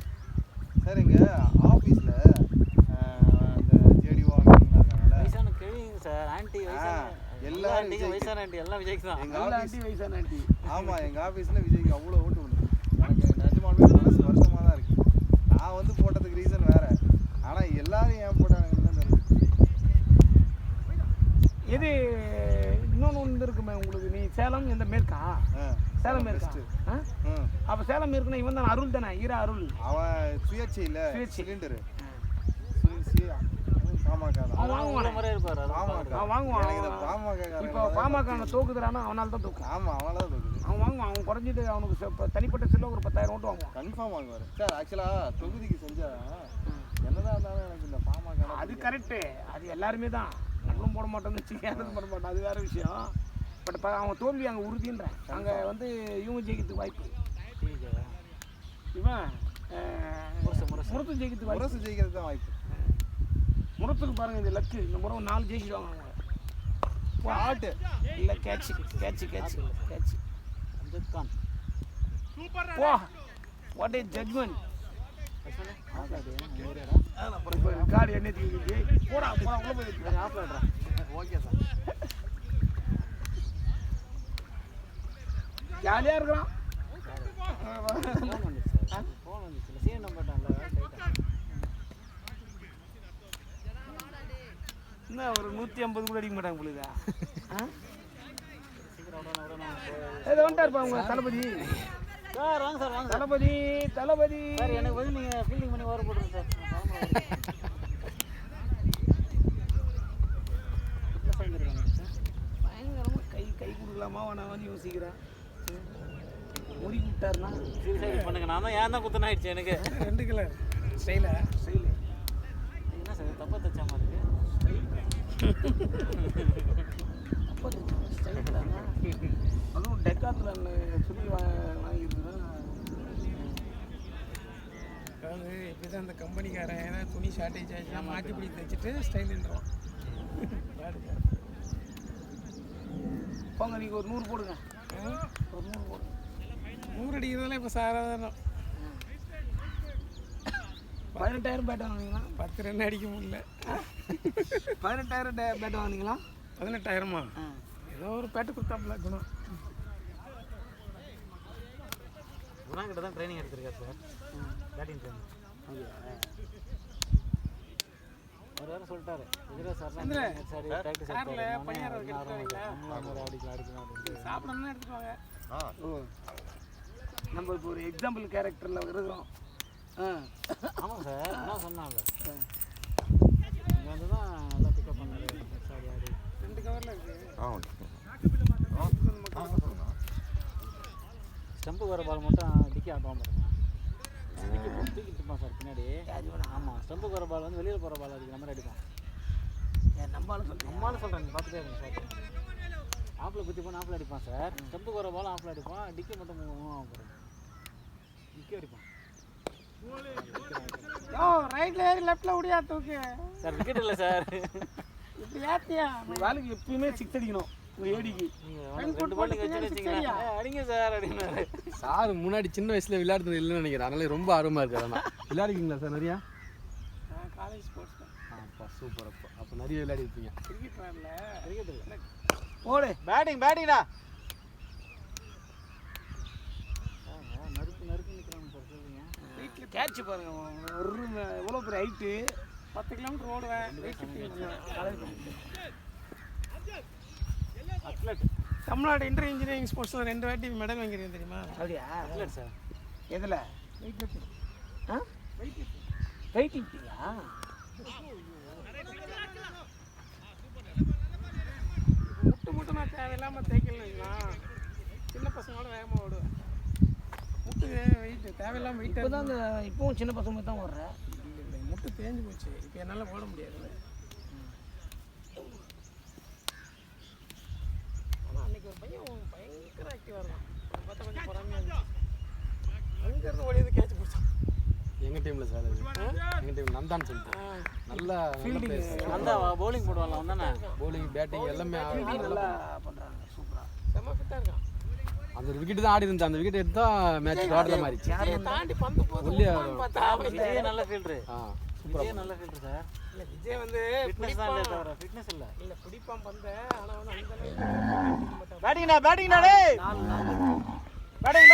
[SPEAKER 1] சார் எங்கள் ஆஃபீஸில் இந்த ஜேடி வாங்கினால
[SPEAKER 6] வயசான கேள்விங்க சார். ஆன்ட்டி வயசான
[SPEAKER 1] எல்லாரும்
[SPEAKER 6] ஆன்ட்டிங்க வயசான ஆன்ட்டி எல்லாம் விஜய்க்கு தான்.
[SPEAKER 1] எங்கள்
[SPEAKER 4] நல்ல
[SPEAKER 1] ஆஃபீஸ்
[SPEAKER 4] ஆண்டி வயசான ஆண்டி.
[SPEAKER 1] ஆமாம் எங்கள் ஆஃபீஸில் விஜய்க்கு அவ்வளோ ஓட்டு விடுது. எனக்கு நிஜமாலுமே மனசு வருத்தமாக தான் இருக்குது. நான் வந்து போட்டதுக்கு ரீசன் வேறு. ஆனால் எல்லாரும் ஏன் போட்டாங்கன்னு தான் தெரியும்.
[SPEAKER 4] எது இன்னொன்று ஒன்று இருக்குமே உங்களுக்கு. நீ சேலம் எந்த மேற்கா? சேலம் மேற்கா? அப்போ சேலம் மேற்குன்னா இவன் தான் அருள் தானே? ஈரா அருள்.
[SPEAKER 1] அவன் சுயேட்சை இல்லை
[SPEAKER 4] சுயேட்சை.
[SPEAKER 1] சிலிண்டரு
[SPEAKER 4] அவன் வாங்குவான்.
[SPEAKER 6] முறை இருப்பார்.
[SPEAKER 4] அவன் வாங்குவான். இப்போ பாமக தோக்குதுறானா அவனால தான் தோக்கும்.
[SPEAKER 1] ஆமாம் அவனால தான் தோக்குது.
[SPEAKER 4] அவன் வாங்குவான். அவன் குறைஞ்சது அவனுக்கு தனிப்பட்ட செல்ல ஒரு 10,000 ஓட்டு வாங்குவான்.
[SPEAKER 1] கன்ஃபார்ம் வாங்குவார் சார். ஆக்சுவலாக தொகுதிக்கு செஞ்சா என்னதான் இருந்தாலும் எனக்கு இந்த பாமக
[SPEAKER 4] அது கரெக்டு. அது எல்லாருமே தான். நம்மளும் போட மாட்டோம்னு வச்சுக்க, யாரும் போட மாட்டோம். அது வேறு விஷயம். பட் அவன் தோல்வி அங்கே உறுதின்றேன். அங்கே வந்து இவங்க ஜெயிக்கிறதுக்கு வாய்ப்பு. இவன்
[SPEAKER 6] முரசு
[SPEAKER 4] ஜெயிக்கிறதுக்கு வாய்ப்பு.
[SPEAKER 1] முரசு ஜெயிக்கிறது தான் வாய்ப்பு.
[SPEAKER 4] முரத்துக்கு பாருங்க இந்த லக்கு இந்த முறை 4 ஜெயிச்சிடுவாங்க அவங்க.
[SPEAKER 1] ஆட்டு
[SPEAKER 4] இல்லை கேட்ச்
[SPEAKER 6] அம்ஜத் கான்
[SPEAKER 4] வா வாட் ஏ ஜட்மெண்ட். கார்டு என்ன போடா உள்ள போய்
[SPEAKER 6] ஆஃப் ஆடுறான்.
[SPEAKER 1] Okay sir.
[SPEAKER 4] ஜாலியாக இருக்கிறான்.
[SPEAKER 6] ஃபோன் வந்துச்சு சார். ஃபோன் வந்துச்சு சேவ் நம்பர்ட்டான்ல
[SPEAKER 4] என்ன ஒரு 150 கூட அடிக்க மாட்டாங்க பொழுதா?
[SPEAKER 6] சீக்கிரம் உடனே
[SPEAKER 4] ஏதோ வந்துட்டாருப்பா உங்க தளபதி.
[SPEAKER 6] சார் வாங்க சார் வாங்க சார்.
[SPEAKER 4] தளபதி
[SPEAKER 6] சார் எனக்கு வந்து நீங்கள் ஃபீல்டிங் பண்ணி ஓவர் போட்டுருங்க சார்.
[SPEAKER 4] பயங்கரமாக கை கொடுக்கலாமா வேணாமான்னு யோசிக்கிறேன். முடி விட்டாருன்னா
[SPEAKER 6] சரி பண்ணுங்க. நான் தான் ஏன் தான் குத்தன ஆயிடுச்சு எனக்கு.
[SPEAKER 4] 2 கிலோ ஸ்டைலு
[SPEAKER 6] என்ன சார் தப்பாக தச்சா மாதிரி இருக்கு.
[SPEAKER 4] அதுவும் டெக்காத்தில் சொல்லி வாங்கியிருந்தேன். அதாவது இப்படி தான் அந்த கம்பெனிக்காரன் ஏதாவது துணி ஷார்ட்டேஜ் ஆச்சுன்னா மாற்றி பிடி தைச்சிட்டு ஸ்டைலுன்றோம். போங்க நீங்கள் ஒரு 100 போடுங்க. ஒரு 100 போடுங்க. 100 அடிக்கிறதுலாம் இப்போ சாதாரணம். 18,000 பேட் வாங்கினீங்களா? 10 ரன் அடிக்க முடியல. 18,000 பேட் வாங்கினீங்களா? 18,000மா? ஏதோ ஒரு பேட்டு கொடுத்தாப்புல குணம்.
[SPEAKER 6] குணா கிட்ட தான் ட்ரைனிங் எடுத்திருக்காரு சார். Batting training. அவர் வேறு சொல்லிட்டாரு எதிராக சார் சரி ப்ராக்டிஸ்
[SPEAKER 4] அடிக்கலாம் சாப்பிடணும்னு எடுத்துட்டு வாங்க. நம்ம இப்போ ஒரு எக்ஸாம்பிள் கேரக்டரில் இருக்கிறோம்.
[SPEAKER 6] ஆமாம் சார் என்ன சொன்னாங்க. இங்கே வந்து தான் எல்லாம் பிக்கப் பண்ணாரு. சாரி யாரு
[SPEAKER 4] 2 கவரில் இருக்குது.
[SPEAKER 6] ஸ்டம்புக்கு வர பால் மட்டும் டிக்கி ஆட்டுவான் பாருங்க. தூக்கிட்டு இருப்பான் சார் பின்னாடி. ஆமாம் ஸ்டம்புக்கு வர பால் வந்து வெளியில் போகிற பால் அடிக்கிற மாதிரி அடிப்பான்.
[SPEAKER 4] நம்மளால
[SPEAKER 6] சொல்கிறேன் நீங்கள் பார்த்துட்டே இருங்க சார். ஆப்பில் குத்தி போனால் ஆப்பில் அடிப்பான் சார். ஸ்டம்புக்கு வர பால் ஆப்பில் அடிப்பான். டிக்கி மட்டும் மூவ் போகிறேன். டிக்கி அடிப்பான்
[SPEAKER 4] ரைட்டில் ஏறி லெஃப்டில் ஓடியா தூக்கு
[SPEAKER 6] சார். விக்கெட் இல்லை சார்.
[SPEAKER 4] இப்படி ஏற்றியா வேலைக்கு எப்பயுமே 6 அடிக்கணும். ஏடிக்கு
[SPEAKER 6] அடிங்க சார் அப்படின்னாரு
[SPEAKER 2] சார். முன்னாடி சின்ன வயசுல விளையாடுறது இல்லைன்னு நினைக்கிறேன். அதனால ரொம்ப ஆர்வமா இருக்கு. அதெல்லாம் விளையாடுவீங்களா சார் நிறையா?
[SPEAKER 4] காலேஜ் ஸ்போர்ட்ஸ்
[SPEAKER 2] அப்பா சூப்பர். அப்போ நிறைய விளையாடி இருப்பீங்க.
[SPEAKER 4] கிரிக்கெட் வரல.
[SPEAKER 6] கிரிக்கெட் இல்லை.
[SPEAKER 4] ஓடு
[SPEAKER 6] பேட்டிங்டா. நறுக்கு நிற்கிறாங்க சார். சொல்லுங்க
[SPEAKER 4] வீட்டில் கேட்ச் பாருங்க. ஒரு எவ்வளோ பெரிய ஹைட்டு 10 கிலோமீட்டர் ஓடுவேன்.
[SPEAKER 6] அத்லட்.
[SPEAKER 4] தமிழ்நாடு இன்டர் இன்ஜினியரிங் ஸ்போர்ட்ஸில் 2 வாட்டி மெடல் வாங்கியிருக்கேன் தெரியுமா? அப்படியா?
[SPEAKER 6] Athlete sir.
[SPEAKER 4] எதில்? Weight lifting. வெயிட் லிஃப்டிங்கா? முட்டு நான் தேவையில்லாமல் தேய்க்கலைங்களா? சின்ன பசங்களோட வேகமாக ஓடுவேன். முட்டு வெயிட் தேவையில்லாமல் வெயிட். இப்போ தான் இப்போவும் சின்ன பசங்க தான் ஓடுறேன். இல்லை முட்டு தேஞ்சு போச்சு. இப்போ என்னால் ஓட முடியாது. ஆனால் அன்றைக்கி ஒரு பையன் பயங்கர ஆக்டிவாக இருக்கும். பார்த்தா கொஞ்சம் பொறாமையாக இருந்துச்சு. அங்கேருந்து ஓடியது கேட்ச் பிடிச்சான்.
[SPEAKER 2] எங்கள் டீமில் சார் எங்கள் டீம் நந்தான்னு சொல்லிட்டு நல்லா ஃபீல்டிங்.
[SPEAKER 6] நந்தா பவுலிங் போடுவாங்க வந்தானே.
[SPEAKER 2] பவுலிங் பேட்டிங் எல்லாமே
[SPEAKER 4] நல்லா பண்ணுறாங்க. சூப்பராக செம்ம ஃபிட்டாக இருக்கான்.
[SPEAKER 2] அந்த விக்கெட் தான் ஆடி இருந்துச்சு. அந்த விக்கெட் எடுத்தா மேட்ச் டோட்டலாக மாறிச்சு.
[SPEAKER 4] தாண்டி பந்து போது
[SPEAKER 6] விஜய் நல்ல ஃபீல்டரு. விஜய் நல்ல ஃபீல்டரு சார்.
[SPEAKER 4] இல்லை விஜய் வந்து
[SPEAKER 6] ஃபிட்னஸ் தான் இல்லை தவிர ஃபிட்னஸ் இல்லை.
[SPEAKER 4] இல்லை பிடிப்பான் பந்த. ஆனால் வந்து அந்த
[SPEAKER 6] பேட்டிங்டா டேய் பேட்டிங்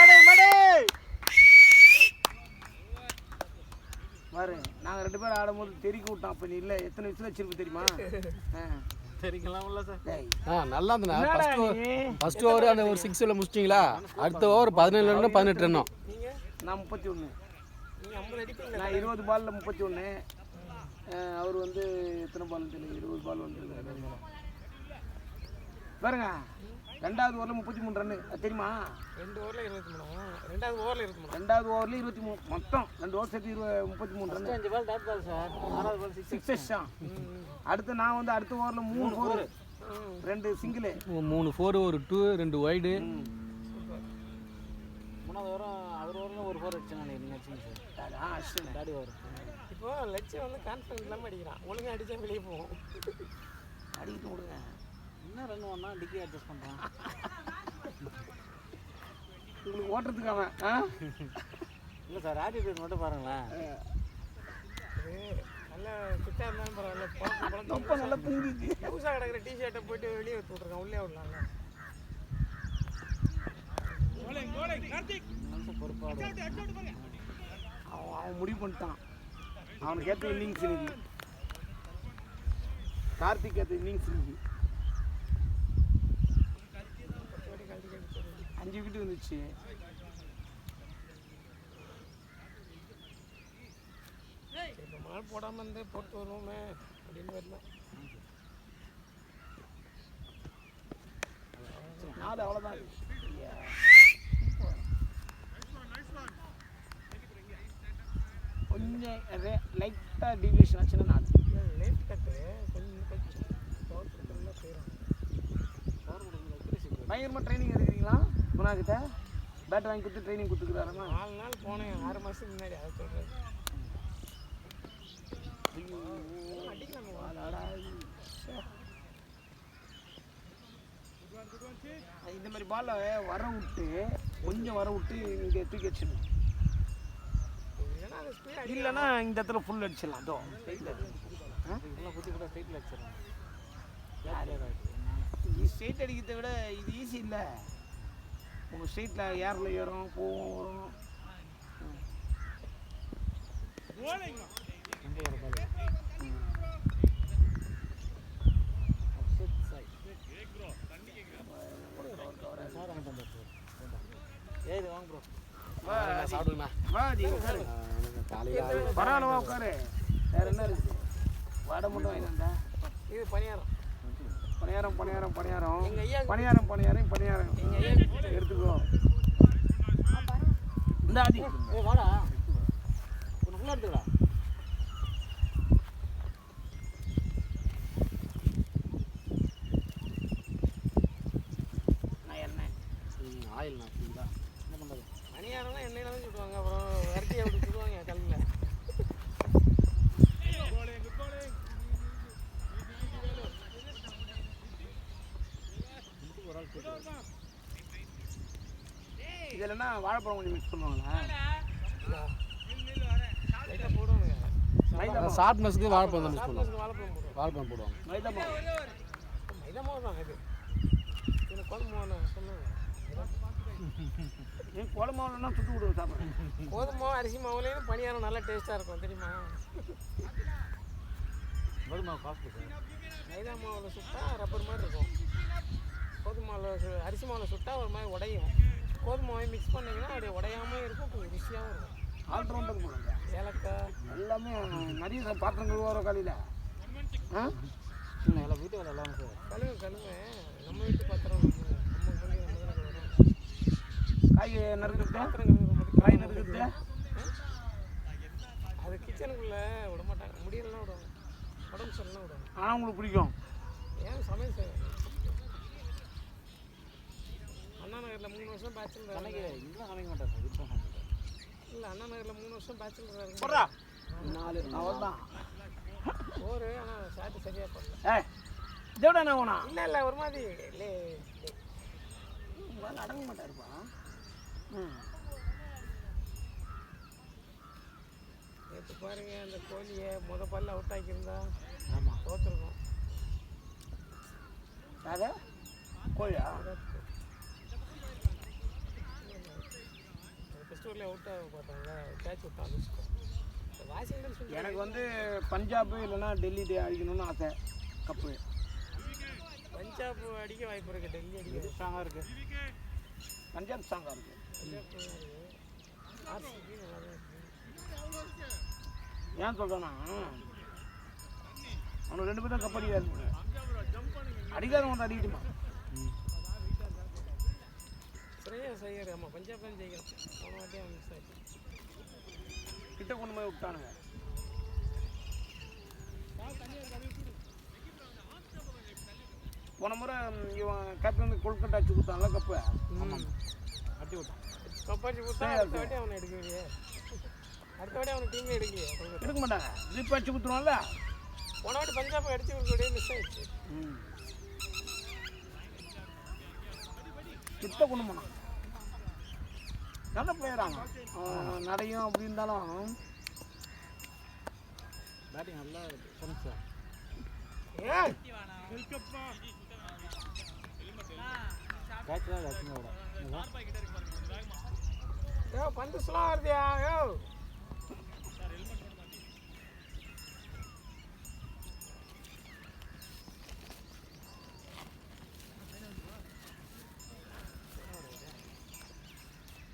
[SPEAKER 4] பாரு நாங்கள் 2 பேரும் ஆடும்போது தெறிக்க விட்டோம். அப்போ நீ இல்லை எத்தனை வயசுல வச்சிருப்பு தெரியுமா?
[SPEAKER 6] தெரிக்கலாம் இல்லை சார்.
[SPEAKER 2] நல்லா இருந்தேன். ஃபர்ஸ்ட் ஓவர் அந்த ஒரு 6ல் முடிச்சிட்டிங்களா? அடுத்த ஓவர் 17 ரன் 18 ரன்னும்.
[SPEAKER 4] நான் 31. நீங்கள் 50 அடிப்பீங்க. நான் 20 பாலில் 31. அவர் வந்து எத்தனை பால் தெரியல. 20 பால் வந்து பாருங்க. 2வது ஓவரில் 33 ரன்னு. அது தெரியுமா? 2 ஓவரில் 23. 2வது ஓவரில் 23. 2வது ஓவரில் 23 மொத்தம் 2 ஓவர் சேர்த்து 33 run.
[SPEAKER 6] 5 ball dot ball sir. 6வது பால்
[SPEAKER 4] 6 தான். அடுத்து நான் வந்து அடுத்த ஓவரில் 3 4 2 சிங்கிள்
[SPEAKER 2] 3 4 ஒரு 2 2 வைடு.
[SPEAKER 6] 3வது ஓவரும் ஒரு ஓவரில் ஒரு 4 அடிச்சேன் நான். நீங்கள் அடிச்சிங்க சார்.
[SPEAKER 4] அடிச்சிட்டேன்.
[SPEAKER 6] Daddy over.
[SPEAKER 7] இப்போ லட்சியம் வந்து கான்ஃபிடன்ஸ் இல்லாமல் அடிக்கிறான். ஒழுங்காக அடித்தா வெளியே போவோம்.
[SPEAKER 4] அடிக்கிட்டு விடுங்க.
[SPEAKER 6] இன்னும் ரன் ஒன்றா டிக்கி அட்ஜஸ்ட் பண்ணுறான்.
[SPEAKER 4] உங்களுக்கு ஓட்டுறதுக்கு அவன்
[SPEAKER 6] இல்லை சார், ஆட்டிடியூட் மட்டும் பாருங்களேன்.
[SPEAKER 7] அது நல்லா ஃபிட்டாக இருந்தாலும் பரவாயில்ல. பழக்கம்
[SPEAKER 4] ரொம்ப நல்லா தூங்கிச்சு.
[SPEAKER 7] லூஸாக கிடக்கிற டிஷர்ட்டை போயிட்டு வெளியே எடுத்து விட்ருக்கான். உள்ளே விடலாம்ல.
[SPEAKER 6] மனுஷன் பொறுப்பாடு.
[SPEAKER 4] அவன் முடிவு பண்ணிட்டான். அவனுக்கு ஏற்ற இன்னிங்ஸ் இன்னைக்கு. கார்த்திக் ஏற்ற இன்னிங்ஸ் இன்னைக்கு 5 விக்கெட் வந்துச்சு.
[SPEAKER 7] ரொம்ப நாள் போடாமல் இருந்து போட்டு வருவோமே அப்படின்னு வரல.
[SPEAKER 4] நாலு அவ்வளோதான். கொஞ்சம் லைட்டாக டிவியேஷன் ஆச்சுன்னா நாலு.
[SPEAKER 7] லேட் கட்டு கொஞ்சம் பவர் கொடுக்குறதுல போயிடும்.
[SPEAKER 4] பயங்கரமாக ட்ரைனிங் எடுக்கிறீங்களா குணாக்கிட்ட? பேட் வாங்கி கொடுத்து ட்ரைனிங் கொடுத்துக்கிறாருமா?
[SPEAKER 7] 4 நாள் போனேன் 6 மாதத்துக்கு முன்னாடி. அதை சொல்கிறது.
[SPEAKER 4] இந்த மாதிரி பால்ல வர விட்டு கொஞ்சம் வர விட்டு இங்கே தூக்கி வச்சிடணும். இல்லைன்னா இந்த இடத்துல ஃபுல் அடிச்சிடலாம். அதோ
[SPEAKER 6] இதெல்லாம் குத்தி கூட ஸ்ட்ரைட்டில் அடிச்சிடலாம்.
[SPEAKER 4] இது ஸ்ட்ரெயிட் அடிக்கிறத விட இது ஈஸி இல்லை. உங்கள் ஸ்ட்ரெயிட்டில் ஏரில் ஏறும் போவோம் வரும்.
[SPEAKER 6] எங்கே ஒரு பால் சார் அங்கே தான் ஏது வாங்க ப்ரோ.
[SPEAKER 2] சாப்பிடுங்கண்ணா.
[SPEAKER 4] வா நீ உட்காரு.
[SPEAKER 2] காலையில்
[SPEAKER 4] பரவாயில்ல வா உட்காரு. வேற என்ன இருக்குது? வடை மட்டும் வாங்கினா
[SPEAKER 7] இது பணியாரம்.
[SPEAKER 4] பணியாரம் பணியாரம் பணியாரம்
[SPEAKER 7] எங்கள் ஐயா
[SPEAKER 4] பணியாரம் பணியாரம் பணியாரம்
[SPEAKER 7] எங்கள் ஐயா
[SPEAKER 4] எடுத்துக்கோ. இந்த ஆதி
[SPEAKER 6] ஏ வாடா ஒன்று ஃபுல்லாக எடுத்துக்கடா.
[SPEAKER 4] நான் எண்ணெய்
[SPEAKER 2] ஆயில் நாட்டுங்களா?
[SPEAKER 6] என்ன பண்ணுறது?
[SPEAKER 7] பணியாரம்லாம் எண்ணெயில் தான் சுடுவாங்க. அப்புறம் விரட்டி அப்படி சுடுவாங்க கல்லில்.
[SPEAKER 4] இது இல்லைன்னா வாழைப்பழம் கொஞ்சம் மிக்ஸ் பண்ணுவாங்களா?
[SPEAKER 7] லைட்டாக போடுவாங்க.
[SPEAKER 4] மைதா மாவு.
[SPEAKER 2] ஷார்ப்னஸ்க்கு வாழைப்பழம் தான் மிஸ் பண்ணுவோம்.
[SPEAKER 7] சாப்பிட்றதுக்கு வாழைப்பழம் போடுவோம்.
[SPEAKER 2] வாழைப்பழம் போடுவாங்க.
[SPEAKER 4] மைதா மாவு.
[SPEAKER 7] மைதா மாவு தான் இது. இதில் கோதுமை மாவு நான் சொன்னாங்க.
[SPEAKER 4] நீ கோல மாவுலன்னா சுட்டு விடுவோம் சாப்பிட்றேன்.
[SPEAKER 7] கோதுமை மாவு அரிசி மாவுலேயும் பணியாரம் நல்லா டேஸ்ட்டாக இருக்கும் தெரியுமா?
[SPEAKER 6] கோதுமை காஸ்ட் சார்.
[SPEAKER 7] மைதா மாவில் சுட்டால் ரப்பர் மாதிரி இருக்கும். கோதுமை மாவில் அரிசி மாவில் சுட்டால் ஒரு மாதிரி உடையும். கோதுமை மாவை மிக்ஸ் பண்ணிங்கன்னா அப்படியே உடையாமல் இருக்கும். கொஞ்சம் ருசியாகவும் இருக்கும்.
[SPEAKER 4] ஆல்ரவுண்டர் போடுங்க.
[SPEAKER 7] ஏலக்காய்
[SPEAKER 4] எல்லாமே நிறைய பாத்திரம் கழுவாரோ காலையில். ஆ
[SPEAKER 6] இல்லை எல்லாம் வீட்டு வேலை எல்லாமே சார்.
[SPEAKER 7] கழுவேன். நம்ம வீட்டு பாத்திரம் நம்ம சொல்லி நம்ம தான் கழுவுறோம்.
[SPEAKER 4] காய் நறுக்கிறது
[SPEAKER 7] பாத்திரம் கழுவுற
[SPEAKER 4] காய் நறுக்கிறது
[SPEAKER 7] அது கிச்சனுக்குள்ளே விட மாட்டாங்க. முடியலாம் விடுவாங்க. உடம்பு சரியில்லாம் விடுவாங்க.
[SPEAKER 4] ஆனால் உங்களுக்கு பிடிக்கும்.
[SPEAKER 7] ஏன் சமையல் செய்வேன். அண்ணா நகரில் 3 வருஷம் பேச்சுலர்
[SPEAKER 6] கணக்கு இங்கெல்லாம் சமைக்க மாட்டேன் சார். வீட்டில் சமைக்க மாட்டேன்.
[SPEAKER 7] இல்லை அண்ணா நகரில் 3 வருஷம் பேச்சுலர் இருக்கு.
[SPEAKER 4] போடுறா 4 அவள் தான்.
[SPEAKER 7] சோறு ஆனால் சாப்பிட்டு சரியாக போடல.
[SPEAKER 4] ஏய் இதோட என்ன வேணா?
[SPEAKER 7] இல்லை ஒரு மாதிரி இல்லை
[SPEAKER 4] உங்களால் அடங்க மாட்டாருப்பா. ம்
[SPEAKER 7] நேற்று பாருங்க அந்த கோழியை பல்ல அவுட் ஆக்கியிருந்தா
[SPEAKER 6] ஆமாம்
[SPEAKER 7] தோற்றுருக்கும்.
[SPEAKER 4] அது கோழியா?
[SPEAKER 7] ஃபெஸ்டிவலில் அவுட் ஆக பார்த்தாங்க. கேட்ச் விட்டான் அனுஷ்கா. வாஷிங்டன் சொல்லி
[SPEAKER 4] எனக்கு வந்து பஞ்சாப் இல்லைன்னா டெல்லி அடிக்கணும்னு ஆசை. கப்பு
[SPEAKER 7] பஞ்சாப் அடிக்க வாய்ப்பு இருக்குது. டெல்லி அடிக்க
[SPEAKER 6] ஸ்ட்ராங்காக இருக்குது.
[SPEAKER 4] பஞ்சாப் ஸ்ட்ராங்காக இருக்குது.
[SPEAKER 7] ஆர்சிபி நல்லா தான் இருக்குது.
[SPEAKER 4] ஏன் சொல்கிறேன்னா அவனுக்கு 2 பேரும் தான் கப் அடிக்காது. அடிக்காதவன் வந்து அடிக்கட்டுமா?
[SPEAKER 7] ஸ்ரேயஸ் ஐயர் ஆமாம் பஞ்சாப் தான் ஜெயிக்கிறோம். போன வாட்டியே அவன் மிஸ் ஆகிட்டு
[SPEAKER 4] கிட்ட கொண்டு போய் விட்டானுங்க. போன முறை இவன் கேப்டன் கொல்கட்டா அடிச்சு கொடுத்தான்ல கப்பு.
[SPEAKER 6] ஆமாம் அட்டி விட்டான்.
[SPEAKER 7] கப்பாச்சி கொடுத்தா அடுத்த வாட்டி அவனை எடுக்கலையே, அடுத்த வாட்டி அவனை டீமே எடுக்கலையே.
[SPEAKER 4] எடுக்க மாட்டாங்க, ட்ரிப் அடிச்சு கொடுத்துருவான்ல.
[SPEAKER 7] போன வாட்டி பஞ்சாப் அடிச்சு கொடுக்கக்கூடிய மிஸ் ஆயிடுச்சு.
[SPEAKER 4] கிட்ட கொண்டு போனான், நல்ல பிளேயராங்க. நடையும் அப்படி இருந்தாலும்
[SPEAKER 6] பேட்டிங் நல்லா சென்ஸா.
[SPEAKER 7] ஏய்
[SPEAKER 6] கேட்ச் தான் லட்சுமியோட
[SPEAKER 7] யோ பந்து ஸ்லோ ஆகுதியா யோ.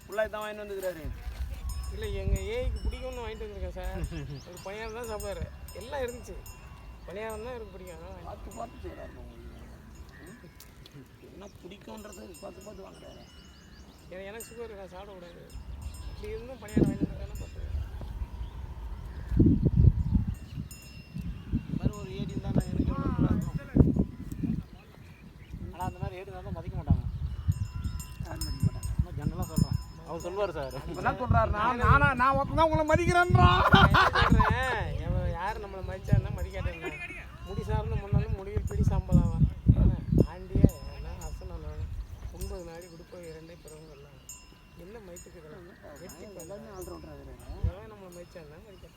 [SPEAKER 4] ஃபுல்லாக தான் வாங்கிட்டு வந்துக்கிறாரு.
[SPEAKER 7] இல்லை எங்கள் ஏஐக்கு பிடிக்கும்னு வாங்கிட்டு வந்திருக்கேன் சார். ஒரு பணியாரம் தான் சாப்பிட்றாரு, எல்லாம் இருந்துச்சு. பணியாரம் தான் எனக்கு பிடிக்கும், அதனால்
[SPEAKER 4] பார்த்து பார்த்து செய்கிறாரு. என்ன பிடிக்குன்றது பார்த்து பார்த்து வாங்குறாரு.
[SPEAKER 7] எனக்கு சுகர், நான் சாப்பிடக்கூடாது. இப்படி இருந்தும் பணியாரம் வாங்கிட்டு வந்திருக்கேன்னா பார்த்து.
[SPEAKER 4] இந்த மாதிரி ஒரு ஏடி தான் நான் எனக்கு
[SPEAKER 6] ஆனால் அந்த மாதிரி ஏடு இருந்தால் மதிக்க மாட்டாங்க.
[SPEAKER 4] யாரும் மதிக்க மாட்டாங்க.
[SPEAKER 6] ஆனால் ஜென்ரலாக சொல்கிறேன், அவர் சொல்லுவார் சார்.
[SPEAKER 4] என்ன சொல்கிறாரு, நான் ஒருத்தன் உங்களை மதிக்கிறேன்றா.
[SPEAKER 7] யார் நம்மளை மதிச்சாருன்னா மதிக்காட்டேன்னா முடி சார்ந்து முன்னாலும் முடிவில் பிடி சாம்பலாவா ஆண்டியே அசனம் 9 நாடி கொடுப்போம் 2 பிறகுங்கள்லாம் என்ன மதித்துக்கு வெட்டி
[SPEAKER 4] எல்லாமே ஆல்ரவுண்டர்.
[SPEAKER 7] எவன் நம்மளை மதிச்சாருன்னா மதிக்க.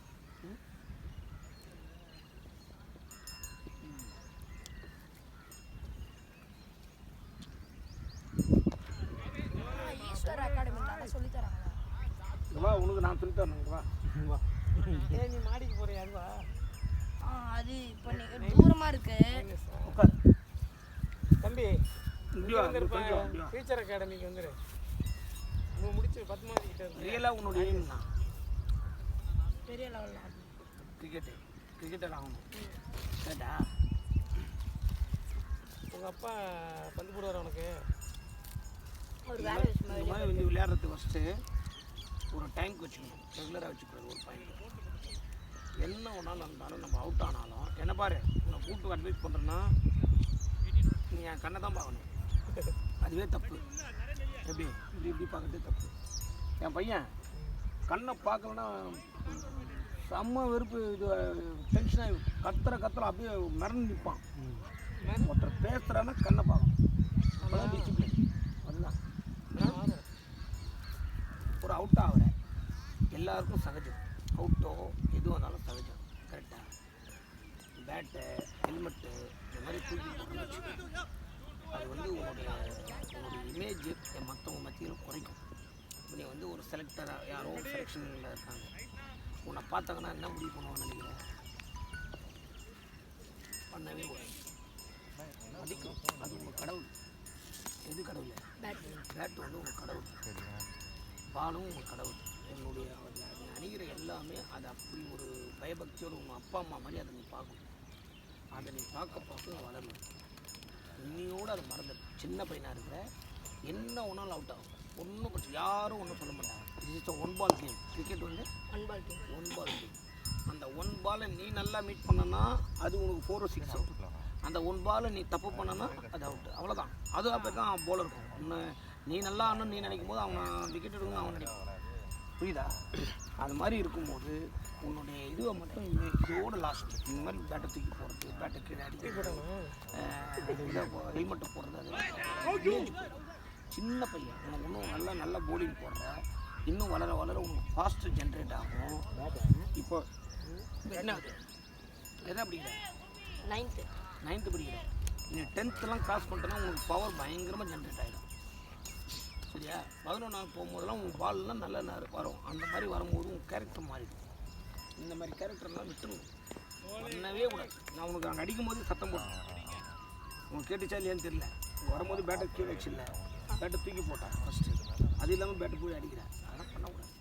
[SPEAKER 8] ஈஸ்வர் அகாடமி நல்லா சொல்லி தராங்களா?
[SPEAKER 4] வா உனக்கு நான் சொல்லி தரணும். வா
[SPEAKER 7] ஏன் நீ மாடிக்கு போறியா? அதுவா
[SPEAKER 8] அது இப்போ தூரமாக இருக்கு.
[SPEAKER 4] உட்கார்
[SPEAKER 7] தம்பி,
[SPEAKER 4] இப்படி வா,
[SPEAKER 7] வந்துருப்பா
[SPEAKER 4] இப்படி வா.
[SPEAKER 7] ஃபியூச்சர் அகாடமிக்கு வந்துரு. நீ முடிச்சு 10 மாதம் கிட்ட இருக்கு.
[SPEAKER 4] ரியலாக உன்னோட எய்ம் தான்
[SPEAKER 8] பெரிய லெவலில் ஆடணும்.
[SPEAKER 4] கிரிக்கெட்டர் ஆகணும். கேட்டா
[SPEAKER 7] உங்கள் அப்பா பந்து போடுவார் உனக்கு?
[SPEAKER 8] ஒரு வேலை விஷயமா
[SPEAKER 4] இந்த மாதிரி வந்து விளையாடுறது ஃபஸ்ட்டு ஒரு டைமுக்கு வச்சுக்கணும், ரெகுலராக வச்சுக்கூடாது. ஒரு பாயிண்ட் என்ன ஒன்றாலும் இருந்தாலும் நம்ம அவுட் ஆனாலும் என்ன பாரு, உன்னை கூப்பிட்டு அட்வைஸ் பண்ணுறேன்னா நீ என் கண்ணை தான் பார்க்கணும். அதுவே தப்பு. எப்படி இப்படி பார்க்கறதே தப்பு. என் பையன் கண்ணை பார்க்கலன்னா செம்ம வெறுப்பு, இது டென்ஷனாகி கத்துற அப்படியே மிரண்டு நிற்பான். ஒருத்தர் பேசுகிறான்னா கண்ணை பார்க்கணும். அதான் டிசிப்ளின். அதுதான் ஒரு அவுட் ஆகிற எல்லாருக்கும் சகஜம். அவுட்டோ எதுவாக இருந்தாலும் சகஜம். கரெக்டாக பேட்டு ஹெல்மெட்டு இந்த மாதிரி தூக்கி போட்டு வச்சுக்கணும். அது வந்து உன்னுடைய இமேஜ் மற்றவங்க மத்தியில் குறைக்கும். இப்போ நீ வந்து ஒரு செலக்டராக யாரோ ஒரு செலெக்ஷனில் இருக்காங்க, உன்னை பார்த்தாங்கன்னா என்ன முடிவு பண்ணுவான்னு நினைக்கிறேன்? பண்ணவே கூடாது. மதிக்கும். அது உங்கள் கடவுள். எது கடவுள்? பேட்டு வந்து உங்கள் கடவுள், பாலும் உங்கள் கடவுள். என்னுடைய நீ அணிகிற எல்லாமே அது அப்படி ஒரு பயபக்தியோடு உங்கள் அப்பா அம்மா மாதிரி அதை நீ பார்க்கணும். அதை நீ பார்க்க வளரணும். இன்னையோடு அதை மறந்து சின்ன பையனாக இருக்கிற என்ன ஒன்றாலும் அவுட் ஆகும். ஒன்றும் பிரச்சனை, யாரும் ஒன்றும் சொல்ல மாட்டாங்க. It's 1 ball game. கிரிக்கெட் வந்து 1 பால் கேம். அந்த 1 பாலை நீ நல்லா மீட் பண்ணனா அது உனக்கு 4 or 6 அவுட். அந்த 1 பாலை நீ தப்பு பண்ணனா அது அவுட்டு. அவ்வளோதான். அது அப்போ தான் போல் இருக்கும். உன்னை நீ நல்லா ஆடணும்னு நீ நினைக்கும் போது அவனை விக்கெட் எடுக்கணும்னு அவன் நினைப்பான். புரியுதா? அது மாதிரி இருக்கும்போது உன்னுடைய இதுவை மட்டும் இதோட லாஸ்ட் இந்த மாதிரி பேட்டை தூக்கி போடுறது, பேட்டை கீழே அடிக்கிறது, ஹெல்மெட்டு போடுறது, அது சின்ன பையன் உனக்கு இன்னும் நல்லா போலிங் போடுற, இன்னும் வளர உனக்கு ஃபாஸ்ட்டு ஜென்ரேட் ஆகும். இப்போ என்ன படிக்கிற? 9th படிக்கிற. நீ 10th கிராஸ் பண்ணிட்டேன்னா உனக்கு பவர் பயங்கரமாக ஜென்ரேட் ஆகிடும். சரியா? 11வது போகும்போதெல்லாம் உங்கள் பால்லாம் நல்லா வரும். அந்த மாதிரி வரும்போது உங்கள் கேரக்டர் மாறிடும். இந்த மாதிரி கேரக்டர்லாம் விட்டுணும், பண்ணவே கூடாது. நான் உனக்கு அங்கே அடிக்கும்போது சத்தம் போட்டேன், உனக்கு கேட்டுச்சா இல்லையான்னு தெரியல. வரும்போது பேட்டை கீழே வச்சில்ல, பேட்டை தூக்கி போட்டான் ஃபஸ்ட்டு. அது இல்லாமல் பேட்டை போய் அடிக்கிறேன். அதெல்லாம் பண்ணக்கூடாது.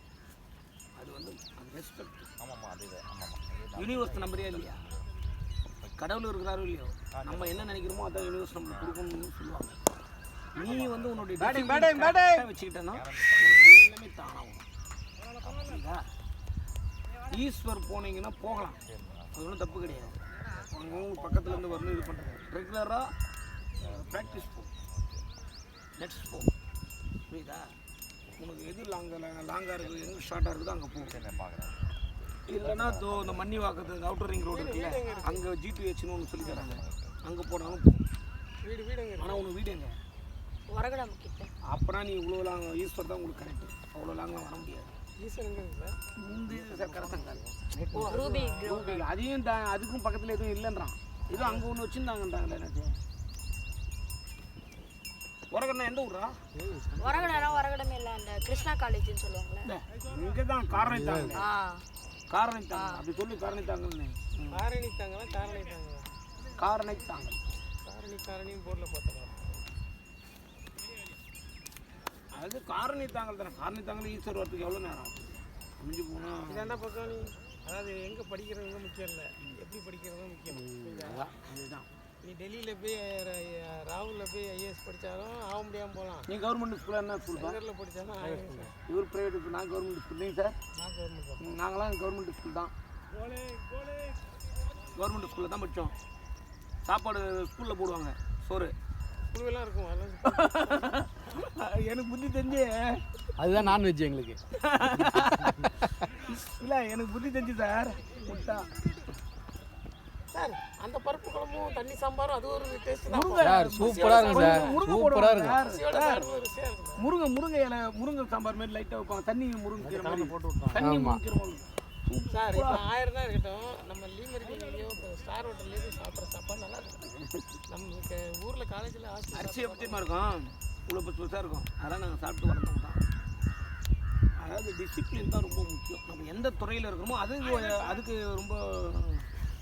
[SPEAKER 4] அது வந்து அது ரெஸ்பெக்ட்.
[SPEAKER 3] ஆமாம்மா, அது
[SPEAKER 4] யூனிவர்ஸ் நம்பரே இல்லையா? கடவுள் இருக்கிறாரோ இல்லையோ, நம்ம என்ன நினைக்கிறோமோ அதான் யூனிவர்ஸ் நம்மளுக்கு கொடுக்கணும்னு சொல்லுவாங்க. நீ வந்து உன்னுடைய வச்சுக்கிட்டேன்னா எல்லாமே தானாகும். புரியுதா? ஈஸ்வர் போனீங்கன்னா போகலாம், அது ஒன்றும் தப்பு கிடையாது. அவங்க பக்கத்துலேருந்து வரணும், இது பண்ணுறது ரெகுலராக ப்ராக்டிஸ் போ, நெக்ஸ்ட் போ. புரியுதா? உனக்கு எது லாங்காக இருக்குது எங்கே ஷார்ட்டாக இருக்குதோ அங்கே போ.
[SPEAKER 3] சரி நான் பார்க்குறேன்.
[SPEAKER 4] இல்லைன்னா இந்த மண்ணி வாக்கத்து இந்த அவுட்டர் ரிங் ரோடு இருக்குல்ல அங்கே G2Hன்னு ஒன்று சொல்லி தராங்க, அங்கே போனாலும் போ.
[SPEAKER 7] வீடு எங்க
[SPEAKER 4] ஆனால் உனக்கு வீடு எங்கே?
[SPEAKER 8] உரகடம் கிட்ட.
[SPEAKER 4] அப்புறம் நீ இவ்வளோ லாங் ஈஸ்வர் தான் உங்களுக்கு கரெக்டு, அவ்வளோ லாங்லாம் வர முடியாது.
[SPEAKER 7] ஈஸ்வரன் எங்க இருக்கு சார்?
[SPEAKER 4] இந்த கரத்தங்கால்
[SPEAKER 8] ரூபி
[SPEAKER 4] அதையும் அதுக்கும் பக்கத்தில் எதுவும் இல்லைன்றான். ஏதோ அங்கே ஒன்று வச்சுருந்தாங்கன்றாங்களே எனக்கு. உரகடனா எந்த ஊரா?
[SPEAKER 8] உரகடமே இல்லை, அந்த கிருஷ்ணா காலேஜ்னு சொல்லுவாங்கல்ல.
[SPEAKER 4] இங்கே தான் காரணித்தாங்க.
[SPEAKER 8] ஆ
[SPEAKER 4] காரணித்தாங்க அப்படி சொல்லி காரணித்தாங்கன்னு.
[SPEAKER 7] காரணித்தாங்களா காரணித்தாங்களா?
[SPEAKER 4] காரணித்தாங்க.
[SPEAKER 7] காரணின்னு போர்டில் பார்த்தா
[SPEAKER 4] அது காரணித்தாங்கல் தானே. காரணித்தாங்கல் ஈஸ்வர் வரத்துக்கு எவ்வளோ நேரம் ஆகும்? முடிஞ்சு போனால்
[SPEAKER 7] இது என்ன பக்கம் நீ அதாவது எங்கே படிக்கிறவங்க முக்கியம் இல்லை, எப்படி படிக்கிறதும் முக்கியம்.
[SPEAKER 4] அதுதான்.
[SPEAKER 7] நீ டெல்லியில் போய் ராகுலில் போய் ஐஏஎஸ் படித்தாலும் ஆக முடியாமல் போகலாம்.
[SPEAKER 4] நீ கவர்மெண்ட் ஸ்கூலில் என்ன ஸ்கூல் தான்?
[SPEAKER 7] சென்டரில் படித்தாலும் ஆகிடும் சார்.
[SPEAKER 4] இவர் ப்ரைவேட் ஸ்கூல், நான் கவர்மெண்ட் ஸ்கூல். நீங்கள் சார்?
[SPEAKER 7] நான் கவர்மெண்ட் தான்.
[SPEAKER 4] நாங்களாம் கவர்மெண்ட் ஸ்கூல் தான். கவர்மெண்ட் ஸ்கூலில் தான் படித்தோம். சாப்பாடு ஸ்கூலில் போடுவாங்க, சோறு.
[SPEAKER 7] ஸ்கூல்லாம் இருக்கும் அதெல்லாம்.
[SPEAKER 4] எனக்கு புத்தி தெரிஞ்சு
[SPEAKER 2] அதுதான் நான்வெஜ் எங்களுக்கு.
[SPEAKER 4] இல்லை எனக்கு புத்தி தெரிஞ்சு சார். முட்டா
[SPEAKER 7] சார் அந்த பருப்பு குழம்பும் தண்ணி சாம்பாரும் அது ஒரு டேஸ்ட் தான்.
[SPEAKER 2] சார் சூப்பராக இருக்கும் சார், சூப்பராக இருக்கும்.
[SPEAKER 4] முருங்கை இலை முருங்கை சாம்பார் மாதிரி லைட்டாக வைப்பாங்க. தண்ணி முருங்கை போட்டு விட்டோம். தண்ணி முருங்கை
[SPEAKER 7] சார் இப்போ 1000 தான் இருக்கட்டும், நம்ம லீமரிக்கோ இப்போ ஸ்டார் ஹோட்டல்லேயே சாப்பிட்ற சாப்பாடு நல்லா இருக்கும். நம்மளுக்கு ஊரில் காலேஜில்
[SPEAKER 4] அரிசி எப்படிமா இருக்கும், இவ்வளோ பெருசாக இருக்கும். அதெல்லாம் நாங்கள் சாப்பிட்டு வளர்ந்தோம் தான். அதாவது டிசிப்ளின் தான் ரொம்ப முக்கியம். நம்ம எந்த துறையில் இருக்கணுமோ அதுக்கு ரொம்ப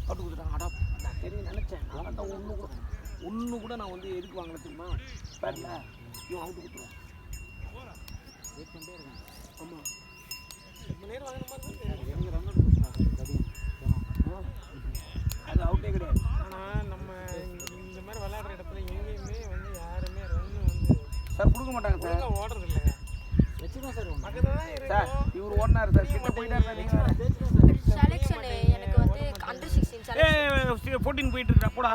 [SPEAKER 4] அவுட்டு கொடுத்துட்டாங்க. அடா நான் தெரியும் நினச்சேன். நான் தான் ஒன்று கூட நான் வந்து எதுக்கு வாங்கல தெரியுமா? பேரில் இவன் அவுட்டு கொடுத்துருவேன். வெயிட் பண்ணிட்டே இருக்கேன். ஆமாம்
[SPEAKER 7] ரொம்ப நேரம் வாங்கின மாதிரி
[SPEAKER 4] அது அவுட்டே கிடையாது.
[SPEAKER 7] ஆனால் நம்ம இந்த மாதிரி விளையாடுற இடத்துல எங்கேயுமே வந்து யாருமே ரன்னு வந்து
[SPEAKER 4] சார் கொடுக்க மாட்டாங்க சார்.
[SPEAKER 7] ஒழுங்காக ஓடுறது இல்லைங்க.
[SPEAKER 6] வச்சுக்கோங்க சார்.
[SPEAKER 7] பக்கத்தில் தான்
[SPEAKER 4] சார்
[SPEAKER 7] இருக்கும்.
[SPEAKER 4] இவர் ஓடினார் சார், கிட்ட போயிட்டார். நீங்கள்
[SPEAKER 8] செலெக்ஷன் எனக்கு வந்து அண்டர் 16 செலெக்ஷன்
[SPEAKER 4] 14 போயிட்டு இருக்கா போடா.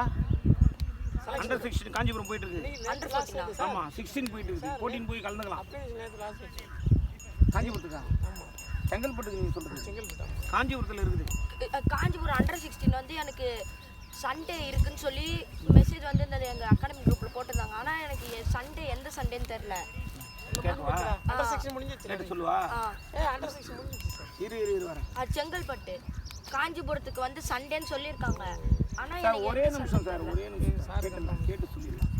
[SPEAKER 4] அண்டர் 16 காஞ்சிபுரம் போயிட்டு இருக்கு.
[SPEAKER 8] அண்டர் 14
[SPEAKER 4] ஆமாம் 16 போயிட்டு இருக்கு. 14 போய் கலந்துக்கலாம்.
[SPEAKER 7] அப்படியே நேரத்தில் லாஸ்ட் வச்சு.
[SPEAKER 4] காஞ்சிபுரத்துக்கா?
[SPEAKER 7] ஆமாம்
[SPEAKER 4] செங்கல்பட்டுக்கு நீங்கள் சொல்கிறது.
[SPEAKER 7] செங்கல்பட்டு.
[SPEAKER 4] காஞ்சிபுரத்தில் இருக்குது.
[SPEAKER 8] காஞ்சிபுரம் அண்டர் 16 வந்து எனக்கு சண்டே இருக்குன்னு சொல்லி மெசேஜ் வந்து இந்த எங்கள் அகாடமி குரூப்பில் போட்டிருந்தாங்க. ஆனால் எனக்கு சண்டே எந்த சண்டேன்னு தெரில.
[SPEAKER 4] கேட்கவா?
[SPEAKER 7] அண்டர் செக்ஷன் முடிஞ்சிச்சு.
[SPEAKER 4] கேட்டு சொல்லுவா.
[SPEAKER 7] அண்டர் செக்ஷன் முடிஞ்சிச்சு சார்.
[SPEAKER 4] இரு வரேன்.
[SPEAKER 8] அது செங்கல்பட்டு. காஞ்சிபுரத்துக்கு வந்து சண்டேன்னு சொல்லியிருக்காங்க. ஆனால்
[SPEAKER 4] சார்
[SPEAKER 8] எனக்கு
[SPEAKER 4] ஒரே நிமிஷம் சார், ஒரே நிமிஷம் சார். கேட்டு சொல்லிடலாம்.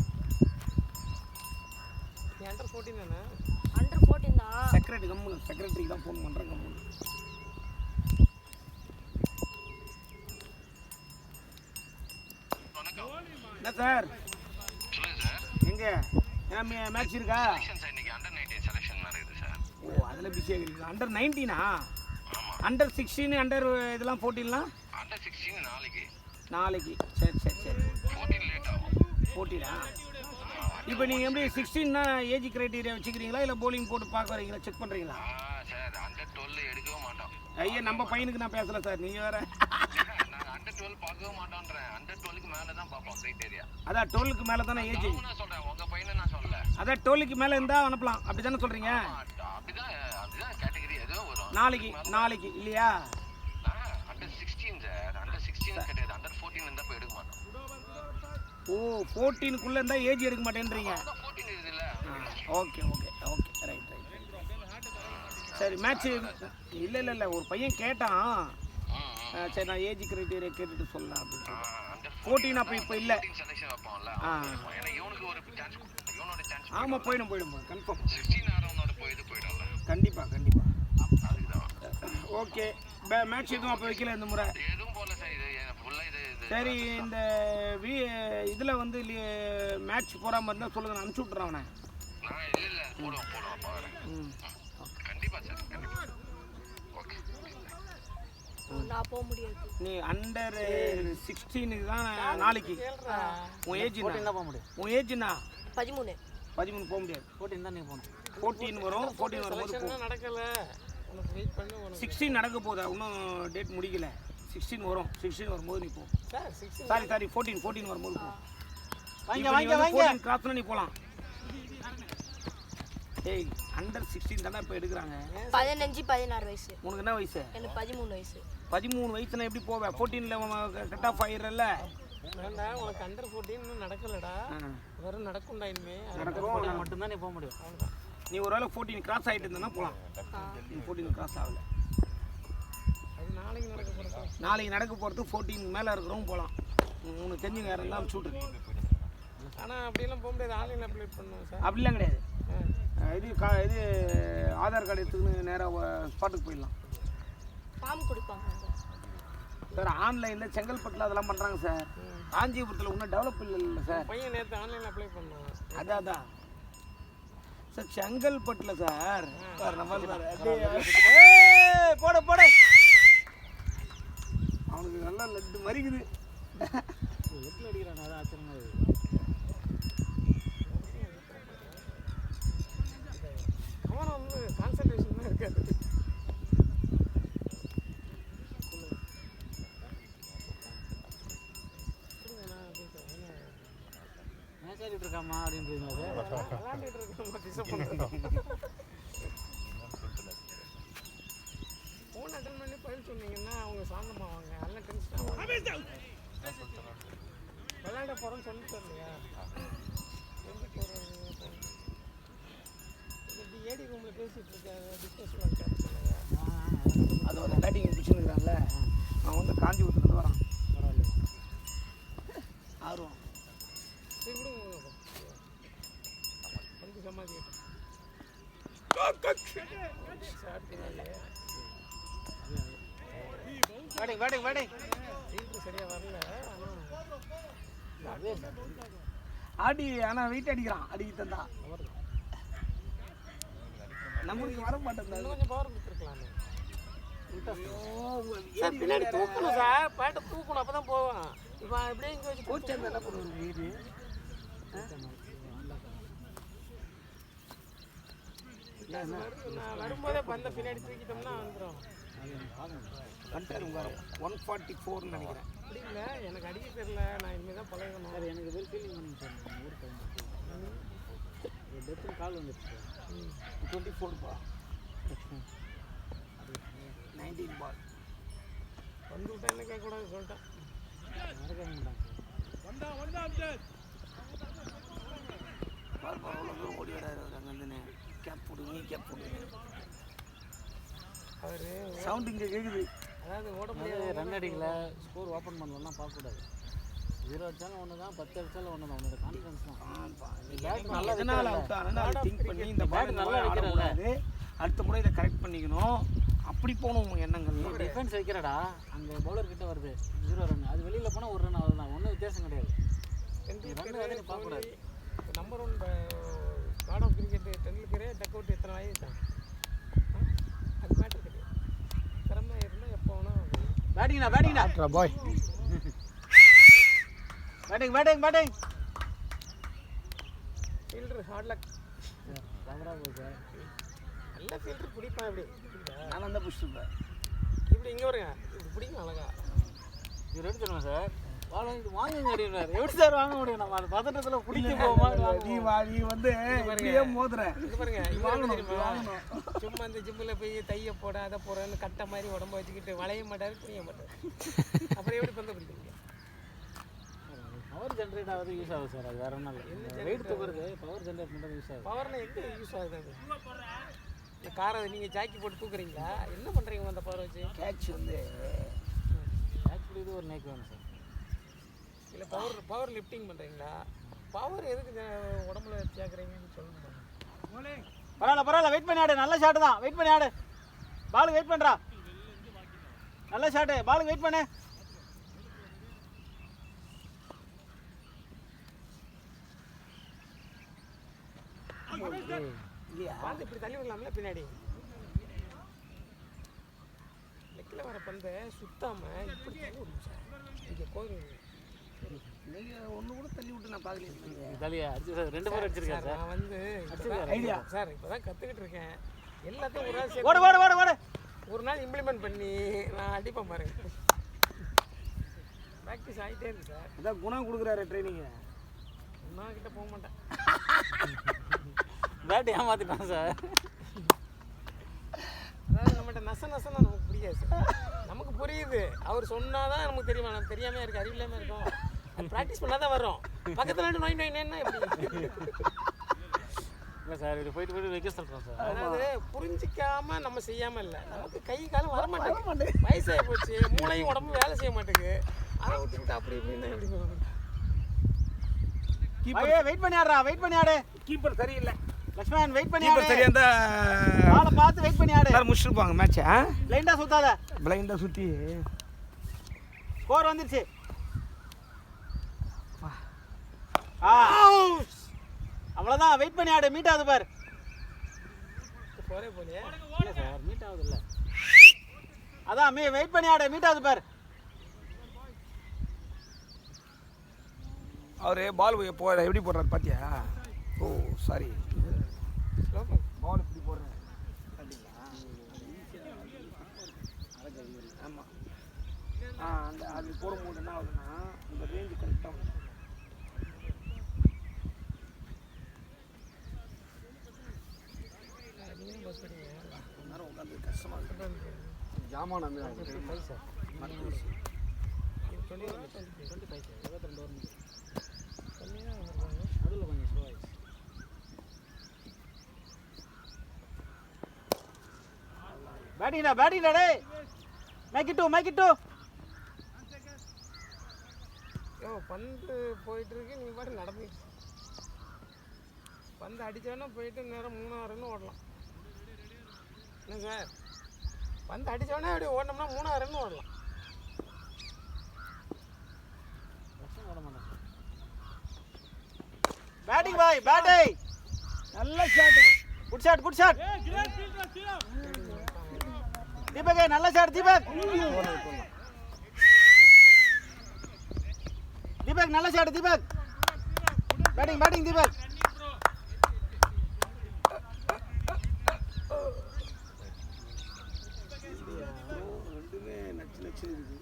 [SPEAKER 7] நீ அண்டர் 14 தானே?
[SPEAKER 8] அண்டர் 14 தான்.
[SPEAKER 4] செக்ரட்டரிக்கு தான் ஃபோன் பண்ணுறேன். கம்முன்னு என்ன சார்?
[SPEAKER 5] சொல்லுங்க சார்.
[SPEAKER 4] எங்கே ஏன்னா மேட்ச் இருக்கா?
[SPEAKER 5] சார் இன்னைக்கு அண்டர் 19 செலெக்ஷன் நடக்குது சார்.
[SPEAKER 4] ஓ அதில் பிஸியாக இருக்குது. அண்டர் 19
[SPEAKER 5] ஆமாம்.
[SPEAKER 4] அண்டர் 16 அண்டர் இதெல்லாம் 14லாம்
[SPEAKER 5] அண்டர் 16
[SPEAKER 4] நாளைக்கு. சரி
[SPEAKER 5] 14 லேட் ஆகும்.
[SPEAKER 4] 14ஆ? இப்போ நீங்கள் எப்படி 16னா ஏஜ் கிரைட்டீரியா வச்சுக்கிறீங்களா இல்லை போலிங் போட்டு பார்க்க வரீங்களா, செக் பண்ணுறீங்களா?
[SPEAKER 5] சார் அண்டர் 12 எடுக்கவே மாட்டோம்.
[SPEAKER 4] ஐயா நம்ம பையனுக்கு நான் பேசலை சார், நீங்கள் வேறு.
[SPEAKER 5] நாங்கள் அண்டர் 12 பார்க்கவே மாட்டோன்றேன். அண்டர் 12க்கு மேலே தான் பார்ப்போம் கிரைட்டேரியா.
[SPEAKER 4] அதான் 12க்கு மேலே தானே ஏஜ்.
[SPEAKER 5] நான் சொல்கிறேன், உங்கள் பையனை நான் சொல்லல.
[SPEAKER 4] அதான் 12க்கு மேலே இருந்தால் அனுப்பலாம், அப்படி தானே சொல்கிறீங்க?
[SPEAKER 5] அப்படிதான் கேட்டகரி ஏதோ வரும்.
[SPEAKER 4] நாளைக்கு இல்லையா?
[SPEAKER 5] Under 16 sir. அண்டர் 16 கிடையாது, அண்டர் 14 இருந்தால் போய் எடுக்க மாட்டோம்.
[SPEAKER 4] ஓ 14க்குள்ளே இருந்தால் ஏஜ் எடுக்க மாட்டேன்றீங்க.
[SPEAKER 5] 14 இருக்குதுல்ல.
[SPEAKER 4] Okay right. சரி மேட்ச்சு இல்லை ஒரு பையன் கேட்டான். சரி நான் ஏஜ் கிரைட்டீரியா கேட்டுட்டு சொல்லலாம் அப்படின்னு சொல்லி. 14 அப்போ இப்போ இல்லை.
[SPEAKER 5] செலெக்ஷன் வைப்போம்ல. ஏன்னா இவனுக்கு ஒரு சான்ஸ் கொடுத்து இவனோட சான்ஸ்.
[SPEAKER 4] ஆமாம் போயிடும் கன்ஃபார்ம்.
[SPEAKER 5] 16 ஆறவனோட போயிடும்ல.
[SPEAKER 4] கண்டிப்பாக.
[SPEAKER 5] அதுக்குதான்.
[SPEAKER 4] ஓகே மேட்ச் எதுவும் அப்போ வைக்கல இந்த முறை?
[SPEAKER 5] எதுவும் போல சார். இது ஃபுல்லாக இது
[SPEAKER 4] சரி இந்த இதில் வந்து மேட்ச் போகிற மாதிரி இருந்தால் சொல்லுங்கள், நான் அனுப்பிச்சி விட்றேன் அவனை.
[SPEAKER 5] நான் இல்லை போடுவோம் பார்க்குறேன். கண்டிப்பாக சார், கண்டிப்பாக. ஓகே
[SPEAKER 8] நான் போக முடியாது.
[SPEAKER 4] நீ அண்டர் 16 தான் நாளைக்கு. உன் ஏஜ் என்ன?
[SPEAKER 6] போக முடியும்.
[SPEAKER 4] உன் ஏஜ் என்ன?
[SPEAKER 8] 13
[SPEAKER 4] போக முடியாது.
[SPEAKER 6] 14 தான் நீங்கள் போகணும்.
[SPEAKER 4] 14 வரும். 14 வரும்போது
[SPEAKER 7] செலெக்ஷன் நடக்கல. உனக்கு வெயிட் பண்ணி உனக்கு
[SPEAKER 4] 16 நடக்க போதா, இன்னும் டேட் முடிக்கல. 16 வரும். 16 வரும்போது நீ போ.
[SPEAKER 7] சார் 16
[SPEAKER 4] சாரி 14 வரும்போது போ.
[SPEAKER 6] வாங்க
[SPEAKER 4] 14 கிராஸ்னா நீ போகலாம். ஏய் அண்டர் 16 தானே இப்போ எடுக்கிறாங்க.
[SPEAKER 8] 15 16 வயசு.
[SPEAKER 4] உனக்கு என்ன வயசு?
[SPEAKER 8] எனக்கு 13 வயசு.
[SPEAKER 4] 13 வயசுனா எப்படி போவேன்? 14ல் கட் ஆஃப் ஆயிடுறல்ல.
[SPEAKER 7] வேண்டா உனக்கு அண்டர் 14 இன்னும் நடக்கலடா. வெறும் நடக்கும்டா இனிமே.
[SPEAKER 4] நடக்கும்
[SPEAKER 6] மட்டும்தான் நீ போக முடியும்.
[SPEAKER 7] அவ்வளோதான்.
[SPEAKER 4] நீ ஒரு வேளை 14 கிராஸ் ஆகிட்டு இருந்தேன்னா போகலாம். நீ 14 கிராஸ் ஆகல.
[SPEAKER 7] அது நாளைக்கு நடக்க போகிறது.
[SPEAKER 4] நாளைக்கு நடக்க போகிறது 14 மேலே இருக்கிறவங்க போகலாம். உனக்கு தெரிஞ்சு வேறு எல்லாம் சுட்டு.
[SPEAKER 7] ஆனால் அப்படியெல்லாம் போக முடியாது. ஆன்லைனில் அப்ளை பண்ணுவோம் சார்.
[SPEAKER 4] அப்படிலாம் கிடையாது. இது ஆதார் கார்டு எடுத்துக்கின்னு நேராக ஸ்பாட்டுக்கு போயிடலாம்.
[SPEAKER 8] ஃபார்ம் கொடுப்பாங்க
[SPEAKER 4] சார். ஆன்லைனில் செங்கல்பட்டில் அதெல்லாம் பண்ணுறாங்க சார். காஞ்சிபுரத்தில் இன்னும் டெவலப் இல்லை சார்.
[SPEAKER 7] பையன் நேற்று ஆன்லைனில் அப்ளை பண்ணுவோம்.
[SPEAKER 4] அதான் சார் செங்கல்பட்டில் சார். நம்ம போட போட அவனுக்கு நல்லா லட்டு மறிக்குது.
[SPEAKER 6] எப்படி அடிக்கிறான்? அதான் ஆச்சரியமா இருக்குது.
[SPEAKER 7] அவனை வந்து கான்சன்ட்ரேஷன் தான் இருக்காது.
[SPEAKER 6] மேட்ச் ஆடிட்டு இருக்காமா அப்படின்றீங்களா சார்?
[SPEAKER 7] விளாண்டுட்டு இருக்கோம். டிஸ்டர்ப் பண்ணுறோம். ஃபோன் அட்டன் பண்ணி பதில் சொன்னீங்கன்னா அவங்க சாந்தமாவாங்க. எல்லாம் டென்ஷன் ஆகும். விளையாட போகிறோன்னு சொல்லிட்டு இல்லையா? எப்படி போகிறது? இப்படி ஏடி ரூமில் பேசிகிட்டு இருக்க டிஸ்கஸ் பண்ணிட்டு சொல்லுங்க.
[SPEAKER 4] அது ஒரு பேட்டிங் பிடிச்சிருக்கிறான்ல, அவன் வந்து காஞ்சிபுரத்துலேருந்து வரான்.
[SPEAKER 6] பரவாயில்ல.
[SPEAKER 4] ஆர்வம்
[SPEAKER 7] சரி விடுங்க. வந்து சமாளிக்கிட்டேன். சரியா வரல.
[SPEAKER 4] ஆடி ஆனால் வெயிட் அடிக்கிறான். அடிக்க தந்தா நம்மளுக்கு வர மாட்டேன்.
[SPEAKER 7] இன்னும் கொஞ்சம் பவர் கொடுத்துருக்கலாமே. சார் பின்னாடி தூக்கணும் சார். பேட்டை தூக்கணும், அப்போ தான் போவான். இப்போ எப்படியே இங்கே வச்சு
[SPEAKER 4] கோச் அந்த என்ன பண்ணுவார்? வீடு
[SPEAKER 7] நான் வரும்போதே பந்த பின்னாடி தூக்கிட்டோம்னா வந்துடும்.
[SPEAKER 4] வந்துட்டார் உங்க 144 நினைக்கிறேன்.
[SPEAKER 7] அப்படி இல்லை, எனக்கு அடிக்க தெரியல. நான் இனிமேல் தான் பழகணும்.
[SPEAKER 6] சார் எனக்கு வெல் ஃபீலிங் பண்ணிங்க சார். நான் ஊருக்கு டெத்துக்கு கால் வந்துடுச்சு சார்.
[SPEAKER 4] 24 பால் 19 பால்
[SPEAKER 7] வந்து விட்டா என்ன கேட்கக்கூடாதுன்னு சொல்லிட்டேன்.
[SPEAKER 6] நடக்க மாட்டாங்க
[SPEAKER 4] பால் அவ்வளோ தூரம் ஓடி வராரு அவர். அங்கேருந்து கேப் போடுங்க, கேப் போடுங்க.
[SPEAKER 7] அவர்
[SPEAKER 4] சவுண்ட் இங்கே கேட்குது.
[SPEAKER 7] அதாவது ஓட
[SPEAKER 6] அதாவது
[SPEAKER 7] முடியாது.
[SPEAKER 6] ரன் அடிக்கல, ஸ்கோர் ஓப்பன் பண்ணலாம் பார்க்கக்கூடாது. 0 அடிச்சாலும் ஒன்று தான், 10 அடிச்சாலும் ஒன்று தான். உன்னோட கான்ஃபிடன்ஸ் தான். பேட் நல்லா
[SPEAKER 4] எதனால் அவுட் ஆனால் அதை திங்க் பண்ணி இந்த
[SPEAKER 6] பேட் நல்லா வைக்கிறல்ல,
[SPEAKER 4] அடுத்த முறை இதை கரெக்ட் பண்ணிக்கணும். அப்படி போகணும் உங்கள் எண்ணங்கள்.
[SPEAKER 6] டிஃபென்ஸ் வைக்கிறடா, அந்த பவுலர் கிட்ட வருது 0 ரன். அது வெளியில் போனால் 1 ரன் அவ்வளோதான். ஒன்றும் வித்தியாசம் கிடையாது. ரன் வந்து பார்க்கக்கூடாது.
[SPEAKER 7] நம்பர் 1 கார்ட் ஆஃப் கிரிக்கெட் டெண்டுல்கரே டக் அவுட் எத்தனை வாங்கிட்டான்? அது மேட்டர் கிடையாது. திறமை இருந்தால் எப்போ வேணால்
[SPEAKER 6] பேட்டிங்டா boy. Batting
[SPEAKER 7] fielder hard luck.
[SPEAKER 6] தவறாக போகுது.
[SPEAKER 7] நல்ல ஃபீல்டர் பிடிப்பான். இப்படி
[SPEAKER 4] நான் அந்த புஷ்டுப்பேன்.
[SPEAKER 7] இப்படி இங்கே வருங்க. இப்படி பிடிக்கும் அழகா.
[SPEAKER 6] இவர் எடுத்துருவேன் சார். வாங்குங்க அப்படின்னாரு. எப்படி சார் வாங்க முடியும்? நம்ம அந்த பதட்டத்தில் பிடிக்க போமா?
[SPEAKER 4] நீ வந்து இப்படியே மோதுற.
[SPEAKER 7] இது பாருங்க, சும்மா அந்த ஜிம்மில் போய் தைய போட அதை போடன்னு கட்ட மாதிரி உடம்ப வச்சுக்கிட்டு வளைய மாட்டாரு, புரிய மாட்டாரு. அப்புறம் எப்படி பந்த பிடிக்க?
[SPEAKER 6] பவர் ஜென்ரேட் ஆகுது, யூஸ் ஆகுது சார். அது வேற ஒன்றும் இல்லை. வெயிட் தூக்குறது பவர் ஜென்ரேட் பண்ணுறது யூஸ் ஆகுது.
[SPEAKER 7] பவர்னா எங்கே யூஸ் ஆகுது? அது இந்த காரை நீங்கள் ஜாக்கி போட்டு தூக்குறீங்களா? என்ன பண்ணுறீங்க அந்த பவர் வச்சு?
[SPEAKER 4] கேட்ச் வந்து
[SPEAKER 6] ஆக்சுவலி இது ஒரு நேக் வேணும் சார்.
[SPEAKER 7] இல்லை பவர் லிஃப்டிங் பண்ணுறீங்களா? பவர் எதுக்கு உடம்புல சேர்க்குறீங்கன்னு சொல்லுங்க.
[SPEAKER 6] பரவாயில்ல, வெயிட் பண்ணி ஆடு. நல்ல ஷாட்டு தான், வெயிட் பண்ணி ஆடு. பாலுக்கு வெயிட் பண்ணுறா. நல்ல ஷாட்டு, பாலுக்கு வெயிட் பண்ணு.
[SPEAKER 7] பந்து இப்படி தள்ளி விடலாம்ல பின்னாடி. லெக்கில் வர பந்தை சுத்தாமல் இப்படி தள்ளி விடுங்க சார். இங்கே கோயில்
[SPEAKER 4] நீங்கள் ஒன்று கூட தள்ளி விட்டு நான் பார்க்கல.
[SPEAKER 6] தலையா அடிச்சு சார் 2 பேர் அடிச்சிருக்கேன் சார்.
[SPEAKER 7] நான் வந்து
[SPEAKER 4] ஐடியா
[SPEAKER 7] சார் இப்போ தான் கற்றுக்கிட்டு இருக்கேன். எல்லாத்தையும் ஒரு நாள்
[SPEAKER 6] ஓடு
[SPEAKER 7] ஒரு நாள் இம்ப்ளிமெண்ட் பண்ணி நான் அடிப்பேன் பாருங்க. ப்ராக்டிஸ் ஆகிட்டே இருக்கு சார்.
[SPEAKER 4] அதான் குணம் கொடுக்குறாரு ட்ரைனிங்கு.
[SPEAKER 7] நான் கிட்ட போக மாட்டேன்.
[SPEAKER 6] பேட் ஏமாத்திட்டான் சார்.
[SPEAKER 7] அதாவது நம்மகிட்ட நசன்னா நமக்கு புரியாது சார். நமக்கு புரியுது, அவர் சொன்னாதான் நமக்கு தெரியுமா, நமக்கு தெரியாமல் இருக்குது, அறிவில்லாமல் இருக்கும். அது ப்ராக்டிஸ் பண்ணால் தான் வரும். பக்கத்தில் நோய் நோயின்னா எப்படி?
[SPEAKER 6] இல்லை சார், இப்படி போயிட்டு வைக்க சொல்கிறோம் சார்.
[SPEAKER 7] அதாவது புரிஞ்சிக்காம நம்ம செய்யாமல் இல்லை, நமக்கு கை காலம் வர மாட்டேங்குது, வயசாகி போச்சு, மூளையும் உடம்பு வேலை செய்ய மாட்டேங்குது. அதை விட்டுக்கிட்டு அப்படி இப்படின்னு எப்படி
[SPEAKER 6] வெயிட் பண்ணி ஆடுறா, வெயிட் பண்ணி ஆடு.
[SPEAKER 9] கீப்பர் சரியில்லை.
[SPEAKER 6] லக்ஷ்மண் வெயிட் பண்ணி
[SPEAKER 9] கீப்பர்
[SPEAKER 6] ஆடு.
[SPEAKER 9] சரியா இருந்தா
[SPEAKER 6] பாலை பார்த்து வெயிட் பண்ணி ஆடு.
[SPEAKER 9] சார் முடிச்சிருப்பாங்க மேட்சை.
[SPEAKER 6] பிளைண்டா சுத்தாத.
[SPEAKER 9] பிளைண்டா சுற்றி
[SPEAKER 6] ஸ்கோர் வந்துருச்சு. அவ்வளோதான், வெயிட் பண்ணி ஆடு. மீட் ஆகுது பாரு.
[SPEAKER 7] போரே போலியே.
[SPEAKER 6] இல்லை சார், மீட் ஆகுது இல்லை. அதான் வெயிட் பண்ணி ஆடு, மீட் ஆகுது பாரு.
[SPEAKER 9] அவர் பால் எப்படி போடுறாரு பார்த்தியா? ஓ சாரி, பால் இப்படி போடுறேன். ஆமாம், அந்த அது போடும்போது என்ன ஆகுதுன்னா இந்த ரேஞ்சு கரெக்டாக உட்காந்து கஷ்டமாக இருக்கு.
[SPEAKER 2] ஜாமான் அந்த
[SPEAKER 6] சார் 25 சார், 22 வரும். அதில் கொஞ்சம் ஸ்லோ ஆயிடுச்சு. பேட்டிங்டா டே. Make it two.
[SPEAKER 7] பந்து போயிட்டு இருக்கு, நீ பாட்டு நடந்துச்சு. பந்து அடித்தோன்னா போயிட்டு நேரம் 3 ரன் ஓடலாம். என்ன சார், பந்து அடித்தோடனே அப்படி ஓடினோம்னா 3 ரன் ஓடலாம்.
[SPEAKER 6] Batting boy, batting. நல்ல ஷாட். Good shot. தீபக் நல்ல ஷாட். தீபக் நல்ல ஷாட். தீபக் பேட்டிங் தீபக்.
[SPEAKER 9] ரெண்டுமே நச்சு இருக்குது.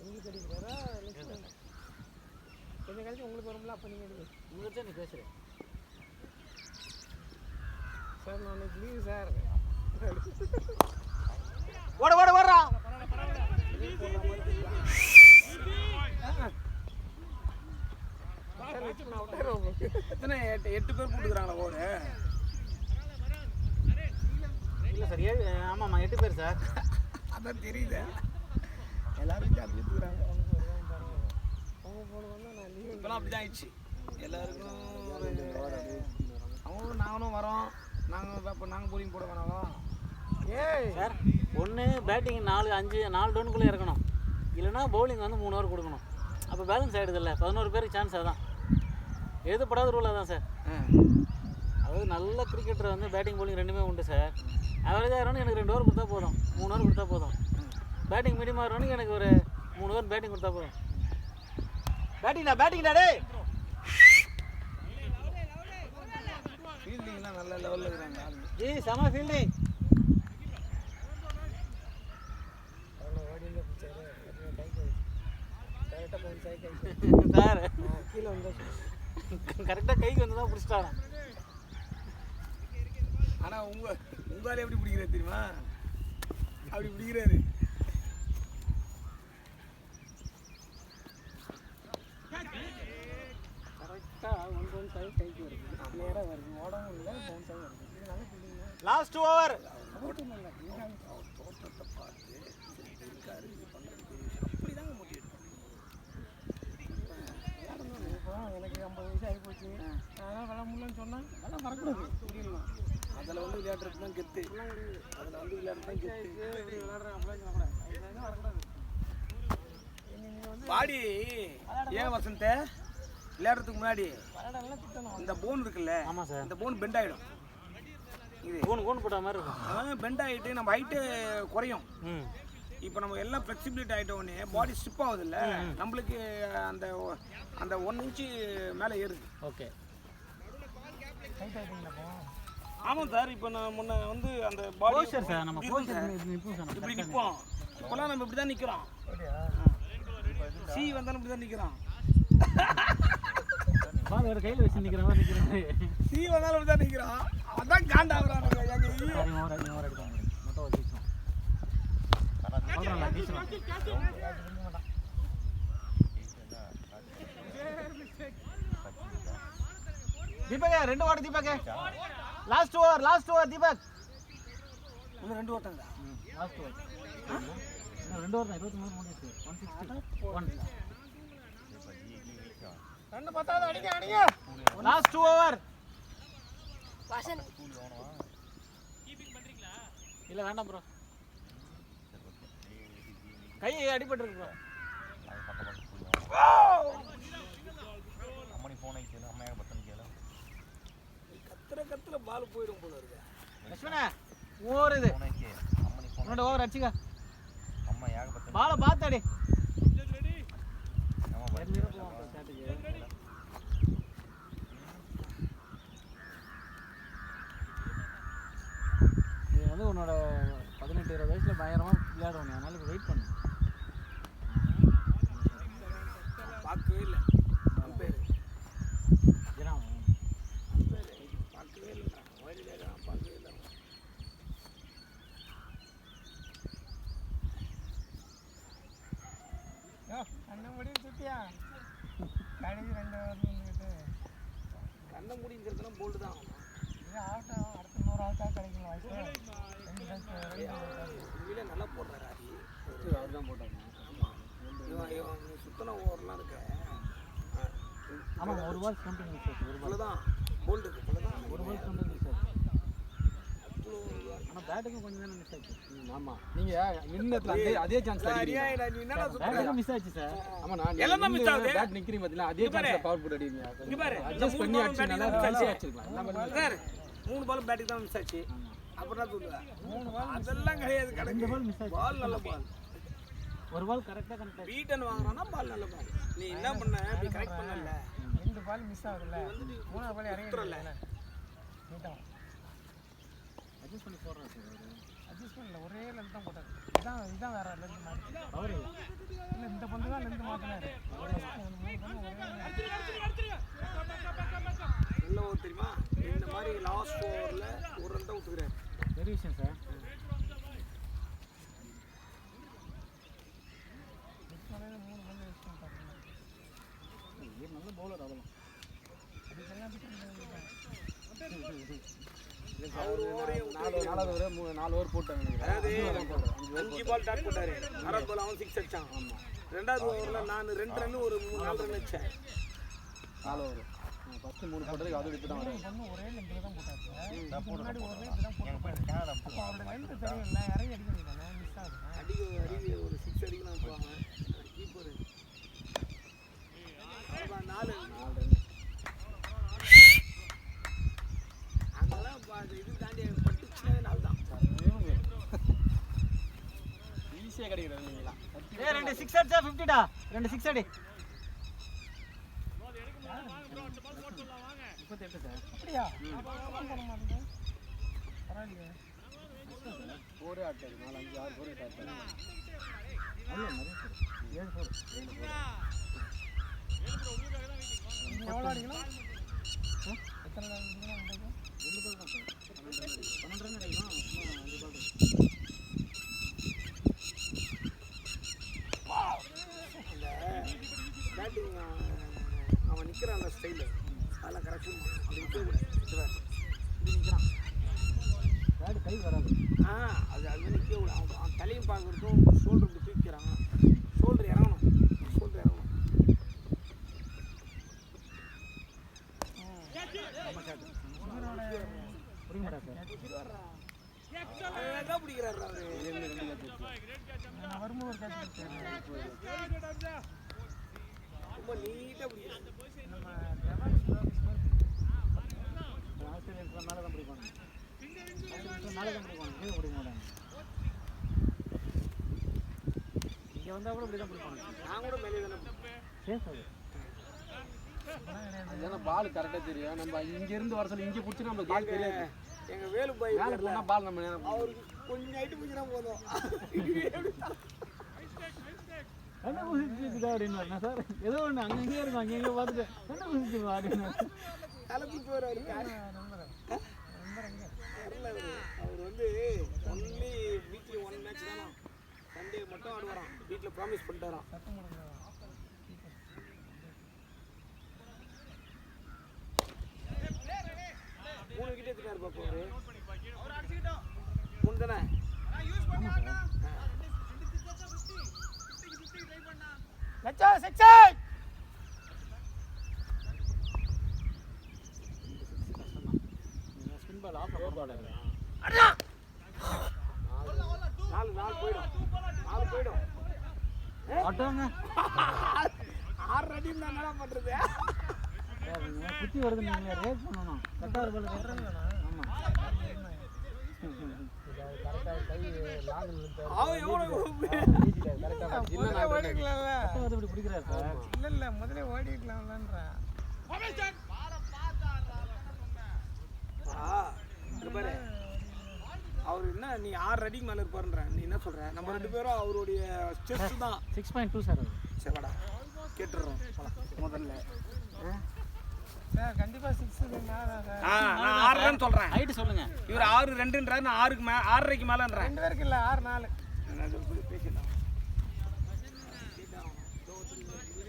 [SPEAKER 7] உங்களுக்கு அடிக்கிறாரா? கொஞ்சம் கழிச்சு உங்களுக்கு வரும்ல, அப்போ நீங்கள் எடுங்க.
[SPEAKER 6] உங்களுக்கு நீ பேசுகிறேன்
[SPEAKER 7] சார். நான் இன்னைக்கு லீவு சார்.
[SPEAKER 6] ஓடுறா.
[SPEAKER 9] எத்தனை 8 பேர் போட்டுக்கிறாங்களா ஓடு?
[SPEAKER 6] இல்லை சார், 7. ஆமாம்மா 8 பேர் சார்.
[SPEAKER 9] அதான் தெரியுது, எல்லாரும் அப்படிக்கிறாங்க. இப்போலாம் அப்படி தான் ஆயிடுச்சு எல்லாருக்கும். அவங்களும் நாங்களும் வரோம், நாங்கள் போலிங் போட வேணாவா?
[SPEAKER 6] சார், ஒன்று பேட்டிங் 4 டவுனுக்குள்ளே இறக்கணும், இல்லைனா பவுலிங் வந்து 3 ஓவர் கொடுக்கணும். அப்போ பேலன்ஸ் ஆகிடுது இல்லை, 11 பேருக்கு சான்ஸ். அதான் எழுதப்படாத ரூல் அதான் சார். அதாவது நல்ல கிரிக்கெட்டர் வந்து பேட்டிங் பவுலிங் ரெண்டுமே உண்டு சார். ஆவரேஜாக ஆகிறவனுக்கு எனக்கு 2 ஓவர் கொடுத்தா போதும், 3 ஓவர் கொடுத்தா போதும். பேட்டிங் மீடியமாக ஆகிறவனுக்கு எனக்கு ஒரு 3 ஓவர் பேட்டிங் கொடுத்தா போதும். பேட்டிங்டா டே.
[SPEAKER 9] ஃபீல்டிங்லாம் நல்ல லெவலில் இருக்கிறாங்க ஆளுங்க.
[SPEAKER 6] செம ஃபீல்டிங். சார்
[SPEAKER 7] கீழே வந்து
[SPEAKER 6] கரெக்டாக கைக்கு வந்து தான் பிடிச்சிட்டாங்க.
[SPEAKER 9] ஆனால் உங்களால் எப்படி பிடிக்கிறாரு தெரியுமா? அப்படி பிடிக்கிறாரு.
[SPEAKER 7] கரெக்டாக 1 ரன் சைடு கைக்கு வருது, நேராக வருது, ஓடவும் இல்லை, பவுன்ஸாகவும் வருது. இது நல்ல ஃபீல்டிங்.
[SPEAKER 6] Last over.
[SPEAKER 7] போட்டு இல்லை,
[SPEAKER 9] தோட்டத்தை பார்த்து இருக்காரு, இது பண்ணுறது அப்படி தாங்க மோட்டிவேட்
[SPEAKER 7] இப்போ எனக்கு 50 வயசு ஆகி போச்சு, அதனால் விளை முடியலன்னு சொன்னால் அதெல்லாம் வரக்கூடாது. புரியலாம்,
[SPEAKER 9] அதில் வந்து விளையாடுறது தான் கெத்து. அதில் வந்து விளையாடுறது தான் கெத்து.
[SPEAKER 7] விளையாடுறேன் அப்படின்னு சொல்லக்கூடாது, அதெல்லாம் வரக்கூடாது.
[SPEAKER 9] பாடி ஏன் வசந்த விளையாடுறதுக்கு முன்னாடி
[SPEAKER 7] விளையாடலாம் திட்டணும்.
[SPEAKER 9] இந்த போன் இருக்குல்ல,
[SPEAKER 6] ஆமாம் சார்,
[SPEAKER 9] இந்த போன் பெண்ட் ஆகிடும். இது
[SPEAKER 6] கூன் போட்ட மாதிரி இருக்கும்.
[SPEAKER 9] பெண்ட் ஆகிட்டு நம்ம ஹைட்டு குறையும். இப்போ நம்ம எல்லாம் ஃப்ளெக்சிபிலிட்டி ஆகிட்டோடனே பாடி ஸ்டிப் ஆகுது இல்லை, நம்மளுக்கு அந்த அந்த 1 இன்ச்சு மேலே ஏறுது.
[SPEAKER 6] ஓகே,
[SPEAKER 9] ஆமாம் சார். இப்போ நான் முன்ன வந்து அந்த பாடி
[SPEAKER 6] போஸ்டர் சார், நம்ம போஸ்டர்
[SPEAKER 9] இப்படி நிற்போம். இப்போலாம் நம்ம இப்படி தான் நிற்கிறோம். சி வந்தாலும் இப்படி தான் நிற்கிறான்.
[SPEAKER 6] பால் வேறு கையில் வச்சு நிற்கிற மாதிரி நிற்கிறேன்.
[SPEAKER 9] சி வந்தாலும் இப்படி தான் நிற்கிறான். அதான் காண்டாகிறான்
[SPEAKER 6] மட்டும் ஒரு டீச்சர் சொல்கிறாங்களா டீச்சர் दीपक है 2 ओवर दीपक है लास्ट ओवर दीपक
[SPEAKER 9] இன்னும் 2 ஓட்டங்களா
[SPEAKER 6] लास्ट ओवर 2 ओवर 23 முடிஞ்சு 160
[SPEAKER 9] ரன் பத்தாத அடிங்க
[SPEAKER 6] लास्ट ओवर
[SPEAKER 8] வாசன்
[SPEAKER 6] இல்ல வேண்டாம் ப்ரோ கை அடிபட்டு இருக்கு ப்ரோ
[SPEAKER 3] அம்மனி போனை கேளு அம்மையாக பத்தன் கேளு
[SPEAKER 9] கத்துல பால் போயிடும் போல இருக்கு.
[SPEAKER 6] லட்சுமணா ஓவர் இது
[SPEAKER 3] போனை கே அம்மனி போனை
[SPEAKER 6] உன்னோட ஓவர் அடிச்சுக்க
[SPEAKER 3] அம்மா யாக பத்தன்
[SPEAKER 6] பால பாத்தாடி
[SPEAKER 3] நம்ம
[SPEAKER 6] ரெண்டு நிமிஷம் போவோம் ஸ்டார்ட்டுக்கு நீ வந்து உன்னோட 18-20 வயசுல பயங்கரமா விளையாடுவாங்க அதனால வெயிட் பண்ணு
[SPEAKER 9] பார்க்கவே இல்லை பேர்
[SPEAKER 6] ஏன்னா
[SPEAKER 9] பார்க்கவே இல்லை வயலில் பார்க்கவே இல்லை. கண்ணை முடியும் சுத்தியா கடைசி 2 வருஷம் கண்ணை முடிங்கிறதுலாம் போல்டு தான் இது ஆகட்டும் அடுத்த 100 ஆகட்டா கிடைக்கும் வாய்ப்பு உண்மையிலே நல்லா போடுறாரு ஆதி அவர் தான் போட்டாங்க. ஆமாம் இவன் சுத்தன ஓவர்லாம் இருக்கு.
[SPEAKER 6] ஆமா ஒரு பால் ஸ்டம்பிங் மிஸ் ஆச்சு ஒரு பால்
[SPEAKER 9] தான் போல்டு இருக்கு போலதான்
[SPEAKER 6] ஒரு பால் ஸ்டம்பிங் மிஸ் ஆச்சு ஆனா பேட்டுக்கு கொஞ்சம் தான மிஸ் ஆச்சு
[SPEAKER 2] ஆமா நீங்க நின்னதுல அதே சான்ஸ்
[SPEAKER 9] அடிக்கிறீங்க. நீ என்னடா
[SPEAKER 6] பேட்டுக்கு மிஸ் ஆச்சு சார்
[SPEAKER 2] ஆமா நான்
[SPEAKER 9] எல்லாம் மிஸ் ஆகுது.
[SPEAKER 2] பேட் நிக்கிறீங்க பாத்தீங்களா அதே சான்ஸ்ல பவர் போட் அடிக்கிறீங்க
[SPEAKER 9] இங்க பாரு
[SPEAKER 2] அட்ஜஸ்ட் பண்ணி அடிச்சனால ரிசல்ட் அடிச்சிரலாம் என்ன பண்ணுங்க
[SPEAKER 9] சார் 3 பால் பேட்டிங் தான் மிஸ் ஆச்சு. அப்புறம் என்ன சொல்லுவா 3 பால் அதெல்லாம் கிடையாது
[SPEAKER 6] ரெண்டு பால் மிஸ் ஆச்சு
[SPEAKER 9] பால் நல்ல பால்
[SPEAKER 6] ஒரு பால் கரெக்டா கனெக்ட் ஆச்சு
[SPEAKER 9] பீட்டன் வாங்குறானா பால் நல்ல பால் நீ என்ன பண்ண அப்படி கரெக்ட் பண்ணல 2 பால் மிஸ் ஆகுதுல 3 பால் இறங்கிட்டல நீட்டா
[SPEAKER 6] அட்ஜஸ்ட் பண்ணி போடுறாரு சார்
[SPEAKER 9] அட்ஜஸ்ட் பண்ணல ஒரே லென்த் தான் போட்டாரு இதான் வேற லென்த் மாத்தி
[SPEAKER 6] பவர்
[SPEAKER 9] இல்ல இந்த பந்து தான் லென்த் மாத்தினாரு நல்ல ஓவர் தெரியுமா இந்த மாதிரி லாஸ்ட் ஓவர்ல ஒரு ரன் தான் விட்டுக்கிறாரு
[SPEAKER 6] பெரிய விஷயம் சார் நல்ல பவுலர் அவ்வளோ
[SPEAKER 2] நாலு ஓவர் போட்டாங்க
[SPEAKER 9] அதாவது 5 பால் டாட் போட்டாரு 6 பால் அவன் 6 அடிச்சான். ரெண்டாவது ஓவர்ல நான் 2 ரன் ஒரு 4 ரன் அடிச்சேன்.
[SPEAKER 2] 4 ஓவர் ஃபர்ஸ்ட் 3 போட்டதுக்கு அது விட்டு தான் வரும்
[SPEAKER 9] ஒரே லென்த்ல தான் போட்டாரு. முன்னாடி ஓவர்ல இப்பதான் போட்டாரு. அப்ப அவரோட லென்த் தெரியல இறங்கி அடிக்க வேண்டியதானே மிஸ் ஆகுது. அடிக்க ஒரு 6 அடிக்கலாம் போவாங்க. கீப்பர் அதான் 4 ரன் அங்கலாம் இது தாண்டி பட்டுச்சுனாவே 4 தான்
[SPEAKER 2] ஈஸியா கிடைக்குது நீங்களா
[SPEAKER 6] ஏய் 2 6 அடிச்சா 50 டா 2 6 அடி 38 சார்
[SPEAKER 9] அப்படியா போட மாட்டேன் பரவாயில்லையே
[SPEAKER 2] போரே ஆட்டாரு 4 5 6 போரே ஆட்டாரு
[SPEAKER 6] நல்ல நிறைய சார் 7
[SPEAKER 9] நீங்க எவ்வளோ அடிக்கலாம் எத்தனை ரன் அடிக்கலாம்
[SPEAKER 6] ரெண்டு பால் தான் சார் 12 ரன் அடிக்கலாம் இன்னும் 5 பால்
[SPEAKER 9] பேட்டிங் அவன் நிற்கிறான் அந்த ஸ்டைலு அதெல்லாம் கரெக்ஷன் அப்படி நிற்கக்கூடாது
[SPEAKER 6] இப்படி நிற்கிறான் பேடு கை வராது
[SPEAKER 9] அது அது நிற்கக்கூடாது அவன் தலையும் பார்க்குறதும் ஷோல்டர் இப்படி தூக்கிறான் ஷோல்டர் இறங்கணும் ஷோல்டர் இறங்கணும்
[SPEAKER 6] புரிய மாட்டா சார்
[SPEAKER 9] அழகாக பிடிக்கிறாரு அவர் வரும்போது ரொம்ப நீட்டாக பிடிக்கிறாரு
[SPEAKER 6] ஆஸ்திரேலியன்ஸ்ல மேலே தான் பிடிப்பாங்க மேலே தான் பிடிப்பாங்க கீழே பிடிக்க மாட்டாங்க இங்கே வந்தால் கூட இப்படி தான் பிடிப்பாங்க
[SPEAKER 9] நான் கூட மேலே தானே
[SPEAKER 6] சேஃப் அது
[SPEAKER 2] ஏன்னா பால் கரெக்டாக தெரியும் நம்ம இங்க இருந்து வர சொல்லி இங்கே பிடிச்சி நம்ம பால் தெரியாது
[SPEAKER 9] எங்கள் வேலு பாய்
[SPEAKER 2] மேலே போனால் பால் நம்ம
[SPEAKER 9] அவருக்கு கொஞ்சம் ஹைட்டு பிடிச்சினா போதும்
[SPEAKER 6] கண்ணை குசிச்சுதா அப்படின்னு சார் ஏதோ ஒன்று அங்கங்கே இருக்கும் அங்கங்கே பார்த்துட்டு கண்ணை குசிச்சுவா அப்படின்னு
[SPEAKER 4] கலப்பிட்டு போகிறாரு அவர் வந்து ஒன்லி வீக்லி 1 மேட்ச் தானா சண்டே மட்டும் ஆடுவாராம் வீட்டில் ப்ராமிஸ் பண்ணிட்டாராம் 3 விக்கெட் எடுத்துட்டாரு பாப்பா அவரு 3 தானே
[SPEAKER 9] லட்சா செக்ஷன்
[SPEAKER 6] ஸ்பின் பால் ஆஃப் பால்
[SPEAKER 4] அண்ணா 4 போயிடும்
[SPEAKER 6] ஆட்டோங்க
[SPEAKER 4] 6 அடி நான் என்ன பண்றது
[SPEAKER 6] குத்தி வருது நீங்க ரேட் பண்ணணும் கட்டார் பால் ஆமா
[SPEAKER 2] கரெக்டாக கை லாங்
[SPEAKER 4] அவன் எவ்வளோ
[SPEAKER 2] கரெக்டாக
[SPEAKER 9] முதல்ல ஓடிக்கலாம்ல
[SPEAKER 6] இப்படி பிடிக்கிறாரு சார்
[SPEAKER 9] இல்லை முதல்ல ஓடிக்கலாம்லன்றேன்
[SPEAKER 4] பாரு அவர் என்ன நீ 6 அடிக்கு மேலே இருப்பாருன்ற நீ என்ன சொல்ற நம்ம 2 பேரும் அவருடைய செஸ்ட் தான்
[SPEAKER 6] 6.2 சார்
[SPEAKER 4] சரிடா கேட்டுறோம் முதல்ல
[SPEAKER 9] சார் கண்டிப்பாக 6
[SPEAKER 4] நான் 6 சொல்றேன்
[SPEAKER 6] ஹைட் சொல்லுங்க
[SPEAKER 4] இவர் 6-2ன்றாரு நான் 6க்கு 6.5க்கு மேலன்றேன்
[SPEAKER 9] 2 பேருக்கு இல்லை 6-4
[SPEAKER 4] பேசிடலாம்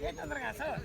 [SPEAKER 9] கேட்டு வந்துருங்க சார்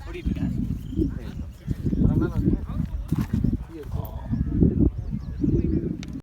[SPEAKER 4] ஓடிட்டு இருக்கேன்